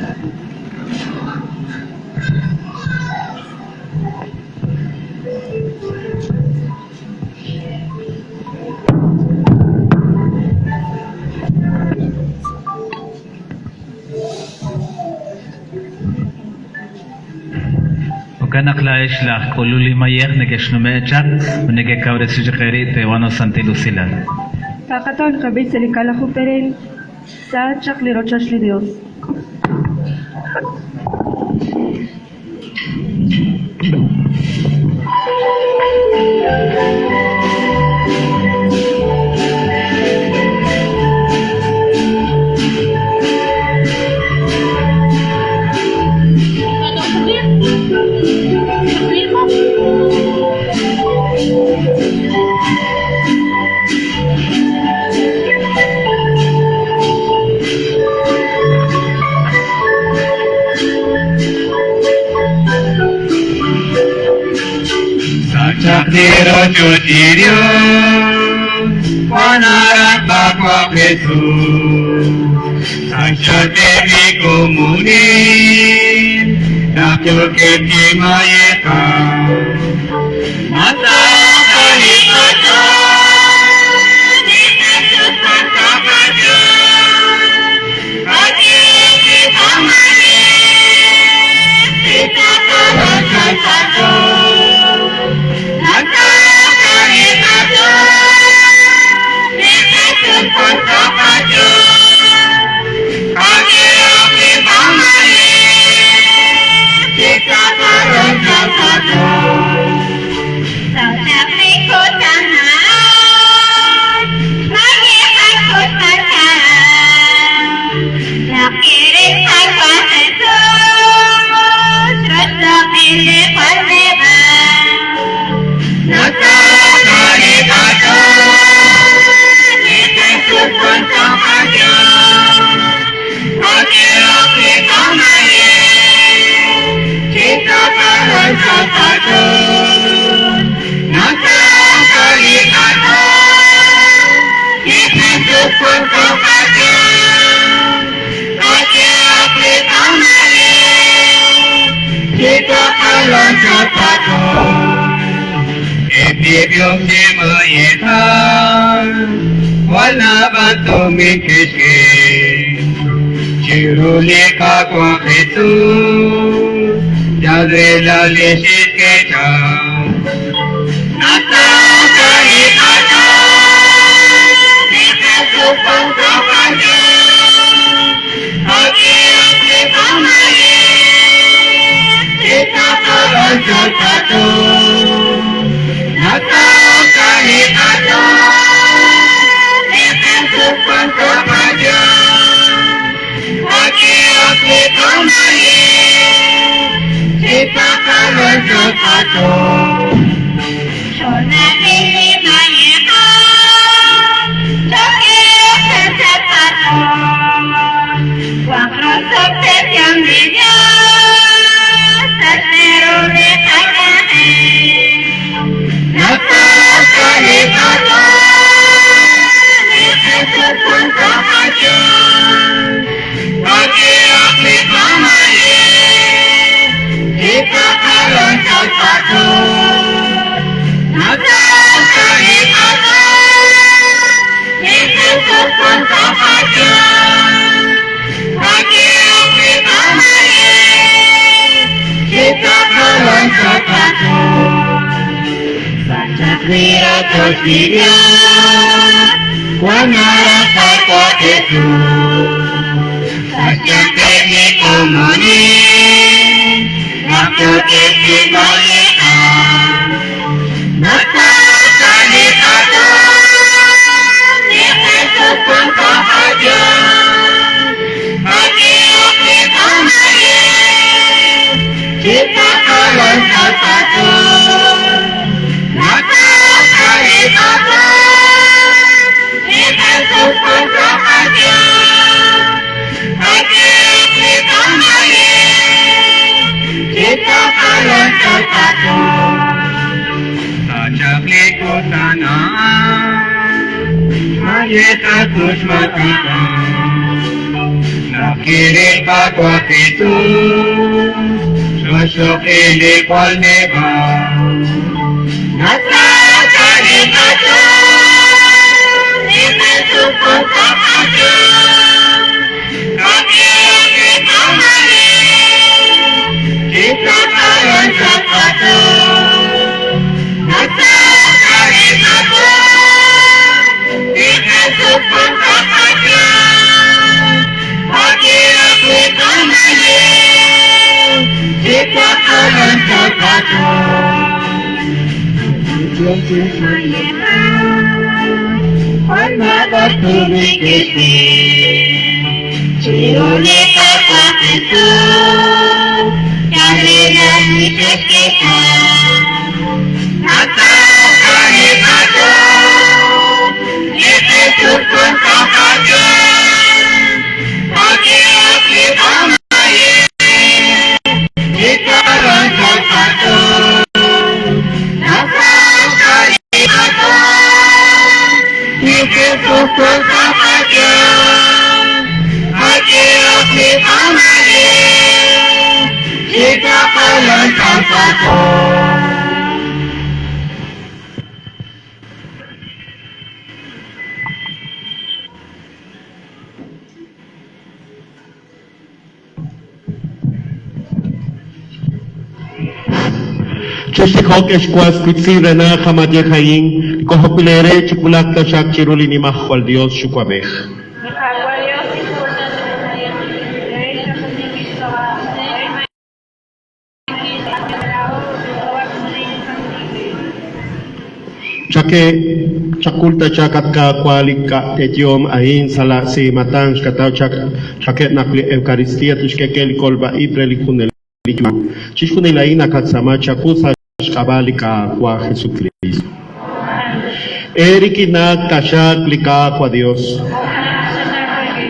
وكان أقلا إشلاح قولوا لي ما يخنق شنوميتشا ونجي كورس شجريت وانو سانتيلو سيلان. Kakatol kabisa likalaho perel sa chakli rochas li Dios. Santiro Chotirio, Panarat Bakwa Jesus, Sanchote Mi Comuni, Nakyo Keti Mayeka, Mata Kalikato, Ni Jesus Santa Kajo, Kati Kamani, Sita Kalakato, Mata Kalikato, Ni Jesus Santa Kajo, Kati Kamani, Sita Kalakato. Dios te maeta, wala bantu mikishke, chirule ka kwa Jesus, jadre la leshke cha, nata kari kata, nika supang kapanya, agi agi kamaye, kita karan jatato. Nata kali kata, ikan supang kamaja, aki aki kamaye, kita kawan kakato. Shona dili mayeka, joki sesetato, wakro sukses yang dia, seseru di kakahe. Nata kali kata, ni Jesus Santa Kajo, aki aki kamaye, kita kawan kakato. Nata kali kata, ni Jesus Santa Kajo, aki aki kamaye, kita kawan kakato. Sakria Toshiria, Wanara Sakwa Jesus, Sakya Mi Komoni, Nakyo Keti Mayeka, Nata Kali Kata, Ni Jesus Santa Kajo, Aki Aki Kamaye, kita kawan kakato. Nata kali kata, ni Jesus Santa Kajo, aki aki kamaye, kita kawan kakato. Sajak likutan Mayeka kusmatika, nakirin ka kwa kitu, sosok ili kwal neba. Nata kali kata, ni Jesus Santa Kajo, aki aki kamaye, kita kawan kakato. Nata kali kata, ni Jesus Santa Kajo, aki aki kamaye, kita kawan kakato. Wanada tumikiti, chirule kata itu, jalila nikita. Nata kali kata, ni Jesus Santa Kajo, aki aki kamaye, kita kawan kakato. Nata susun sakajon, hakiok ni pamayin, kita kalon sakajon. Cheshikok escuas kutsira na kamadya kaying kohopilere chikulak ta shak chiruli ni mahwal Dios shukwabeh. Chake chakulta chakat ka kwalik ka etiom ahin sala si matang kataw chaket nakli Eukaristia tushkekel kolba ibreli kunel chishkunel ahin akatsama chakusa Kabalika kwa Jesucristo. Erikina kashak lika kwa Dios.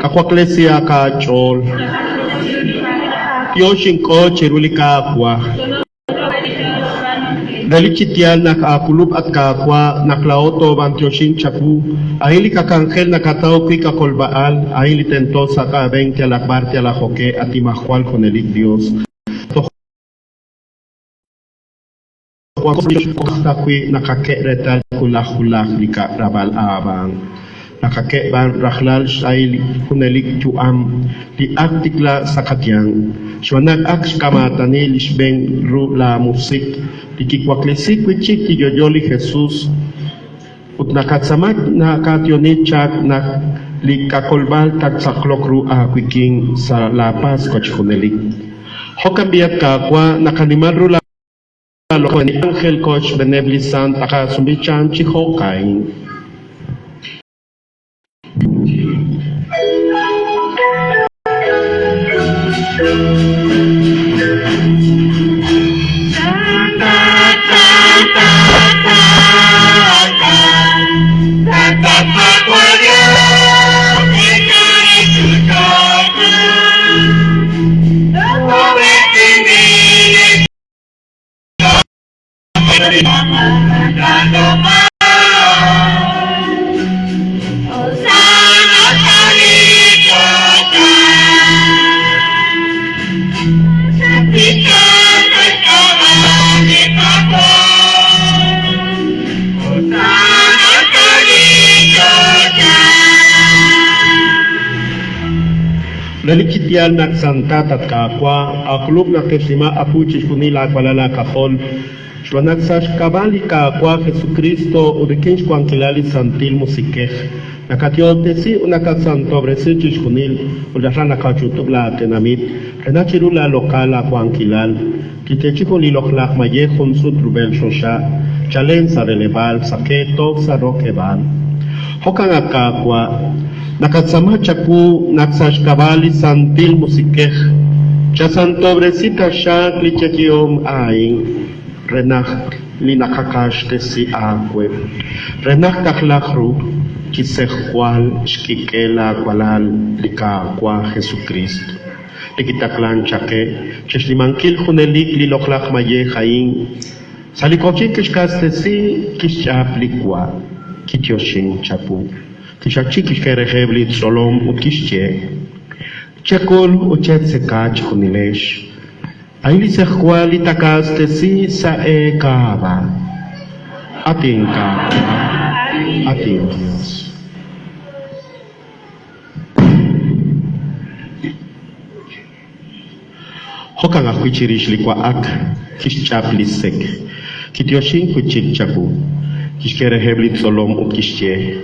Kakwa klesia ka chol. Yoshin ko cherulika kwa. Dalichitial nakakulub at kakwa naklaoto bantyoshin chaku. Ahili kakangel nakatao kika kolbaal. Ahili tento sa ka 20 alakbarte alajoke at imakwal konelik Dios. Takwi nakakeretal kulak lika rabal abang nakakeban rahlal shail kunelik tuam di aktikla sakatyang shwanag aks kamatani lishbeng ru la musik dikikwaklisik wichik ti jojoli Jesus ut nakatsamat nakatyonit chak nak likakolbal tatsaklok ru akwiking sa lapas koch kunelik hokambiat kakwa nakanimal ru Lo ni Angel Coach Benebli Sant aka sumbichan chihokay. Lalikitial nak santa tat kakwa aklub nak kesima apu chishkuni la kwalala kafol shwanak sash kabali kakwa Jesucristo udikinch kwankilali santil musikech nakationtesi unakat santobresi chishkunil udasana kachutub la tenamit renachirula lokala kwankilal kitechiko liloklak maye khonsut rubel shosha chalen sa releval saketo sa rokebal hokanga kakwa nakatsama chaku naksash kabali santil musikech chasantobresita shak lichekiom aing renach linakakash tesi akwe renach taklakru kisechwal shkikela kwalal likakwa Jesucristo likitaklan chake cheshlimankil hunelik liloklak maye chaing salikochik kishkas tesi kishap likwa kityoshin chapu Kishachik kereheblit solom utkishche. Chekol uchet sekach kunilesh. Aili sekwali takas tesi sa kava. Ating kava. Ating Dios. Hokang akuichirish likwa ak kishchap lisek. Kityoshin kuchik chapu. Kishkereheblit solom utkishche.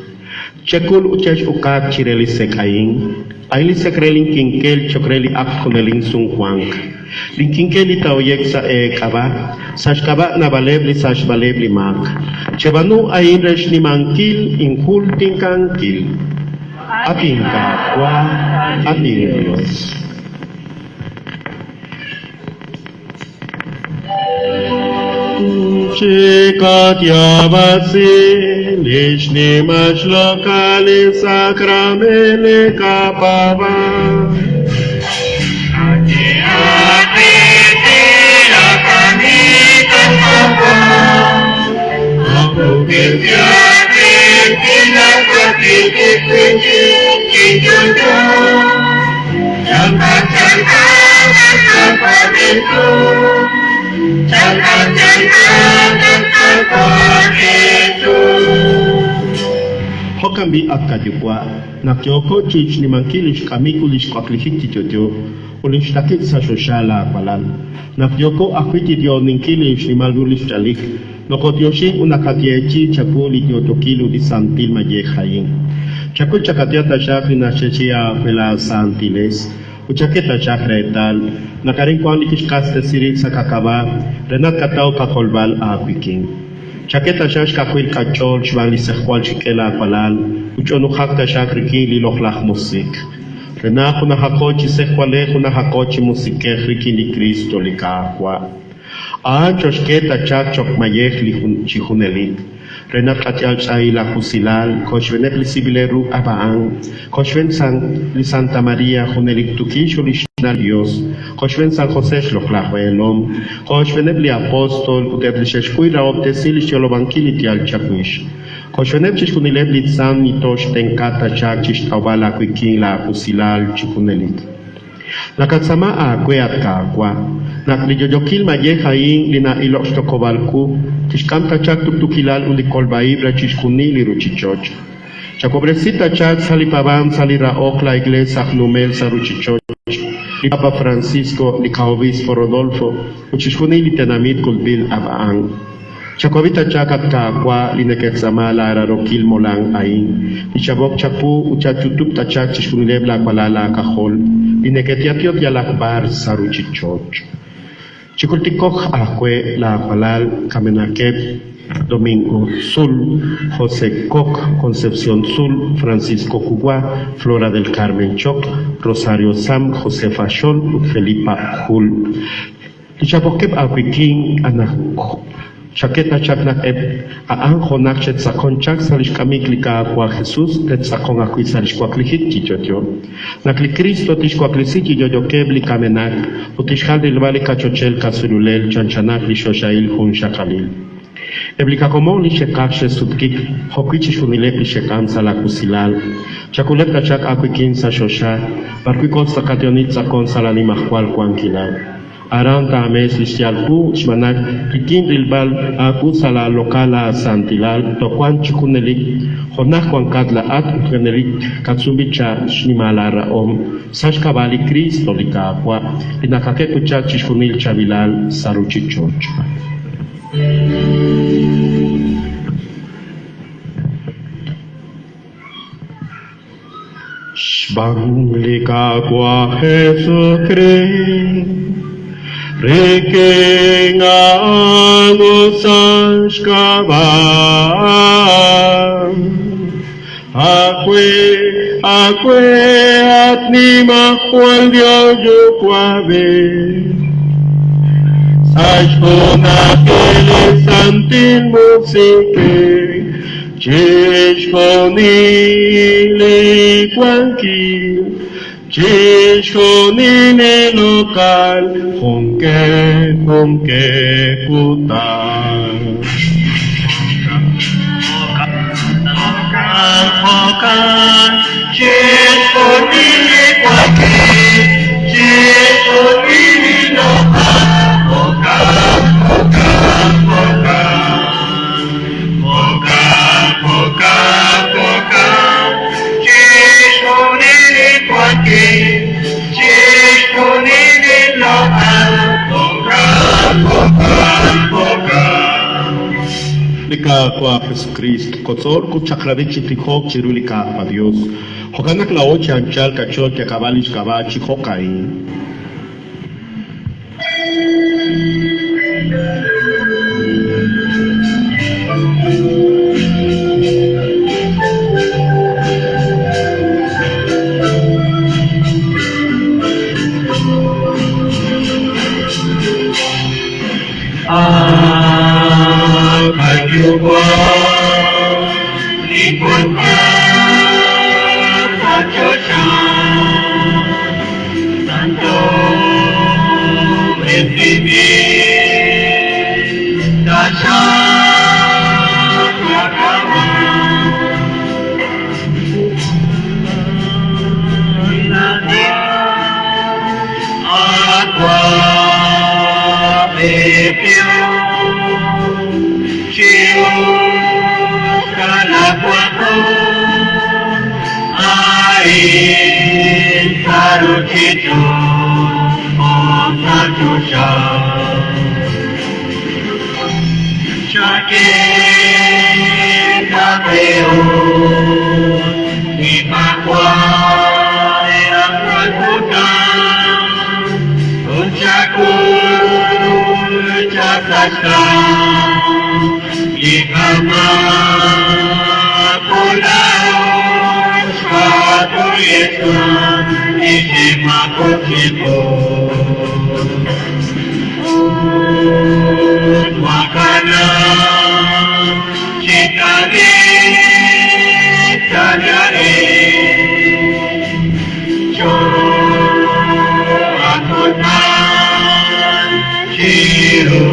Chekul uchach ukat chireli sekaing, aili sekreling kinkel chokreli ak kuneling sungkwang. Ling kinkeli taoyek sa kaba, sash kaba na balebli sash balebli mak. Chebanu ain resh ni mangkil inkul tingkangkil. Ating kakwa, ating Dios. Chikatia basilis ni mas lokali sakramele kapava. Aku Hokambi akadukwa na kyoko chich ni mankilish kamikulish kwa klihiti jojo ulish takit sa shoshala palan na kyoko akwiti dio ninkilish ni malulish talik no kotyoshi unakatiechi chapuli diotokilu di santil majehayin chaku chakatia tashakri na chechia pela santiles uchaketa chakretal na karinkwang likishkaste siri sa kakaba renat katao kakolbal akwiking Chaketa shash kakwil kachol shwang li sekhwal shikela palal uchonu hakta shakriki li lokhlakh musik rena kuna hakochi sekhwale kuna hakochi musike kriki li Kristo li kakwa choshketa chak chok mayekh li chihunelit rena katial shaila husilal koshvenep li sibileru abaang koshven sang li Santa Maria hunelik tukisho li Dios, Koshven San José Shlokhlach Elom, Koshveneb li apostol, putet li sheshkuira optesil sholovankili al chakuish. Koshveneb chishkunileb li san nitosh tenkata chak chishtawala kwikin la pusilal chikunelit. Nakatsama a kweat kakwa, naklijojokil mayehain lina ilokstokovalku, tishkamta chak tuktukilal ulikolbaibra chishkunili ruchichoch. Chakobresita chak salipavan salira okla iglesia numel saruchichoch. Papa Francisco ni Obispo Rodolfo uchishkuni litenamit kulbil abaang chakovita chakat kakwa lineketsamala rarokil molang aing ichabok chapu uchatutup tachak chishkuni lebla palala kahol lineketiatiot yalakbar saruchichoch chikultikok akwe la palal kamenakep Domingo Sul, José Koch, Concepción Sul, Francisco Cugua, Flora del Carmen Choc, Rosario Sam, Josefa Shol, Felipa Hul. Ichabokeb Aquiking, Ana Chaqueta Chaknak Eb, Aanjo Nachet Sakon Chak, Salishkamik Lika Aqua Jesús, Tet Sakon Aqui Salishquaklihit Chichocho. Nakli Cristo Tishquaklisiki Yoyokeb Likamenak, Utishkal del Vale Cachochel Casululel, Chanchanak Lishoshail Hun Shakalil. Eblika komon li shekak she sutkik, hokichi shunilek li shekam sa la kusilal. Chakulek kachak akwikin sa shosha, parkwikot sa kationit sa kon sa la ni mahkwal kwankilal. Aran ta ames li shialku, shmanak, kikin rilbal aku sa la lokala santilal, to kwan chikunelik, honak kwankat la at ukrenelik, katsumbicha shnimala raom, sashkabali Kristo li kakwa, pinakake kuchak chishkunil chavilal saruchichoch. Shbanglika kwa Jesucristo, rekenga angosashkaba, akwe atnima kwal Dios kwave. Ashkona kele santin musike, cheshkoni le kwanki, cheshkoni ne lokal, honke kuta. Hokan, cheshkoni le kwanki, cheshkoni ne lokal. Lika kwa Jesucristo, kotor kuchakradiki tikok chirulika pa Dios. Hokanak la ocha anchal kachol ke kabalish kabachi hokai. Ayuba, Lipunta, Sancho, Ikama Pulao Shatu Yesu Ishima Kukipo Wakana Chitane Chanyare Cho Akutan Chiru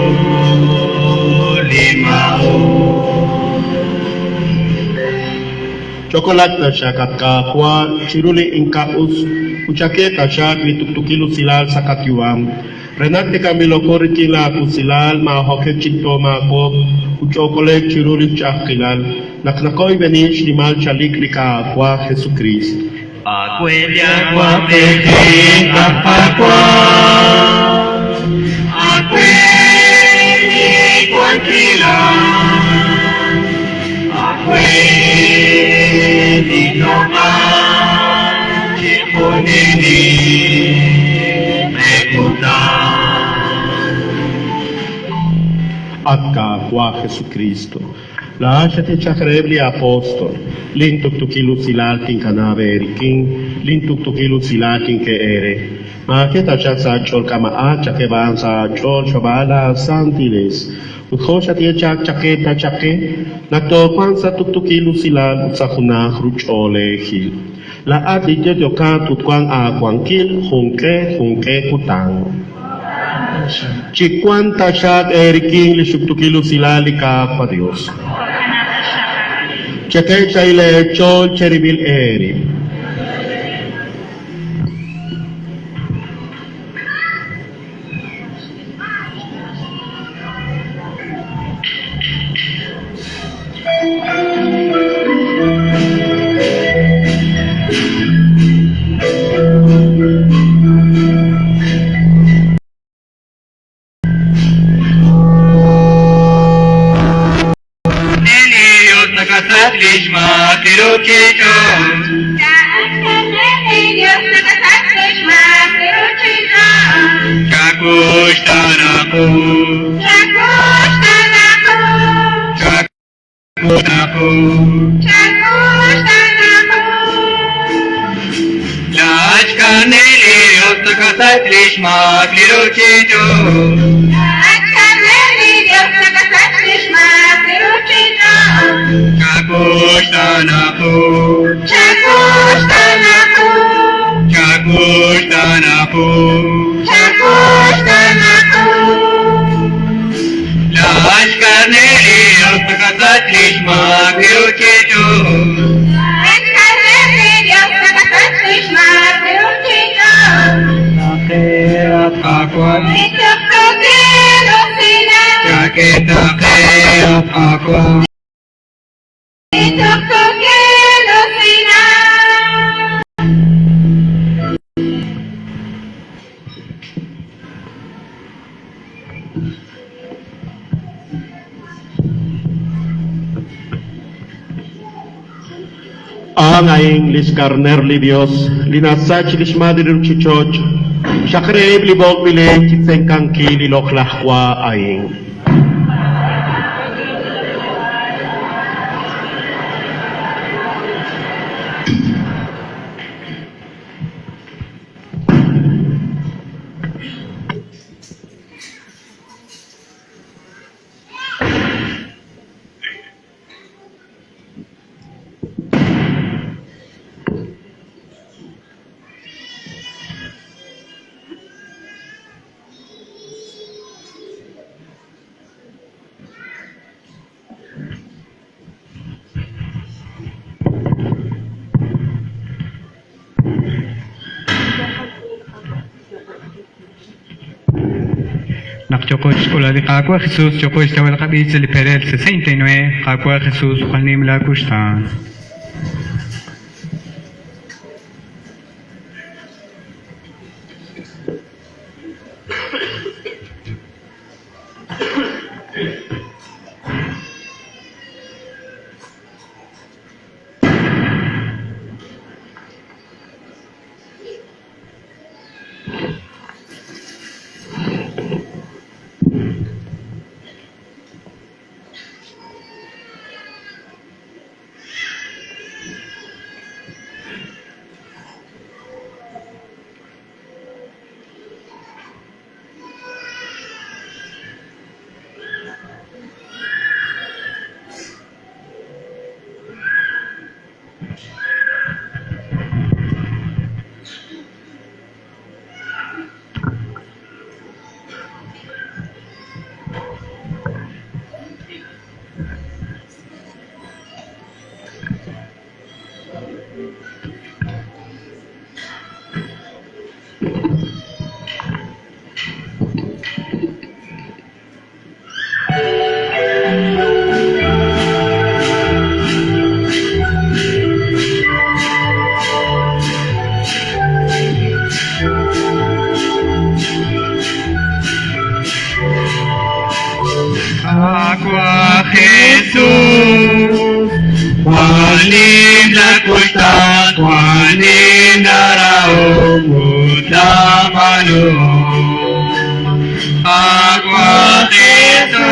Chocolate tashakat kakwa chiruli inkaus uchake tashak ni tuktukilu silal sakatyuam Renate Camilo Korikila kusilal ma hoke chinto ma ko uchokole chiruli chakilal naknakoy benish ni mal chalik lika kwa Jesucristo Aquelia kwa peke kapakwa Aqueli kwa kila Aqueli noma Chiponini Mekuta Akka kwa Jesucristo Lasciati chakrebli apostol, lintuk tukilu silalkin kanave erikin, lintuk tukilu silalkin ke ere. Ma che tachat sa chol kama acha ke ban sa chol shobala santiles. Utkosha tie chak chaketa chake, nakto kwan sa tuktukilu silal sa khuna khruchole hil. La ati je jokan tutkwang a kwangkil hunke kutang. Chikwan tachat erikin li shuktukilu silali ka pa Dios. Chake chaile chol cheribil eri. Lishma Tirukito Chakushtanaku Lashkaneli Yostakasat Lishma Tirukito Chakushtanaku Lashkaneli Yostakasat Lishma Tirukito Aqua Angaing lis karner li Dios, linasach lis madirir chichoch, shakreb li bog bile chitsengkang ki li loklahwa aing. Nakchokos kula di kakwa Jesus chokos tawal kabit sa liperel 69 kakwa Jesus kanim la kustan. Wanim na kustat, wanim na raumut na palu. Agua Jesus,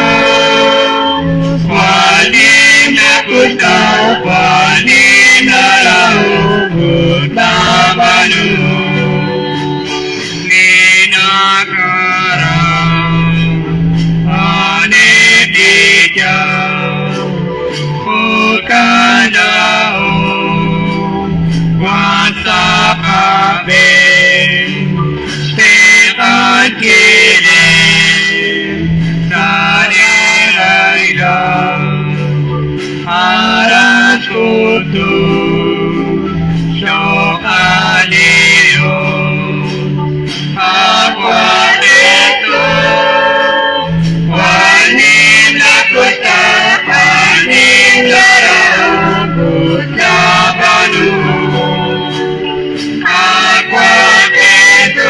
wanim na kustat, wanim na raumut na palu. Ninakarang aneditya. Kanao Wansakabe Stekan Kire Sanirayla Aras Kutu Shokaleo Akwadeto Wanim Lakusta Wanim Lara Buddha-Balu Aquaketu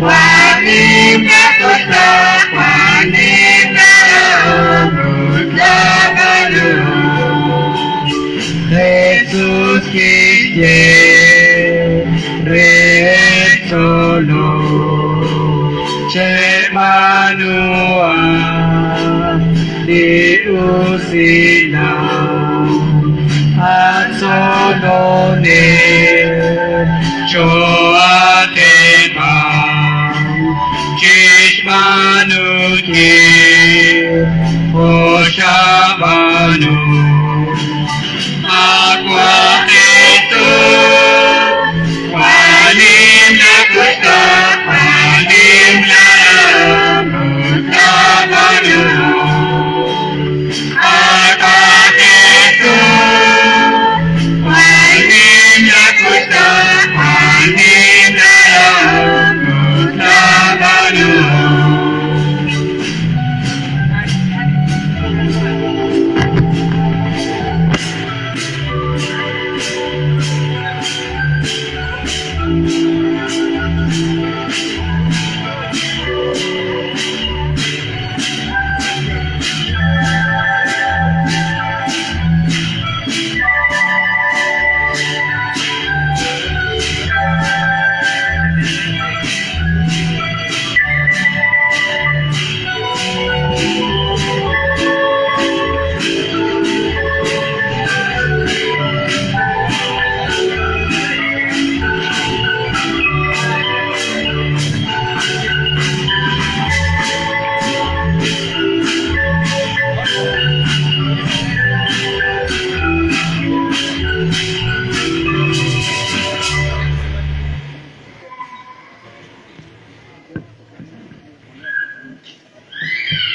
Wanim Lakusta Wanim Lara Buddha-Balu Jesus Kije Retolo Che Manua Di Usina Atsodone Choateba Chishmanuki Oshabanu Aquaketu Wanim Lakusta Wanim Lakuta-Balu Aquaketu Wanim Lakusta Wanim Lakuta-Balu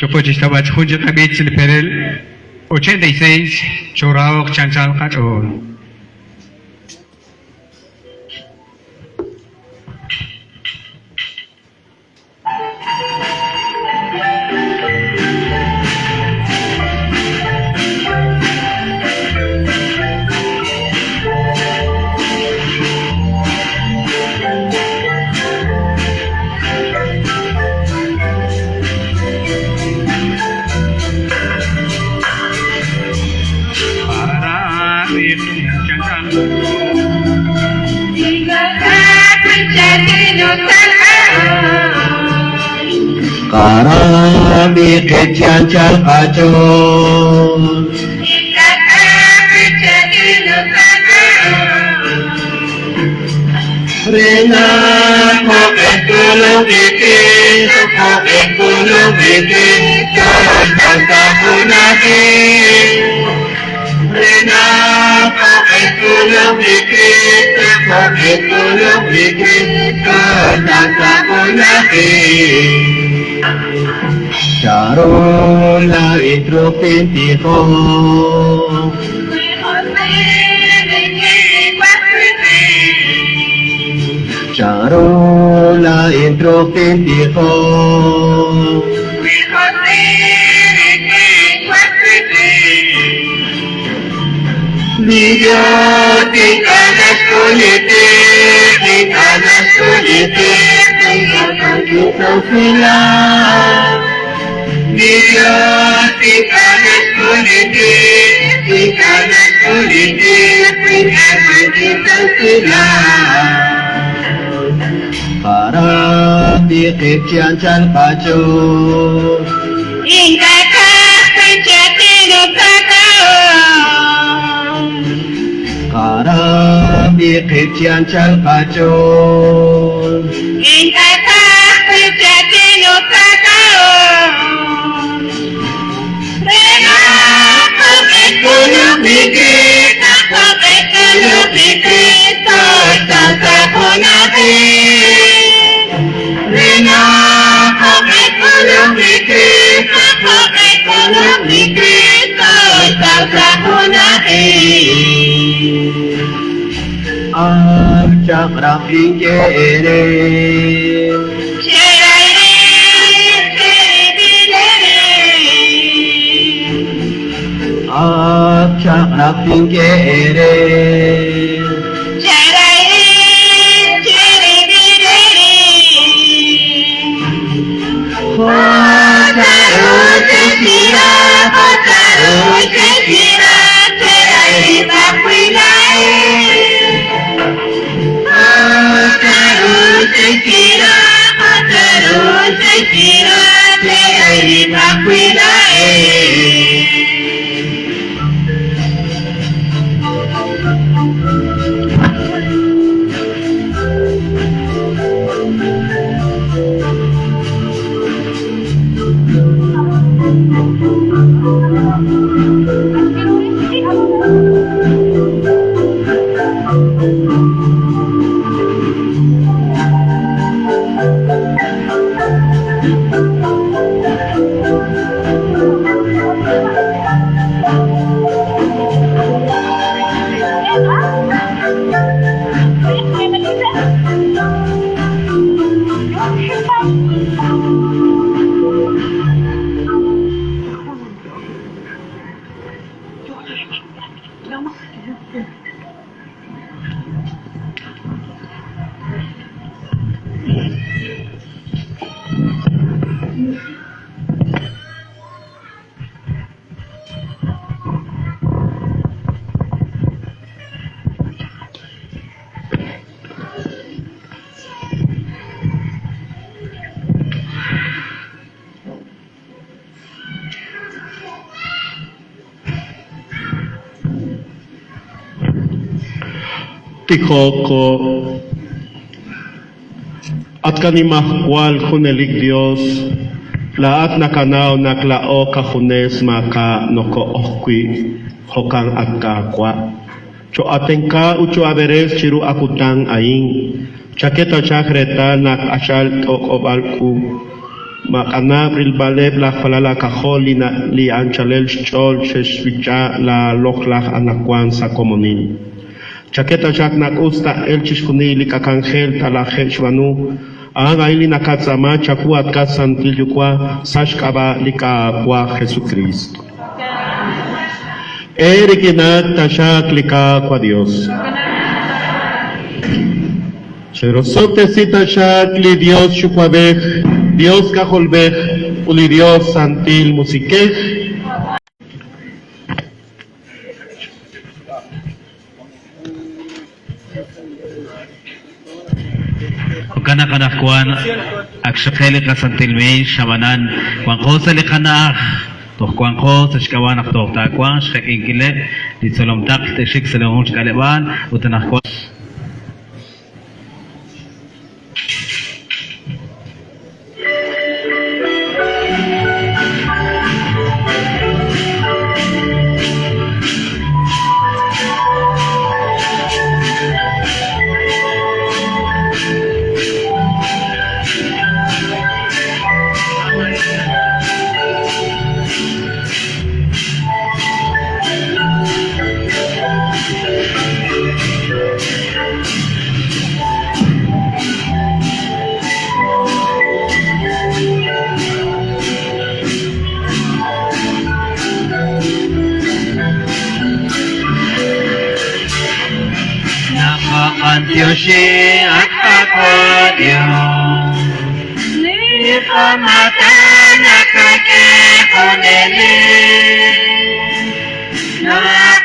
Chopo estaba junto a Bits de Perel 86 Chorao Chanchal Kachol. Karami kecian kacol Rena kokekulo beke, kokekulo beke, tanta punake. Rena kokekulo beke, kokekulo beke, tanta punake. Charola intro pentiho. Charola entro pendijo. Lidio ti canas colete, ti canas colete, ti canas fila. Lidio ti canas colete, ti canas colete, ti canas fila. Para dikit yan chan pacho. Inga ka pencetino kakao. Para dikit yan chan pacho. Inga ka pencetino kakao. Rena kokekulo bikit, kokekulo bikit, tanta punake. Rena kokekulo bikit, kokekulo bikit, tanta punake. Arcak rafing kere. Arcak rafing kere. Tijoko at kanimah kwal hunelik Dios laat nakanao naklao kahunes maka noko okwi hokang akakwa cho atenka ucho averes chiru akutang aing chaketa chakreta nak ashal tok obalku makana brilbaleb la falala kaholi na li anchalel chol sheshvicha la loklach anakwan sa komonin Chaketa chak nak usta el chishkuni li kakangel talajel shwanu anga ili nakatsama chakua katsantil yukwa sashkaba lika kwa Jesucristo. Erikinak tashak lika kwa Dios. Cherosokte sita shak li Dios shukwabech, Dios kajolbech, uli Dios santil musikech. Kanak-kanak kuan akshakeli kasantilmi shabanan kuan kosa likanak toh kuan kosa shkawanak toh ta kuan shkakin kile di solom tak te shik selong shkaleban utanak kuan Yoshi Akakwadio Nikamatana Kake Honeli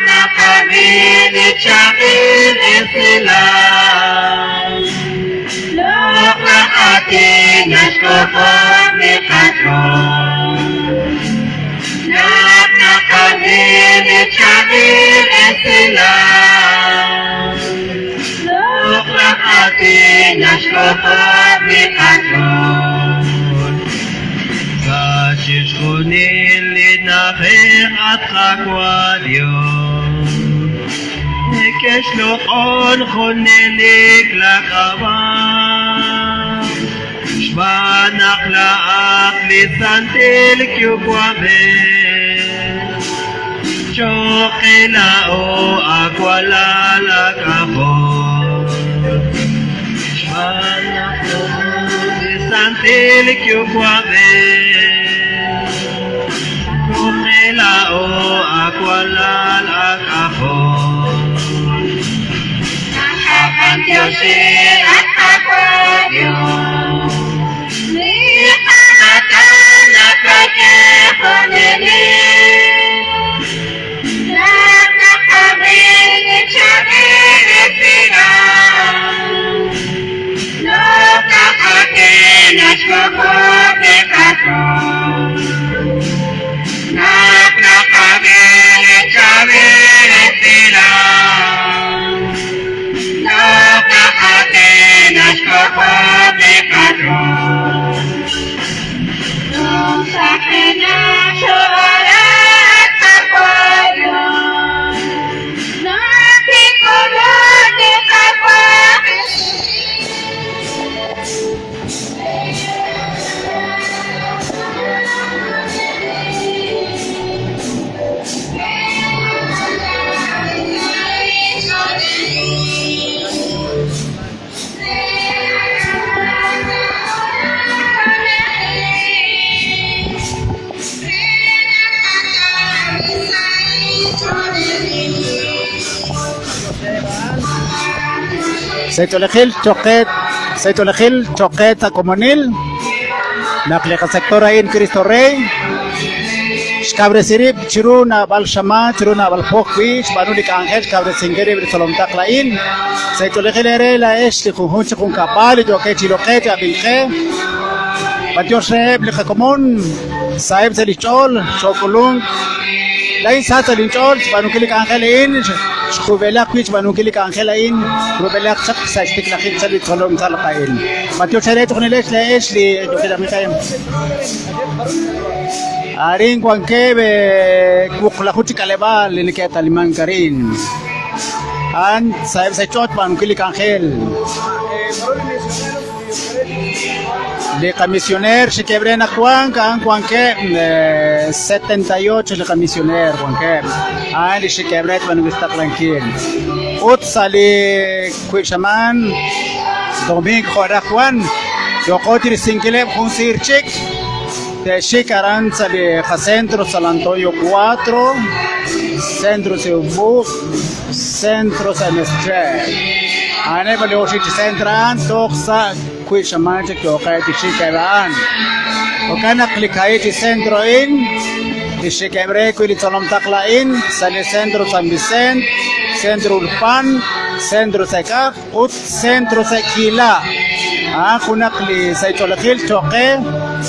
Nakabili Chakili Silam Lokakati Nashkopot Nikatron Nakabili Chakili Silam Lokakati Nashkopot Nikatron Kashishkunili Nachir Atkakwadio Nikesh Lokon Chonelik Lakaba Shbanak Laak Lisantil Kyukwabe Chokilao Akwala Lakabo Shbanak Laak Lisantil Kyukwabe Chokilao Akwala Lakabo Yoshi Akakwadio Nikamatana Kake Honeli Nakabili Chakili Silam Lokakati Nashkopot Nikatron Nakabili Chakili Silam Lokakati Nashkopot Nikatron Nosakina Shorat Akwadio Nakikulot Nikatron Seitolejil Choquet Acomonil Nakleja sectora in Cristo Rey Shkabresirib Chiruna Balshama Chiruna Balpokwi Shbanulik Angel Shkabresingeri Brisolom Taklain Seitolejil la Esh Hunch Hunkapal Joke Chiloquet Abilje Patioshe Blejacomon Saib Selichol Chokulung Lain Sata Linchol Shbanukilik Angelin Shkubela Quich Banukilik Angelain Rubela Chak Sastik Lakit Salit Solom Salakain Patioshe Tonilesh La Esh Jokela Mikhaim Arin Kwankebe Kuklahuchi Kaleba Liniket Aliman Karin and Saib Sachot Banukilik Angel de comisioner se quebrena Juan que 78 de comisioner Juan que ali se quebret van está tranquilo ot sali Cuichaman domingo jora Juan yo cotir single con sirchik de Shikaran sali centro Salantoyo 4 centro Sebu centro semestre ane valioshi centran toxa Cuichaman que okai Shikaran Okana klikay ti centro in Ishikebre kuili tolom taklain Sali centro San Vicente Centro Ulpan Centro Sekak Ut Centro Sekila Kunakli Saitolakil Choque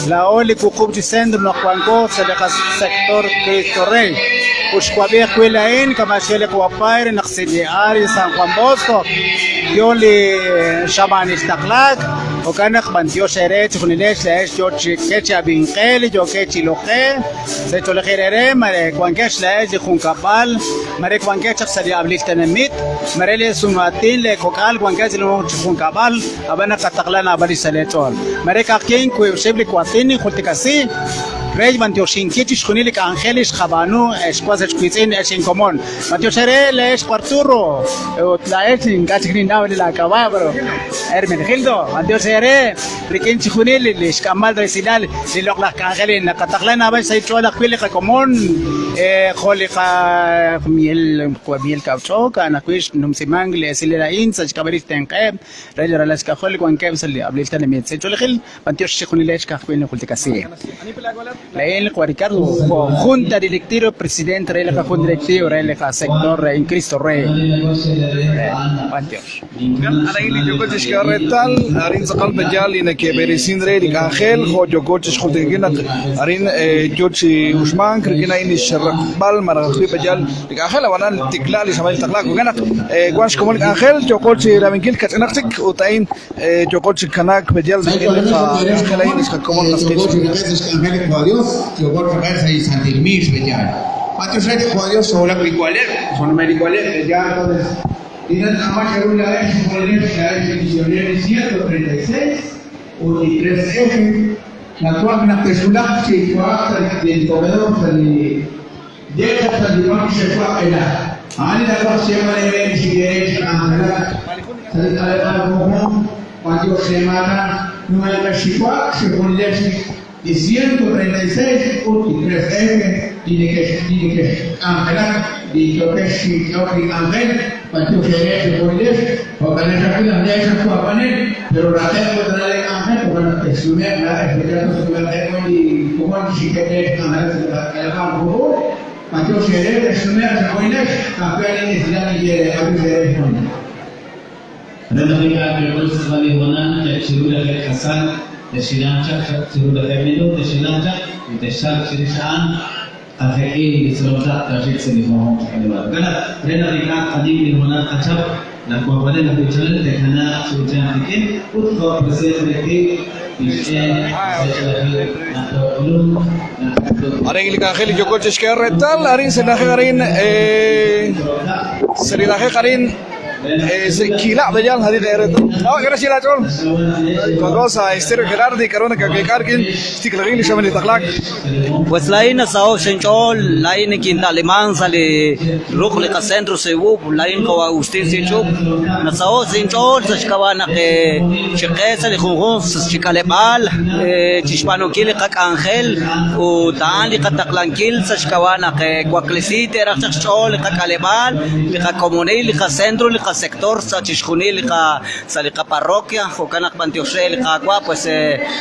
La oli kukub ti centro Nakwanko Sali sector Cristo Rey Ushkwabia kuilain Kamashele kuwapair Naksidi Ari San Juan Bosco Yoli Shaman Istaklak Okanak Bantio Seret Kunilesh Laesh Jochi Kecha Binkel Jokechi Loke Setolekere Mare Kwankesh Laesh Hunkapal Mare Kwankesh Sali Ablik Tenemit Marele Sumatin Le Kokal Kwankesh Hunkapal Abana Kataklana Abadi Saletol Mare Kakin Kushibli Kwatini Hultikasi Rey Mantiosin Kichis Junilik Angelis Jabanu, Esquas Quizin, es en común. Mantioserel es Quarturro, la Etin, Gachgrin de la Cababro, Hermenegildo, Mantiosere, Riquin Chijunil, Liscamal Resinal, Silok Angelin, la Catalana, vais a ir a la Quilica común, Jolica Miel Cauchoca, Anaquish, Numsimangle, Silera Insach, Cabarista en Cab, Rey de las Cajol, Juan Kemsel, Ablita de Mietzel, Mantios Chijunilecha, Quilin Culticasi. La El Ricardo, Junta Directivo, Presidente, Rey la Junta Directivo, Rey la Sector, en Cristo Rey. Mantios. Araili Jokotis Carretal, Arin Sakal Bejal, in a Keberesin Rey, Angel, Jokotis Hotegina, Arin Jochi Usman, Krikina in Shabal, Marathi Bejal, the Angel, Avan, Tiklal, Isabel Taklak, Guans Comunic Angel, Jokochi Raminkil, Katanatik, Utain, Jokochi Kanak, Bejal, Angel is common as Dios, yo por favor se Santilmir, Bejal. ¿Cuántos años Dios son la iguales? Son iguales, ya entonces. Y nada más que una vez se misionero 136, 3F, la cual persona que fue del comedor de hasta el lugar que se fue a pelar. Ahí la cosa se llama de si cuando se llama número 24, se pone de 136, 3F, tiene que cancelar, y lo que es Ángel, cuando se pone porque en esa fila de esas fue a poner, pero la tengo de la Ángel, porque no te sube la explicación sobre la tengo y como si que es Ángel, el campo, cuando se debe sube a las coinas, campeón en Islam y a veces Renamika Perus Valihona, Chirula Hassan, de Shilancha, Chirula Femino, de Shilancha, y de Shak Shirishan, Afeki, Slota, Tajik Sinifon, Gana, Renamika, Kadim, Hona, Kachap, la Kuapade, la Pichel, de Hana, Sujan Tikin, Utko, President, Arin Angel Jokotis Carretal, Arin Senajarin, Serinajarin. Kila bejal hadi daerah tu. Awak kena sila col. Kalau saya istirahat Gerardi karena kagekarkin stiklagin sama di taklak. Pues lain sao senchol, lain kinta limang sali rukli ka centro sewu, lain ko Agustin senchol. Na sao senchol sa shkawana ke shqesa li khungun sa shkalebal, chishpano kili ka Angel u daan li ka taklankil sa shkawana ke kwaklisite ra sa chol ka kalebal, li ka komunil li ka centro li sector sa Chishkuni lika sa lika parroquia o kanak Mantioshe lika agua pues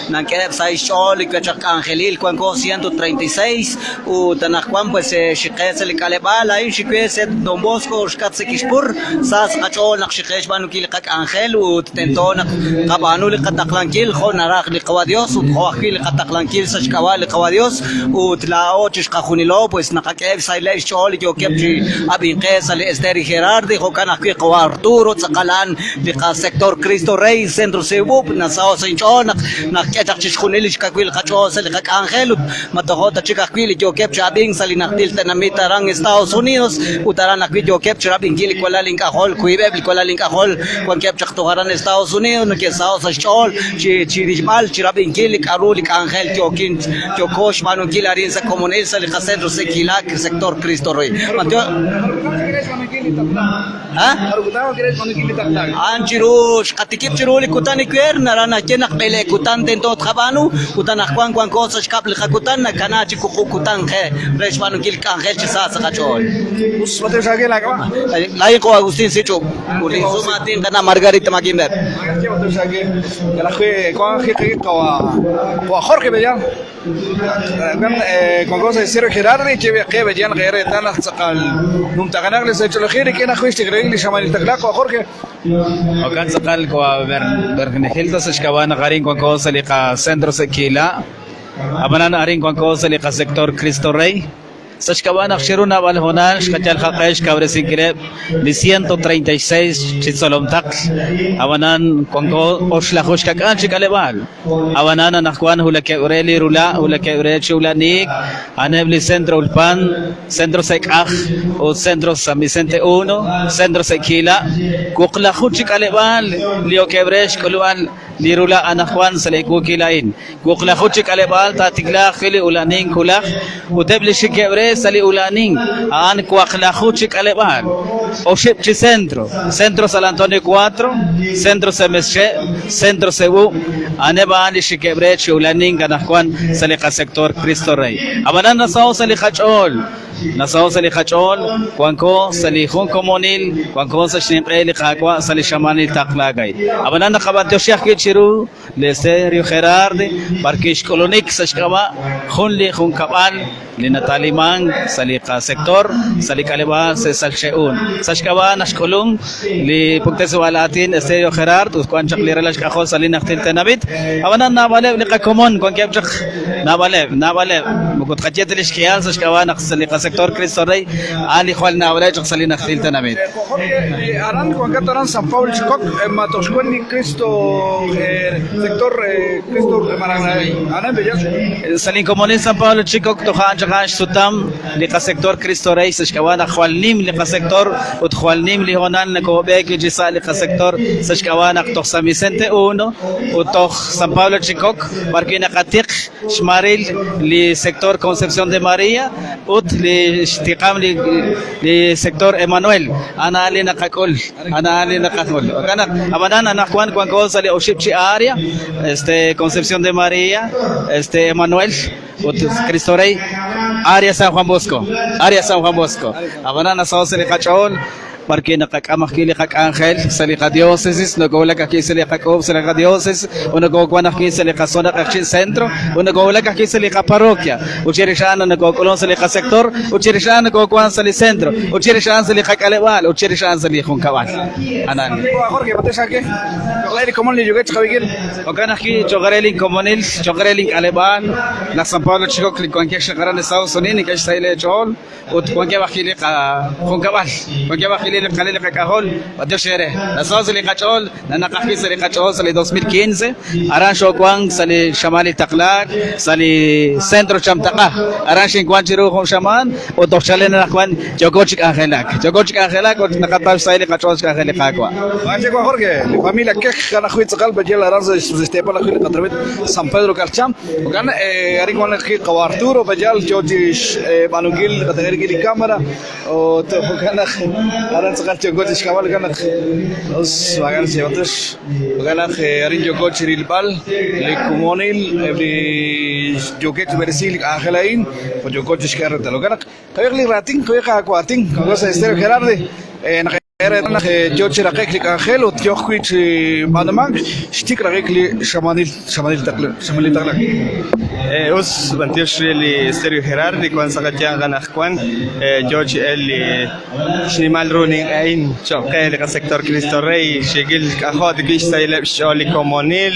nankeb sa ishol lika chak Angelil kuanko 136 u tanakwan pues shiqes lika lebal ay shiqes Don Bosco shkat sekishpur sa skachol nak shiqes banu lika Angel u tento nak kabanu lika taklankil kho narak lika Dios u khoakil lika taklankil sa shkawa lika Dios u tlao chishqakhunilo pues nakakeb sa ile ishol yo kebji abinqes al Esther Gerardi kho kanak Arturo Tzakalan di ka sector Cristo Rey Centro Cebu nasao sa incho nakketak chishkunilish kakwil kacho sa likak Angel matohota chikakwil jokep chabing sa linakdil tanamita rang Estados Unidos utaran nakwil jokep chabing gili kwala linkahol kuibeb kwala linkahol kwan kep chaktuharan Estados Unidos nakesao sa chol chirijmal chirabing gili karulik Angel jokin jokosh manu gilarin sa komunil sa likak Centro Sekilak sector Cristo Rey matyo Anjirush, katikip chiruli kutan ikwer narana kenak pele kutan tento thabanu kutan akwang kwang kosa skap likha kutan na kana chikuku kutan khe reshmanu gil Angel chisa sa kachol us mate shage lagwa lai ko Agustin sicho uli sumatin kana Margarita Maginder mate shage la khwe ko khiki ko jorge bejan kan cosa Sergio Gerardi que bejan غير تانا تقال نمتغنغ لسيتو الخير كنا خويش تغرين لي شمال تغلاق وخورك وكان سقال كو برنهيلتا سشكوانا غارين كو cosa لقا centro Sekila abanana arin كو cosa لقا sector Cristo Rey Sashkawana Shiruna Valhonan, Shkachal Hakesh, Cabresikre, de 136 Chitsolomtak, Avanan, Congo, Oshlahushka Kanchikaleval, Avanana Nakwan, Hulake Ureli Rula, Hulake Urechulanik, Anebli Centro Ulpan, Centro Sekach, o Centro San Vicente 1, Centro Sekila, Kukla Huchikaleval, Leo Kebresh, Koluan, lirula anakwan sa kukilain kuklahuchik alebal tatikla khili ulaning kulak utebli shikebre sali ulaning an kuklahuchik alebal oship chi centro San Antonio 4 centro semesche centro sebu aneba li shikebre chi ulaning anakwan sa sector Cristo Rey abanan nasaw sa likhachol nasaw sa likhachol kwanko sa lihon komunil kwanko sa shinipre likhakwa sa lishamani taklagay abanan nakabantyo siya kichiru Rio Gerard Parkish Kolonik sa shkama khunli khun kapal li natalimang sa lika sektor sa likaliba sa salsheun sa shkama nashkulung li pagteswalatin Rio Gerard kwan chak li relash kako sa linaktil tenabit abanan nabalev lika komon kwan kyabchak nabalev mukut khajet li shkiyal sa shkama nak sa lika sektor Cristo Rey ali khwal nabalev chak sa linaktil tenabit aran kwan kataran San Paulo chikok matoshkwan ni Cristo sector Cristo Maranay ana bejak sa lingkomonin San Paulo chikok tohan chakash sutam lika sektor Cristo Rey sa shkawana khwalnim lika sektor ut khwalnim lihonan nakobek jisa lika sektor sa shkawana tok San Vicente 1 ut tok San Paulo chikok parki nakatik shmaril li sektor Concepción de María ut li shtiqam li sektor Emmanuel ana ali nakakol kana abanan anakwan kwan ko sa li oshipchi area Concepción de María Emmanuel Cristo Rey área San Juan Bosco abanan sa sa likachol porque nakakamak kili kak angel sa lika diocese nagawala kaki sa lika kob sa lika diocese o nagawagwan kaki sa lika zona kaki centro o nagawala kaki sa lika parokya o chirishan nagawagulon sa lika sektor o chirishan nagawagwan sa lika centro o chirishan sa lika kalewal o chirishan sa lika kawal anan Jorge batesa ke Lairi komon li juget kawigil o kana ki chogarelin komonil chogarelin kalebal la San Paulo chikok li kwanke shagaran sa sonini kash sa ile chol o kwanke bakili ka kawal kwanke bakili القليل كهول بدو شيره نصوص اللي قتول لنا قفيس اللي قتول سنه 2015 اران شو كوان سنه شمالي تقلاق سنه سنترو شمتقه اران شين كوان جيرو شمان ودوشلنا كوان جوجوچك اخلاق ونقطع سايل قتول اخلاق كوا Anche qua Jorge, la familia que kana khwit qal bajel aranza sistema la khwit qatrabit San Pedro Calcham وكان ari كون خي قوارتورو بجال جوجيش بانوغيل قتغير cámara o كان aran sakal jogotish kamal kana os wagan seotos وكان ari jogoch rilbal le kumonil ebli joget bersil akhelain o jogotish karata lo kana kayli rating kayka kwating kosa Rio Gerard Era George Rakekli Angel o Tiochwit Manamak, Stik Rakekli Shamanil Taklak. Os Bantiosh really Rio Gerard, Kwan Sakatian Ganakwan, George Eli Shinimal Running Ain, Chokel, sector Cristo Rey, Shigil Kahod, Gista Sholi Comonil,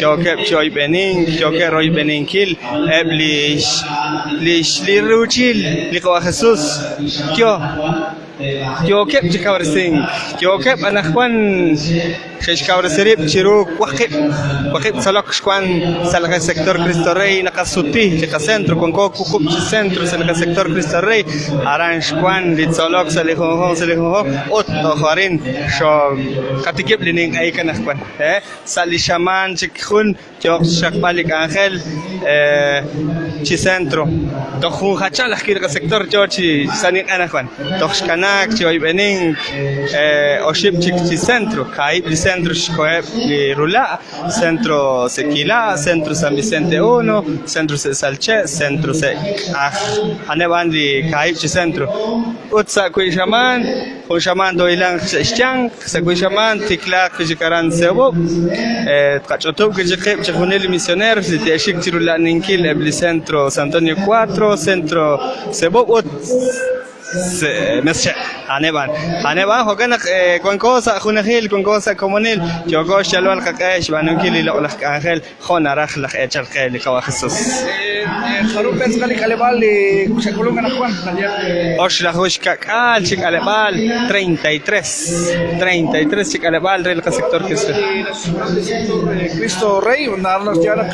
Jokep Joy Bening, Joker Roy Beninkil, Eblish Liruchil, Lico Jesus, Jokep Chikawarsing, Jokep Anakwan, Shishkawarserip, Chiruk, Wakip Salok Shkwan, Salaka sector Cristo Rey, Nakasuti, Chika Centro, Conco, Kukup Centro, Salaka sector Cristo Rey, Aran Shkwan, Litsolok, Saliho, Otto Harin, Shaw, Katikip Lining Aikanakwan, Salishaman, Chikhun, Jok Shakmalik Angel, Chicentro, Tohu Hachalak, sector George, Sanik Anakwan, Toshkanak, Joy Bening, Oship Chicentro, Kai, Centro Shkoeb, Rula, Centro Sequila, Centro San Vicente 1, Centro Salche, Centro Aneban di Kai Chicentro, Utsa Kuishaman, Shaman Doilang Chang, Sakuishaman, Tikla, Kujikaran Sebo, Kachotok, Kujikep, Chahunel Missioner, Shik Chirula Ninkil, Ebli Centro San Antonio 4, Centro Sebo, Mesche, Aneban, Hogan, Concosa, Hunahil, Concosa, Comunil, Jogosh, Shalwan Kakash, Banukili, Angel, Honarach, Echel, Kawasus. Harum Pensali Calebali, Shakulunga Juan, Oshlahush Kakal, Chikalebal, 33 Chikalebal, Real Sector Cristo Rey, Narnos Yarak,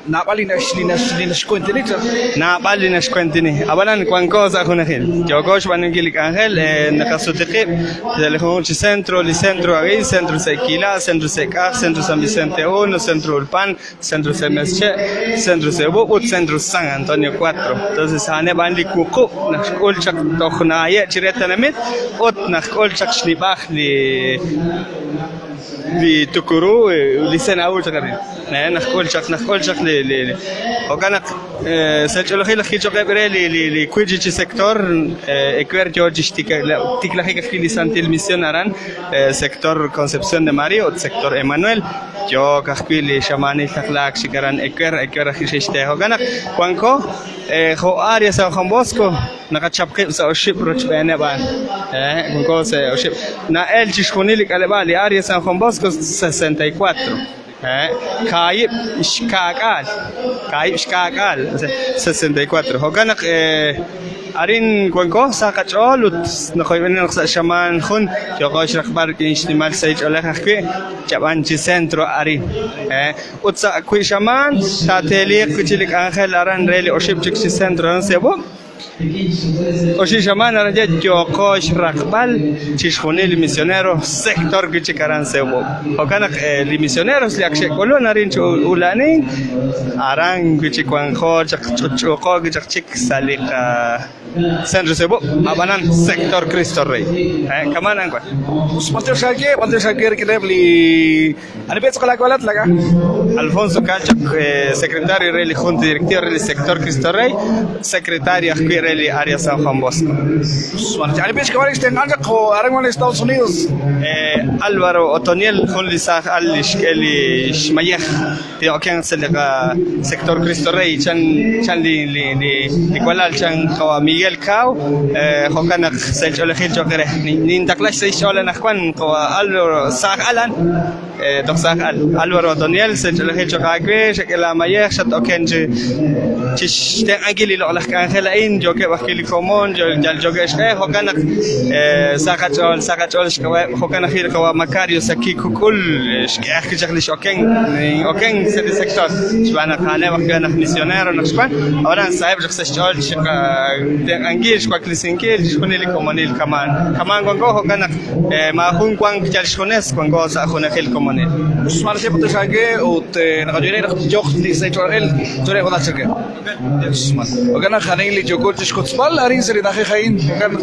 linas cuentelita. Na bali nas kwentini abalan kwan cosa con Ángel jogosh banengil Ángel nakasutiki del junchi centro li centro ahí centro Sequila centro Seca centro San Vicente 1 centro Ulpan centro Semesche centro Cebu centro San Antonio 4 entonces ane bandi kuku nakulchak tokhnaye chiretanamit ot nakulchak shlibach li tukuru li sena اول تقريبا نقول شق ل وكان سجل خيل خيل شق بري لكويجي سيكتور اكوير جورج تيكلا هيك في لسانت الميسيوناران سيكتور كونسبسيون de Mario سيكتور ايمانويل جو كخيل شماني تخلاق شكران اكوير خيشته وكان كوانكو خو اريا سان خون بوسكو نقاتشابقي سو شيب روش بينه با كوانكو سو شيب نا ال تشخوني لك على بالي اريا سان خون بوسكو 64 كايب إشكاكال 64 هوغانق أرين كونكو ساقطول نخوي من نقص شمان خون يقاش رخبار كينشتمال سيج الله خكي جبان جي سنترو أرين وتسا كوي شمان تاتيليق كتلك آخر أران ريلي أوشيب جكسي سنترو نسيبو Oshi shaman araja jokosh rakbal chishkhoni li misionero sector gichi karan sebo okana li misioneros li akshe kolon arin ulani arang gichi kwanjo choko gichi chik salika centro sebo abanan sector Cristo Rey kaman angkot Mateo Shakir kilebli ani bet skola kolat laga Alfonso Kalchak secretario reli junta director reli sector Cristo Rey secretaria reli área San Juan Bosco. يعني بيش كمان يشتغل هو أرجع من Estados Unidos. Álvaro Otoniel con Lisa اللي شميخ تيو كان سلقة sector Cristo Rey كان لي كوالال كان هو ميغيل كاو هو كان سيج ولا خيل جوكره نينتكلاش سيج ولا نخوان هو Álvaro ساق ألان دك ساق Álvaro Otoniel سيج ولا خيل جوكاكوي شكل ميخ شت أوكنج تشتغل أجيلي لو لك كان خلاين جوكه وكيل كومون جال جوكه شيء هو كان ساقطول هو كان خير كوا مكاريو سكيكو كل أخي شغلي أوكين سيد السكتور شبنا خانة وكنا ميسيونير ونشبان أولا صاحب جالس يشتغل أنجيل شو كليسينكيل شوني لكومونيل كمان كونغو هو كان ما هون كوانغ جالس كونس كونغو سأخونا خيل كومونيل سمعنا شيء بتشاجع ونقدرين نجوخ لسيتوريل توري ولا تشاجع وكان خانين اللي جوكول تشكوت سبال أرين سري داخل خاين كان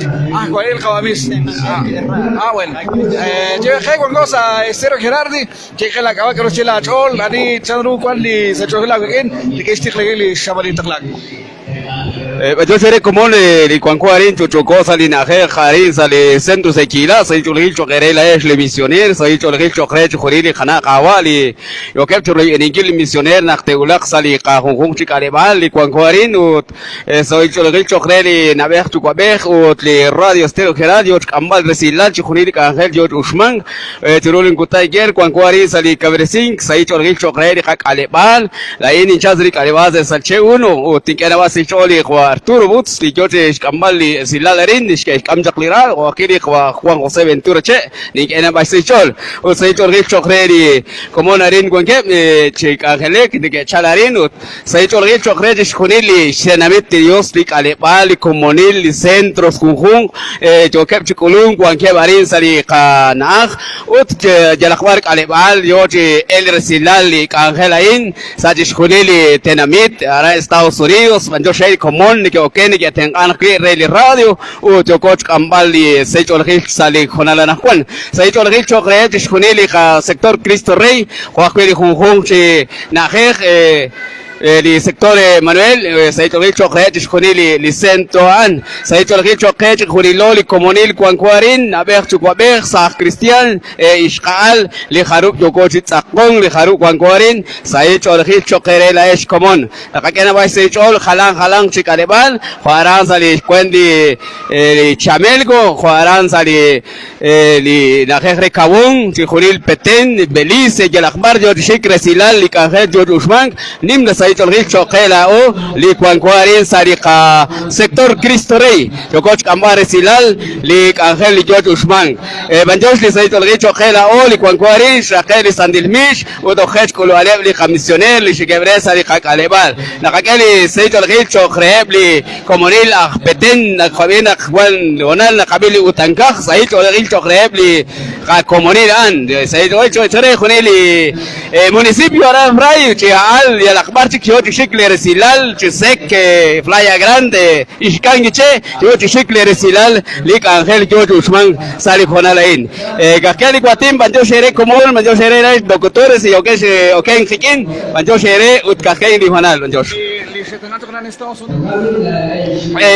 قوي القواميس bueno yo خاين كونغوسا استيرو جيراردي كي خلا كوا كروشيلا تشول أني تشانرو كوالي سيتوريلا وين لكيستيك لي شمالي تخلاق Yo seré como el Cuancuarín, Chochocó, Salinaje, Jarín, Sale Centro Sequila, soy Chulgil Choquerela, es le misioner, soy Chulgil Chocre, Churili, Hanakawali, yo capture en Ingil misioner, Nachteulac, Sali, Cajun, Chicarebal, y Cuancuarín, soy Chulgil Chocreli, Naver, Chuquabej, le Radio Estero Geradio, Cambal Resilan, Churili, Angel, George Ushman, Churulin Kutaiger, Cuancuarín, Sali Cabresing, soy Chulgil Chocreli, Hakalebal, la Inin Chazri Calebas de Salche 1, o Tinkerabas y Choli, Arturo Butz, li George Cambali, Silalarin, que Camjacliral, o Akiri, Juan José Ventura Che, ni que era Basichol, o Saitor Rich Chocreri, como Narin Guanque, Chic Angelec, de que Chalarin, Saitor Rich Chocreri, Junili, Senamit, Dios, Lic Alepal, Comunil, Centros, Junjun, Jokep Chiculun, Guanque Barin, Sali Canaj, Ut, Jalakwark Alepal, George El Resilal, Angelain, Sajis Junili, Tenamit, Ara Estados Unidos, Manjoshay, Común, que Okene, que tengan que Rally Radio, o Jokoch Cambali, Seichol Hill, Sali, Jonalana Juan, Seichol Hill, Chocret, Junili, sector Cristo Rey, Joaquín Junjun, Najer, el sector Manuel, Saitor Chocret, Junili, Licento An, Saitor Chocret, Juniloli, Comunil, Cuancuarin, Aber Chuquaber, Sah Cristian, Ishqal, Lijaruk, Yokochit Zakon, Lijaruk, Cuancuarin, Saitor Choquerela es común. La que va a ser Chol, Halang, Chicarebal, Juarán Sali, Cuendi, Chamelgo, Juarán Sali, Najer Cabún, Chijunil Petén, Belice, Yalakbar, George Shik, Resilal, Licajet, George Usman, Nimda Sai Chorgil Choquela o Li Cuancuarin Sarica Sector Cristo Rey Chococh Camare Silal Li Ángel Li George Usman Banjosh Li Sai Chorgil Choquela o Li Cuancuarin Shaqel Sandilmish o Dojech Coloaleb Li Camisioner Li Shigebre Sarica Calebal Nakakeli Sai Chorgil Chokreb Li Comunil Akbeten Nakhabin Akwan Onal Nakabili Utankach Sai Chorgil Chokreb Li Comunil An Sai Chorgil Khunili municipio Aram Ray Chial y al Akbar Chiquio Chicle Resilal Chisek Playa Grande Ishkangiche yo Chicle Resilal Lik Ángel George Usman Sali Jonalain Gakeli Guatim Banjo Shere Común Banjo Shere doctores y Okesh Oken Hikin Banjo Shere Utkakei Jonal Banjo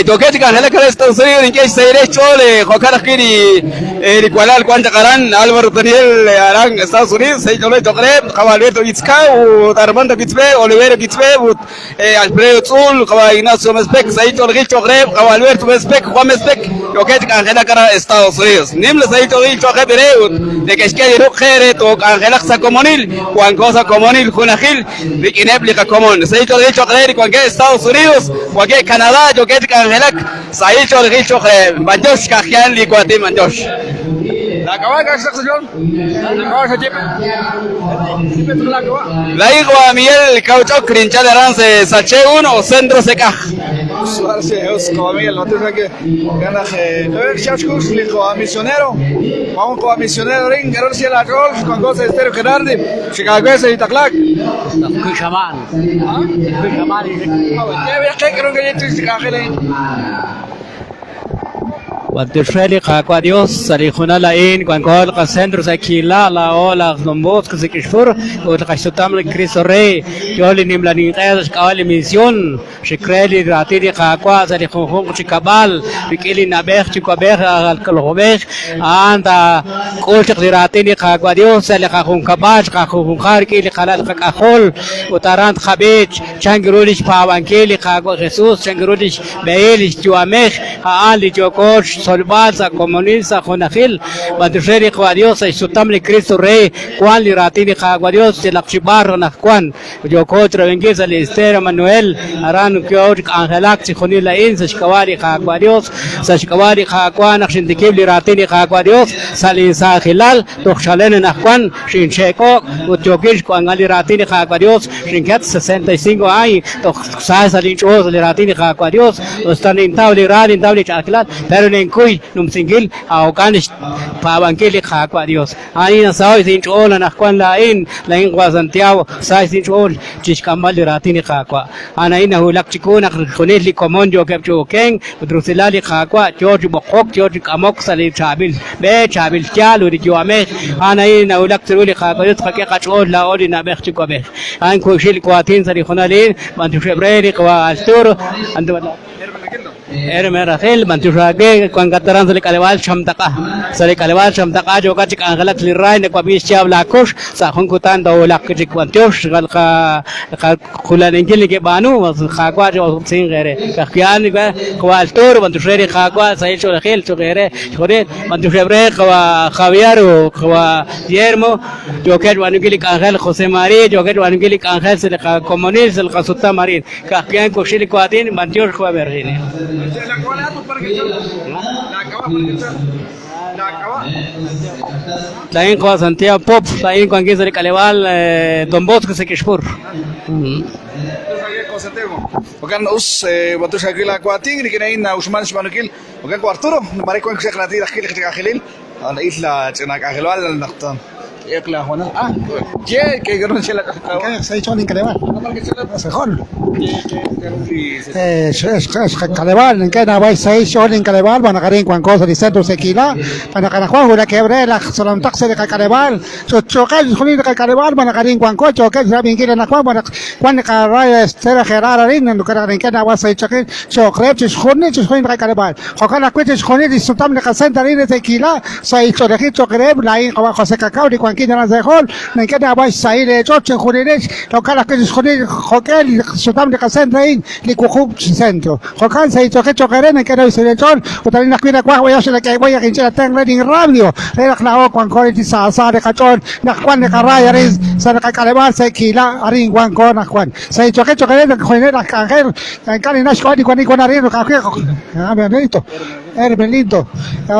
Joket Ángel que Estados Unidos en que se derecho le Jokar Kiri el Kuala Cuanta Caran Álvaro Daniel Arang Estados Unidos se yo le toqué Alberto Gitzka Armando Gitzbe Oliveira Gitzbe Alfredo Zul Ignacio Mespec Saito Richo Greb Alberto Mespec Juan Mespec yo que Ángela Cara Estados Unidos Nimle Saito Richo Greb de que es que Rugere to Ángela Sacomonil Juan Cosa Comonil Junajil de Ineblica Común Saito Richo Greb Juan que Estados Unidos Juan que Canadá yo que Ángela Saito Richo Greb Banjosh Kajian Licuatim Banjosh La cabaca La igua Miguel Caucho Crincha de Arance Sache 1 Centro Secaj Suárez Osco Miguel no te que gana ver Chachkus lijo a misionero vamos con misionero ring Garcia la Rol con cosa estero Gerardi Chicago y Taclac Cuchaman Cuchaman ¿qué creo que ya Chicago Wadisheli Kakwa Dios, Salihuna Lain, Guangol, Cassandro Zakila, La Ola, Nombos, Kazikishfur, Utrakasutam, Cristo Rey, Yoli Nimlani, Kawali Mission, Shikreli, Ratiri Kakwa, Salihun, Chikabal, Vikili Naber, Chikaber, Alkalhobesh, and Kulchak Ratini Kakwa Dios, Salihun Kabach, Kakun Harki, Kalal Kakahol, Utarant Habich, Changurulish Pavankili, Kakwa Jesus, Changurulish, Beilish, Juamech, Ali Jokosh, Solbaza, Comunista, Jonajil, Banduseri, Juadios, y Sutamli Cristo Rey, Juan Liratini, Jaguadios, el Achibarro, Najuan, Yocotra, Vengueza, Listero, Manuel, Aran, Kioch, Angelac, Sijonila, Insa, Shkawari, Jaguadios, Sashkawari, Jaguan, Shindikim, Liratini, Jaguadios, Salin Sahilal, Tochalen, Najuan, Shincheko, Utiokish, Kuangali Ratini, Jaguadios, Shinket, 65 años, Toxas, Alinchos, Liratini, Jaguadios, Ostanin Tauli, Radin, Tauli, Chakilat, pero en Kuy, Numsingil, Aokanish, Pavankili, Jaguadios. Ahí no sabes, Inchola, Najuan, la Ingua Santiago, Sais Inchol, Chichkamal, Ratini, Jagua. Anaina, Hulak Chikuna, Hunili, Comonjo, Capcho King, Drusilali, Jagua, George Bokok, George Kamok, Sali Chabil, Be Chabil, Chalu, Juame, Anaina, Hulak Truli, Jagua, Kakachol, La Odina, Berchikobe. And Kushil, Quatin, Sali Honalin, Mantushebri, Alturo, and Ermerahel, Mantushage, Quangataran, the Caleval, Chamtaka, Sali Caleval, Chamtaka, Jokachik, Angalak, Lirai, the Quabisha, Lakush, Sahunkutan, the Lakachik, Quantosh, Kulaningili, Banu, was Hagua of Singer, Kakiani, Qualtor, Mantusheri, Hagua, Saicho Hill, Tugere, Mantushebre, Javier, Guillermo, Joket, Wangilik, Angel, Jose Maria, Joket, Wangilik, Angel, the Comunis, el Casuta Marin, Kakian, Kushili, Quatin, Mantur, Quaverini. Lain ko Santiago Pop, lain ko ang gizali Kaleval, Don Bosco sa Kishpur. وكان أس بطوش هكيل أكواتين اللي كنا إن وشمان شمانوكيل وكان كوارتورو نبارك وين كشكل نتيجة خيل خيل خيلين أنا إيش تناك أخلوا على النقطان يكلا هنا جي كي يقولون شيء لك كان سيجون كلمات سيجون Caleval, en que no vais a ir en Caleval, van a ganar con cosas de centro sequila, van a ganar con una quebrada, la solontaxe de Caleval, su chocal, jolín de Caleval, van a ganar con coche, que ya bien quieren a Juan, cuando carrera estera Gerard Arin, en lugar de que no vas a ir choque, chocrep, chisjones, chisjones de Caleval, jocan a cuentes jones y su tamle casenta Arin de sequila, se ha hecho de choquerep, la in como José Cacao, y cuando aquí de Zehol, en que nabay saile choche jurides, lo que la que juri hokel sotam de Casentrain, li kuhub centro. Hokan se choque choqueren que no se le chol, o también la cuida cuajo ya se le que voy a hinchar ten reading radio. Le la o cuan coriti sa de cachón, na cuan de carraya ris, sa de calebal se kila arin cuan con cuan. Se choque choqueren que joder la cangel, en cali na squad cuan con arino café. Ah, benito. Benito.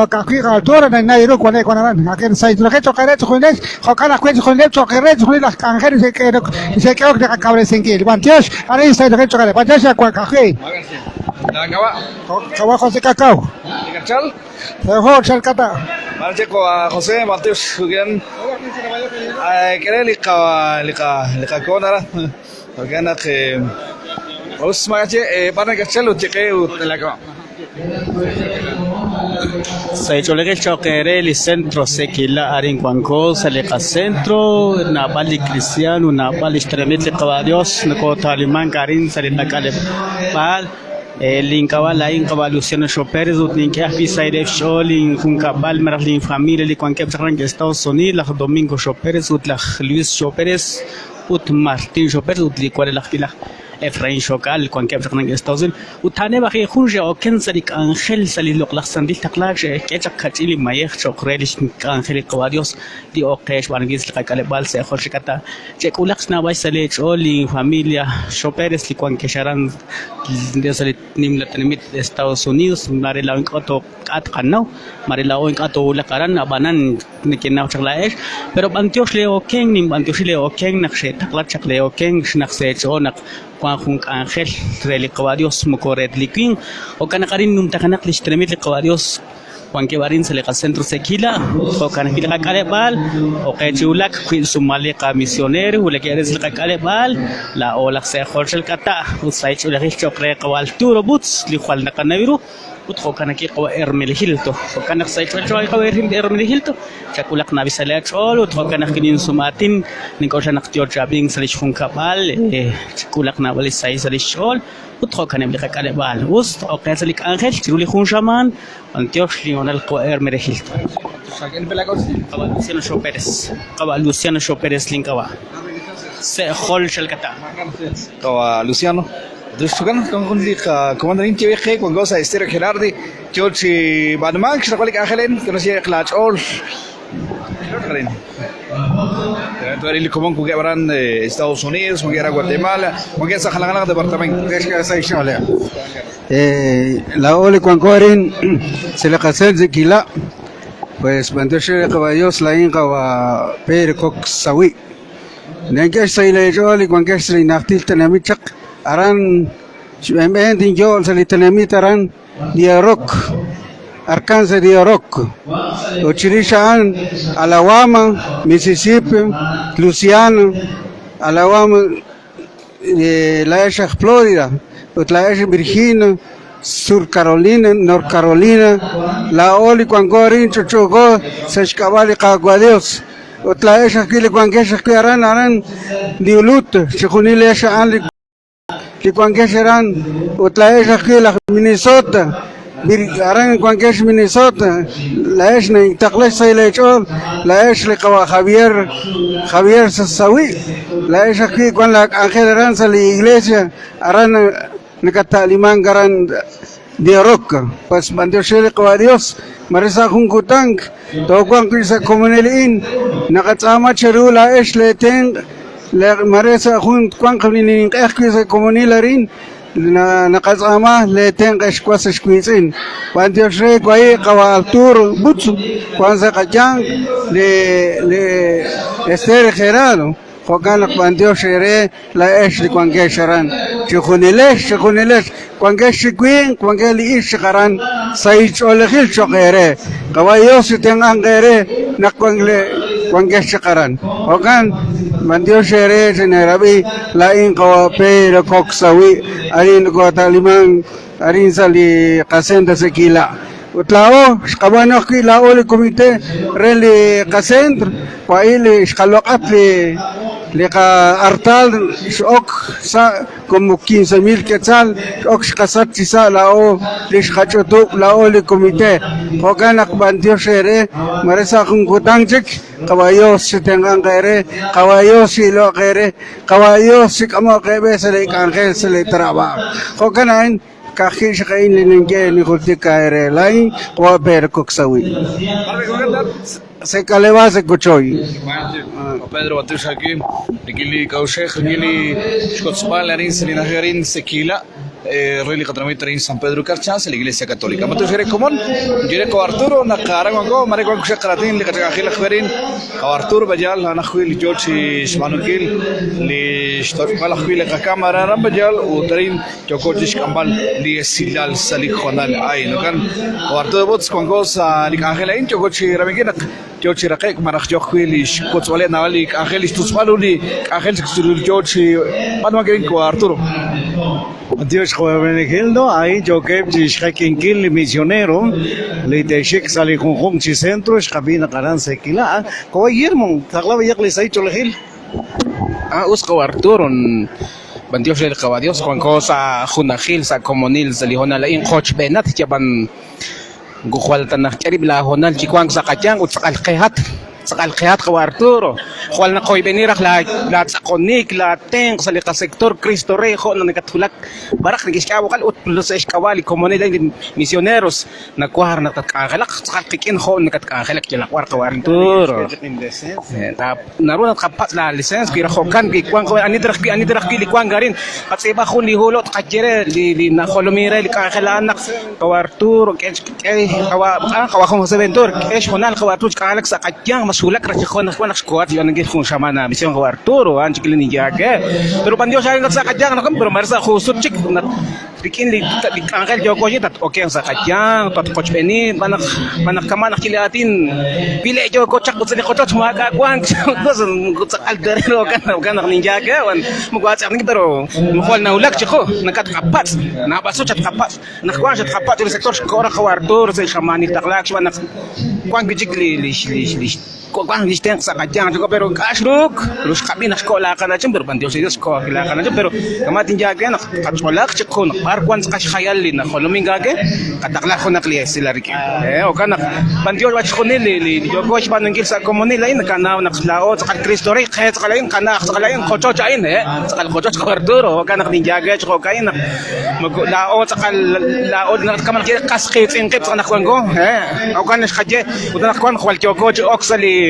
Café altura na nadie ro cuan aran. Aquel se choque choqueren joder, hokan la cuenta joder choqueren joder las canjeros se que de cabre sin kill. Bantios, arin se choque choqueren. Bantios cuan café. Kawa se cacao. ¿Cachal? Mejor ser kata. Marche con José Mateos Julián. Querer liqa كونرا وكان que بص ما جاء بنا كشلو تقي وتلاقوا Se cholega choquere el centro sequila arin cuanco se le centro na bali cristiano na bali extremamente caballos na cota alemán carin se le nakale pal linkaba la inkaba Luciano Choperes ut linkia pisa de Sholin kun kabal merlin familia li cuanque que Estados Unidos la Domingo Choperes ut la Luis Choperes ut Martín Choperes ut li cual la fila Efraín Chocal cuanque que Estados Unidos utane baje khurja o kensarik angel sali loqlaq sandil taqlaq kechak khatili mayekh chokrelish angel qawadios di oqesh wargis liqale bal se khoshikata chekulaq na bay sali choli familia Choperes li cuanque sharan de sali nimla tanimit Estados Unidos mare la inqato atqanau mare la inqato la qaran abanan nikinaw chaqlaesh pero bantiosh le okeng nim bantiosh le okeng naqshe taqlaq chaqle okeng naqse chonak Juan Ángel de Caballos Mocoret Liquín o Canakarin Numtakanak Listremit Caballos Juan Kebarin se le centro sequila o Canakila Calebal o Kechulak Queen Sumaleka misionero o le quieres el Calebal la ola se Jorge Cata o Saicho le Richo Cabal Turo Boots Lijual Nakanaviru utko kanaki ko ermelhilto o kanak sa ito ay ko ermelhilto chakulak na bisala chol utko kanak kinin sumatin niko siya naktiyor jabing sa lishkong kapal chakulak na wali sa lishol utko kanem lika kalebal ust o kaya sa lik angel chiruli kong shaman antiyos lionel ko ermelhilto kabal Luciano Choperes lingkawa se hol shalkata kawa Luciano Dusukan kung di ka kumandarin tiweke kung gosa Esther Gerardi George Badman kung balik akalen kung siya clutch all karen tu ari likomon kung gabaran Estados Unidos kung gara Guatemala kung gara sa kalangan ng departamento kaya sa isyola la ole kung korin sila kasel zikila pues bandoshe caballos la inga wa per kok sawi nengesh sa ila joli kung gesh sa inaktil tanamichak aran ending jol sa litanamit aran diarok Arkansas diarok o chirishaan Alabama Mississippi Louisiana Alabama la Florida la Virginia Sur Carolina North Carolina la oli cuangorin chochogo se escabali caguadeos la kile cuangesha aran diulut chunile shaan li cuangesharan utlaesha kila Minnesota aran cuangesh Minnesota la esna taqlesh sailechol la esh li qawa Javier Sasawi la esha ki cuan la Ángel Aranza la iglesia aran nakataliman garan diarok pas bandoshe qawa Dios marisa kutang to cuan kisa komunelin nakatsama cherula esh leteng la maresa jun cuan qablinin qex komunilarin na nakasama leteng eshkwas eshkwitsin bandoshe kwai qawa Arturo Butsu kwanza kajang le Esther Gerardo Hoganak bandoshe re la esh li kwangesharan chukunilesh kwangesh kwin kwangeli ishkaran saich olehil chokere kawayos teng angere nakwangle kwangesharan hogan bandoshe re senerabi la in kawape la koksawi arin ko taliman arin sali kasenda sekila utlao shkabano kila ole komite reli kasendr kwa ile shkalokat li ka artal shok sa como 15,000 quetzal ox qasat tisa lao lish khachotu lao li comité hoganak bandios ere maresa kutangchik caballos si tengan gere caballos si lo gere caballos si kamo kebe se le ángel se le traba hoganain kahish kain linenge ni kultika ere lai wa ber koksawi se kaleva se kuchoy Pedro Batus aquí, Nikili Kaushek, Nikili Shkotsbal, Arin Selina Gerin, Sequila, Reli Catramita San Pedro Carchas, la Iglesia Católica. Matus Jere Común, Jerico Arturo, Nakarango, Marico Shakaratin, Licatagila Gerin, Arturo Bajal, Anahuil, George Shmanukil, Li Stokmalahil, Kakamara, Rambajal, Utrin, Jokojish Kambal, Li Silal, Salik Honal, Ainokan, Arturo Bots, Kongos, Nikangela, Jokochi Ramiginak. George Rakek Marach Jokwilish, Kotswale Navalik, Angelis Tusmaluli, Angelis George, Manuagenko Arturo. Dios Jovenegildo, ahí yo que Shkakinkil misionero, le de Shek Salihun Centro, Shkabina Karan Sekila, Koyirmon, Taglava Yakli Saitolhil. Usko Arturo. Bandios del Cabadios, con cosa Junahil, sa Comunil, Salihona, la in Hoch Benat, Japan. Gukwaltan na karib la honal chikwang sa katyang ut sa kalkihat ka Arturo kwal na koy benirah la sa konik la teng sa lika sektor Cristo Rey ho na nakatulak barak nagiskaw kal ut plus eskawali komunidad misioneros nagkwar na tatkakalak sa kalkikin ho nakatkakalak jalakwar ka Arturo naroon at kapat la lisens kira hokan gikwang ko anidrah likwang garin at sa iba kun lihulot kajere li na kolomire li kakalanak ka Arturo kawakong sa ventur honal ka Arturo kalak sa katyang sulak rachikon na squad yan ang kung sama na misyon ko Arturo ang chikilin ni Jake pero pandiyo siya sa kadyang na pero marsa khusut chik na bikin li angkel joko tat okay ang sa kadyang tot coach Benny manak kama nakilatin pili joko chak sa ko tot mga kwang sa alderero kan ni Jake wan mugwat ang pero mukol na ulak chiko nakatkapat na baso chat kapat nakwan chat kapat sa sektor ko Arturo sa shamani taklak siya nak kwang bijik li Kuang disting sa kadyang juga pero kasruk lus kami na sekolah kana cem berbantu serius sekolah kana cem pero kamatin jaga nak katsolak cekon parkwan sa khayal na koloming gage katakla ko nakliya sila rik o kana bandiol wa chkonil li jogo shban ngil sa komunil lain kana naklao sa Cristo Rey kaya sa kalain kana sa kalain kocho chain sa kal kocho sa Arturo kana ning jaga chko kain maglao sa kal laod na kamal kaskit ingkip sa nakwango o kana khadje udan kwan khwal jogo oksali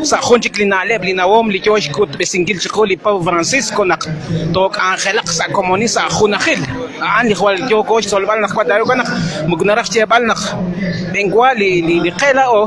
sa khonjik linaleb linawom li josh kut besingil chkoli pa Francisco nak tok angelak sa komuni sa khunahil an li khwal jogo solbal nak padayo kana mugnaraf chebal nak bengwa li qela o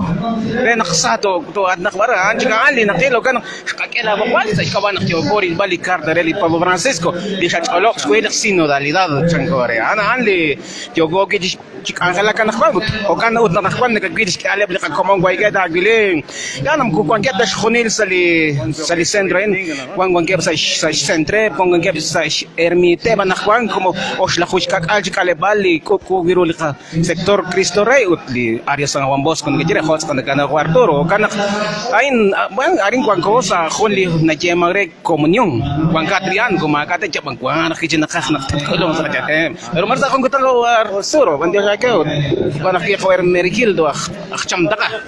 re naksato to ad nakbara an jiga ali nakilo kana kakela bakwal sa ikawan nak jogo ri bali karta li pa Francisco li chkolok skwela sinodalidad chankore ana an li jogo ki angelak kana khwal o kana ut nakwan nagagwidis ka aleb li kakomong wayga dagbiling yanam ku kwangket da khonil sali centro en kwangket sa centre kwangket sa ermite banakwang como osla khushkak alji kalebali ko virul ka sektor Cristo Rey utli area sa wambos kun gejere khos kan kana Arturo kana ain aring kwangko sa khonli na jemare komunyon kwangkatrian kumakate jabang kwang nakijin nakas nakatulong sa kate pero marsa kung kutango Arturo bandio sa ko kana ki khoer merikil do akhcham daka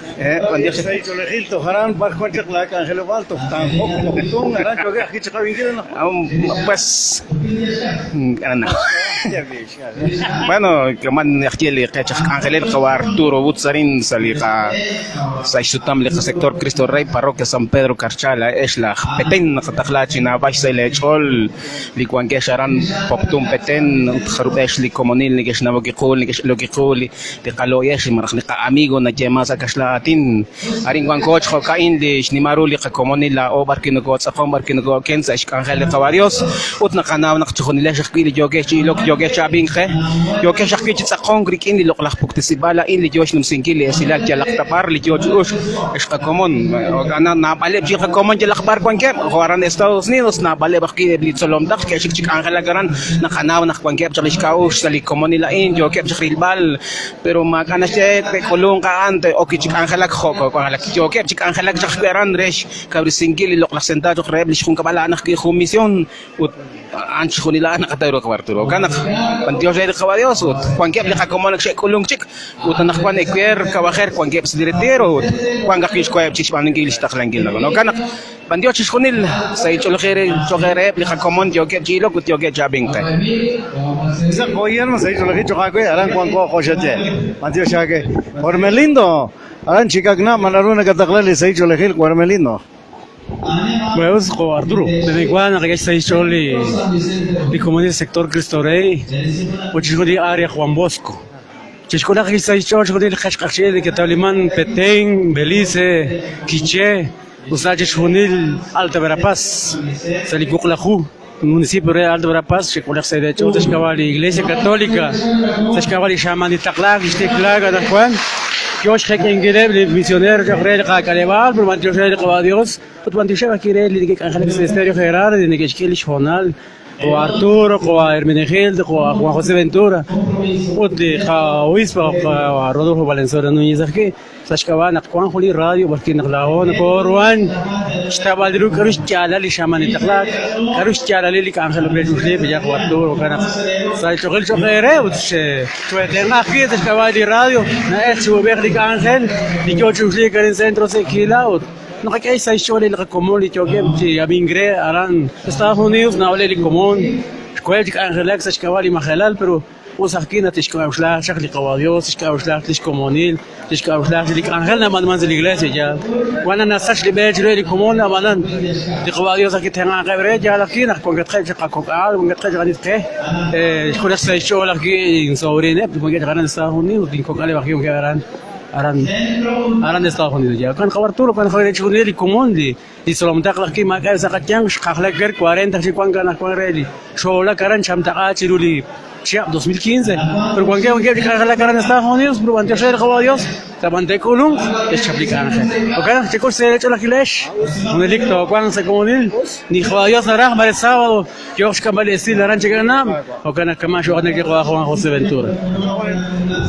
bandio sa Hilto haran par contra la Angelo Valto tampoco tung era yo que aquí chica bien pues bueno كمان نحكي لي Angelo ka Arturo Butsarin salika sa isutam le sector Cristo Rey parroquia San Pedro Carchala esla peten nakatakla na bash sa lechol li kwangke sharan poptum peten kharubesh li komunil ni kesh na logikol li kaloyesh marakh ni ka amigo na jema sa kaslatin aring coach ko kain di ni maruli ka komunila o barkino ko sa barkino ko ken sa Angel Cabadios ut na kanaw na chukon nila shakili joge chilok joge chabing khe joge shakki sa kong común grikin li loklak puktisibala in li josh num singili silak jalak tapar li josh ush esta común ana na baleb ji común jalak bar kwanke horan Estados Unidos na baleb ki blit solom dak ke shik angela garan na kanaw na kwanke chalish kaush sali común ila in jo ke chikhril bal pero makana che te kolong ka ante o ki chik angela khoko ko angela jo ke chik angela chakberan resh kabri singili loklak sentado kreb li shkun kabala anak ki comisión anch khunila anak atayro kabarturo kanak pantios de Dios Juan Kep leka como nak kulung chik utanak kwan ekwer kawaher Juan Kep diretero Juan gakish ko chich ban ngil staklan gil no kanak pantios chis khunil say cholgere leka como yo ke jilo gut yo ke jabing ta Isa koyer mas ay cholgi choka ko aran Juan ko khoshate pantios shage Ormelindo aran chikagna manaruna katakla le say cholgi Ormelindo Pues Arturo, desde cuando que está hecho el común del sector Cristo Rey, o chico de área Juan Bosco. Chico que está hecho el Hashkache de que Talimán, Petén, Belice, Quiche, Usage Junil, Alta Verapaz, Salicuclaju, municipio de Alta Verapaz, Chico que se de hecho, la Iglesia Católica, Tashkawali Shaman de Taclac, Isticlaga, de Juan. Josh Hecken Gireb, misionero, yo creo que Calebal, pero yo creo que Dios, pero cuando yo quiero le digo que Ángel Estéreo Gerard, de que es Jonal, o Arturo, o Hermenegildo, o Juan José Ventura, o de Obispo, o Rodolfo Valenzuela Núñez, que Sashkavan, Juan Juli Radio, porque en la ONU, Corwan, estaba el Ruc, Caruschala, le llaman el Taclac, Caruschala, le digo Ángel Pedro, ya Arturo, Cana, Salcho el Choquere, fue de aquí, Sashkavan Radio, es su verde Ángel, y yo chusle que en centro se quila, no que hay seis horas el común y yo que abingre harán Estados Unidos, no hable el común, escuela que Ángel Sashkavan y Magelal, pero وساكنة تشكي أوشلاح شكل قواديوس تشكي أوشلاح تشكي مونيل تشكي أوشلاح تلك أنغلنا من منزل الإجلاسي جال وأنا نساش لبيت ريلي كومون أمانا تقواديوس أكيد هنا غير جال لكن أكون قد خير شقة كوكال وقد خير غني تقه شكون السيشو لكن نصورين بقول جد غنا نستاهوني ودين كوكالي بقيهم كأران أران نستاهوني جال كان خبرتولو كان خير شكون ريلي كومون دي سلام تقلق كي ما كان سقطيان خخلك غير 40 تشي كون كان كون ريلي شو لا كران شام تقاتي لولي شيء 2015 pero cualquier que la cara en Estados Unidos pero ante ser como Dios tabante colum es chaplicar porque chicos se hecho la gilesh un delicto cuando se como ni Dios hará el sábado yo os cambié el la rancha ganam o kana kama شو قلنا que Juan José Ventura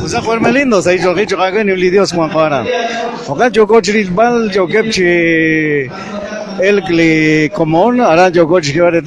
Usa Juan Lindo se hizo que yo haga ni Dios Juan Juana o que yo coche bal yo que el común ahora yo coche que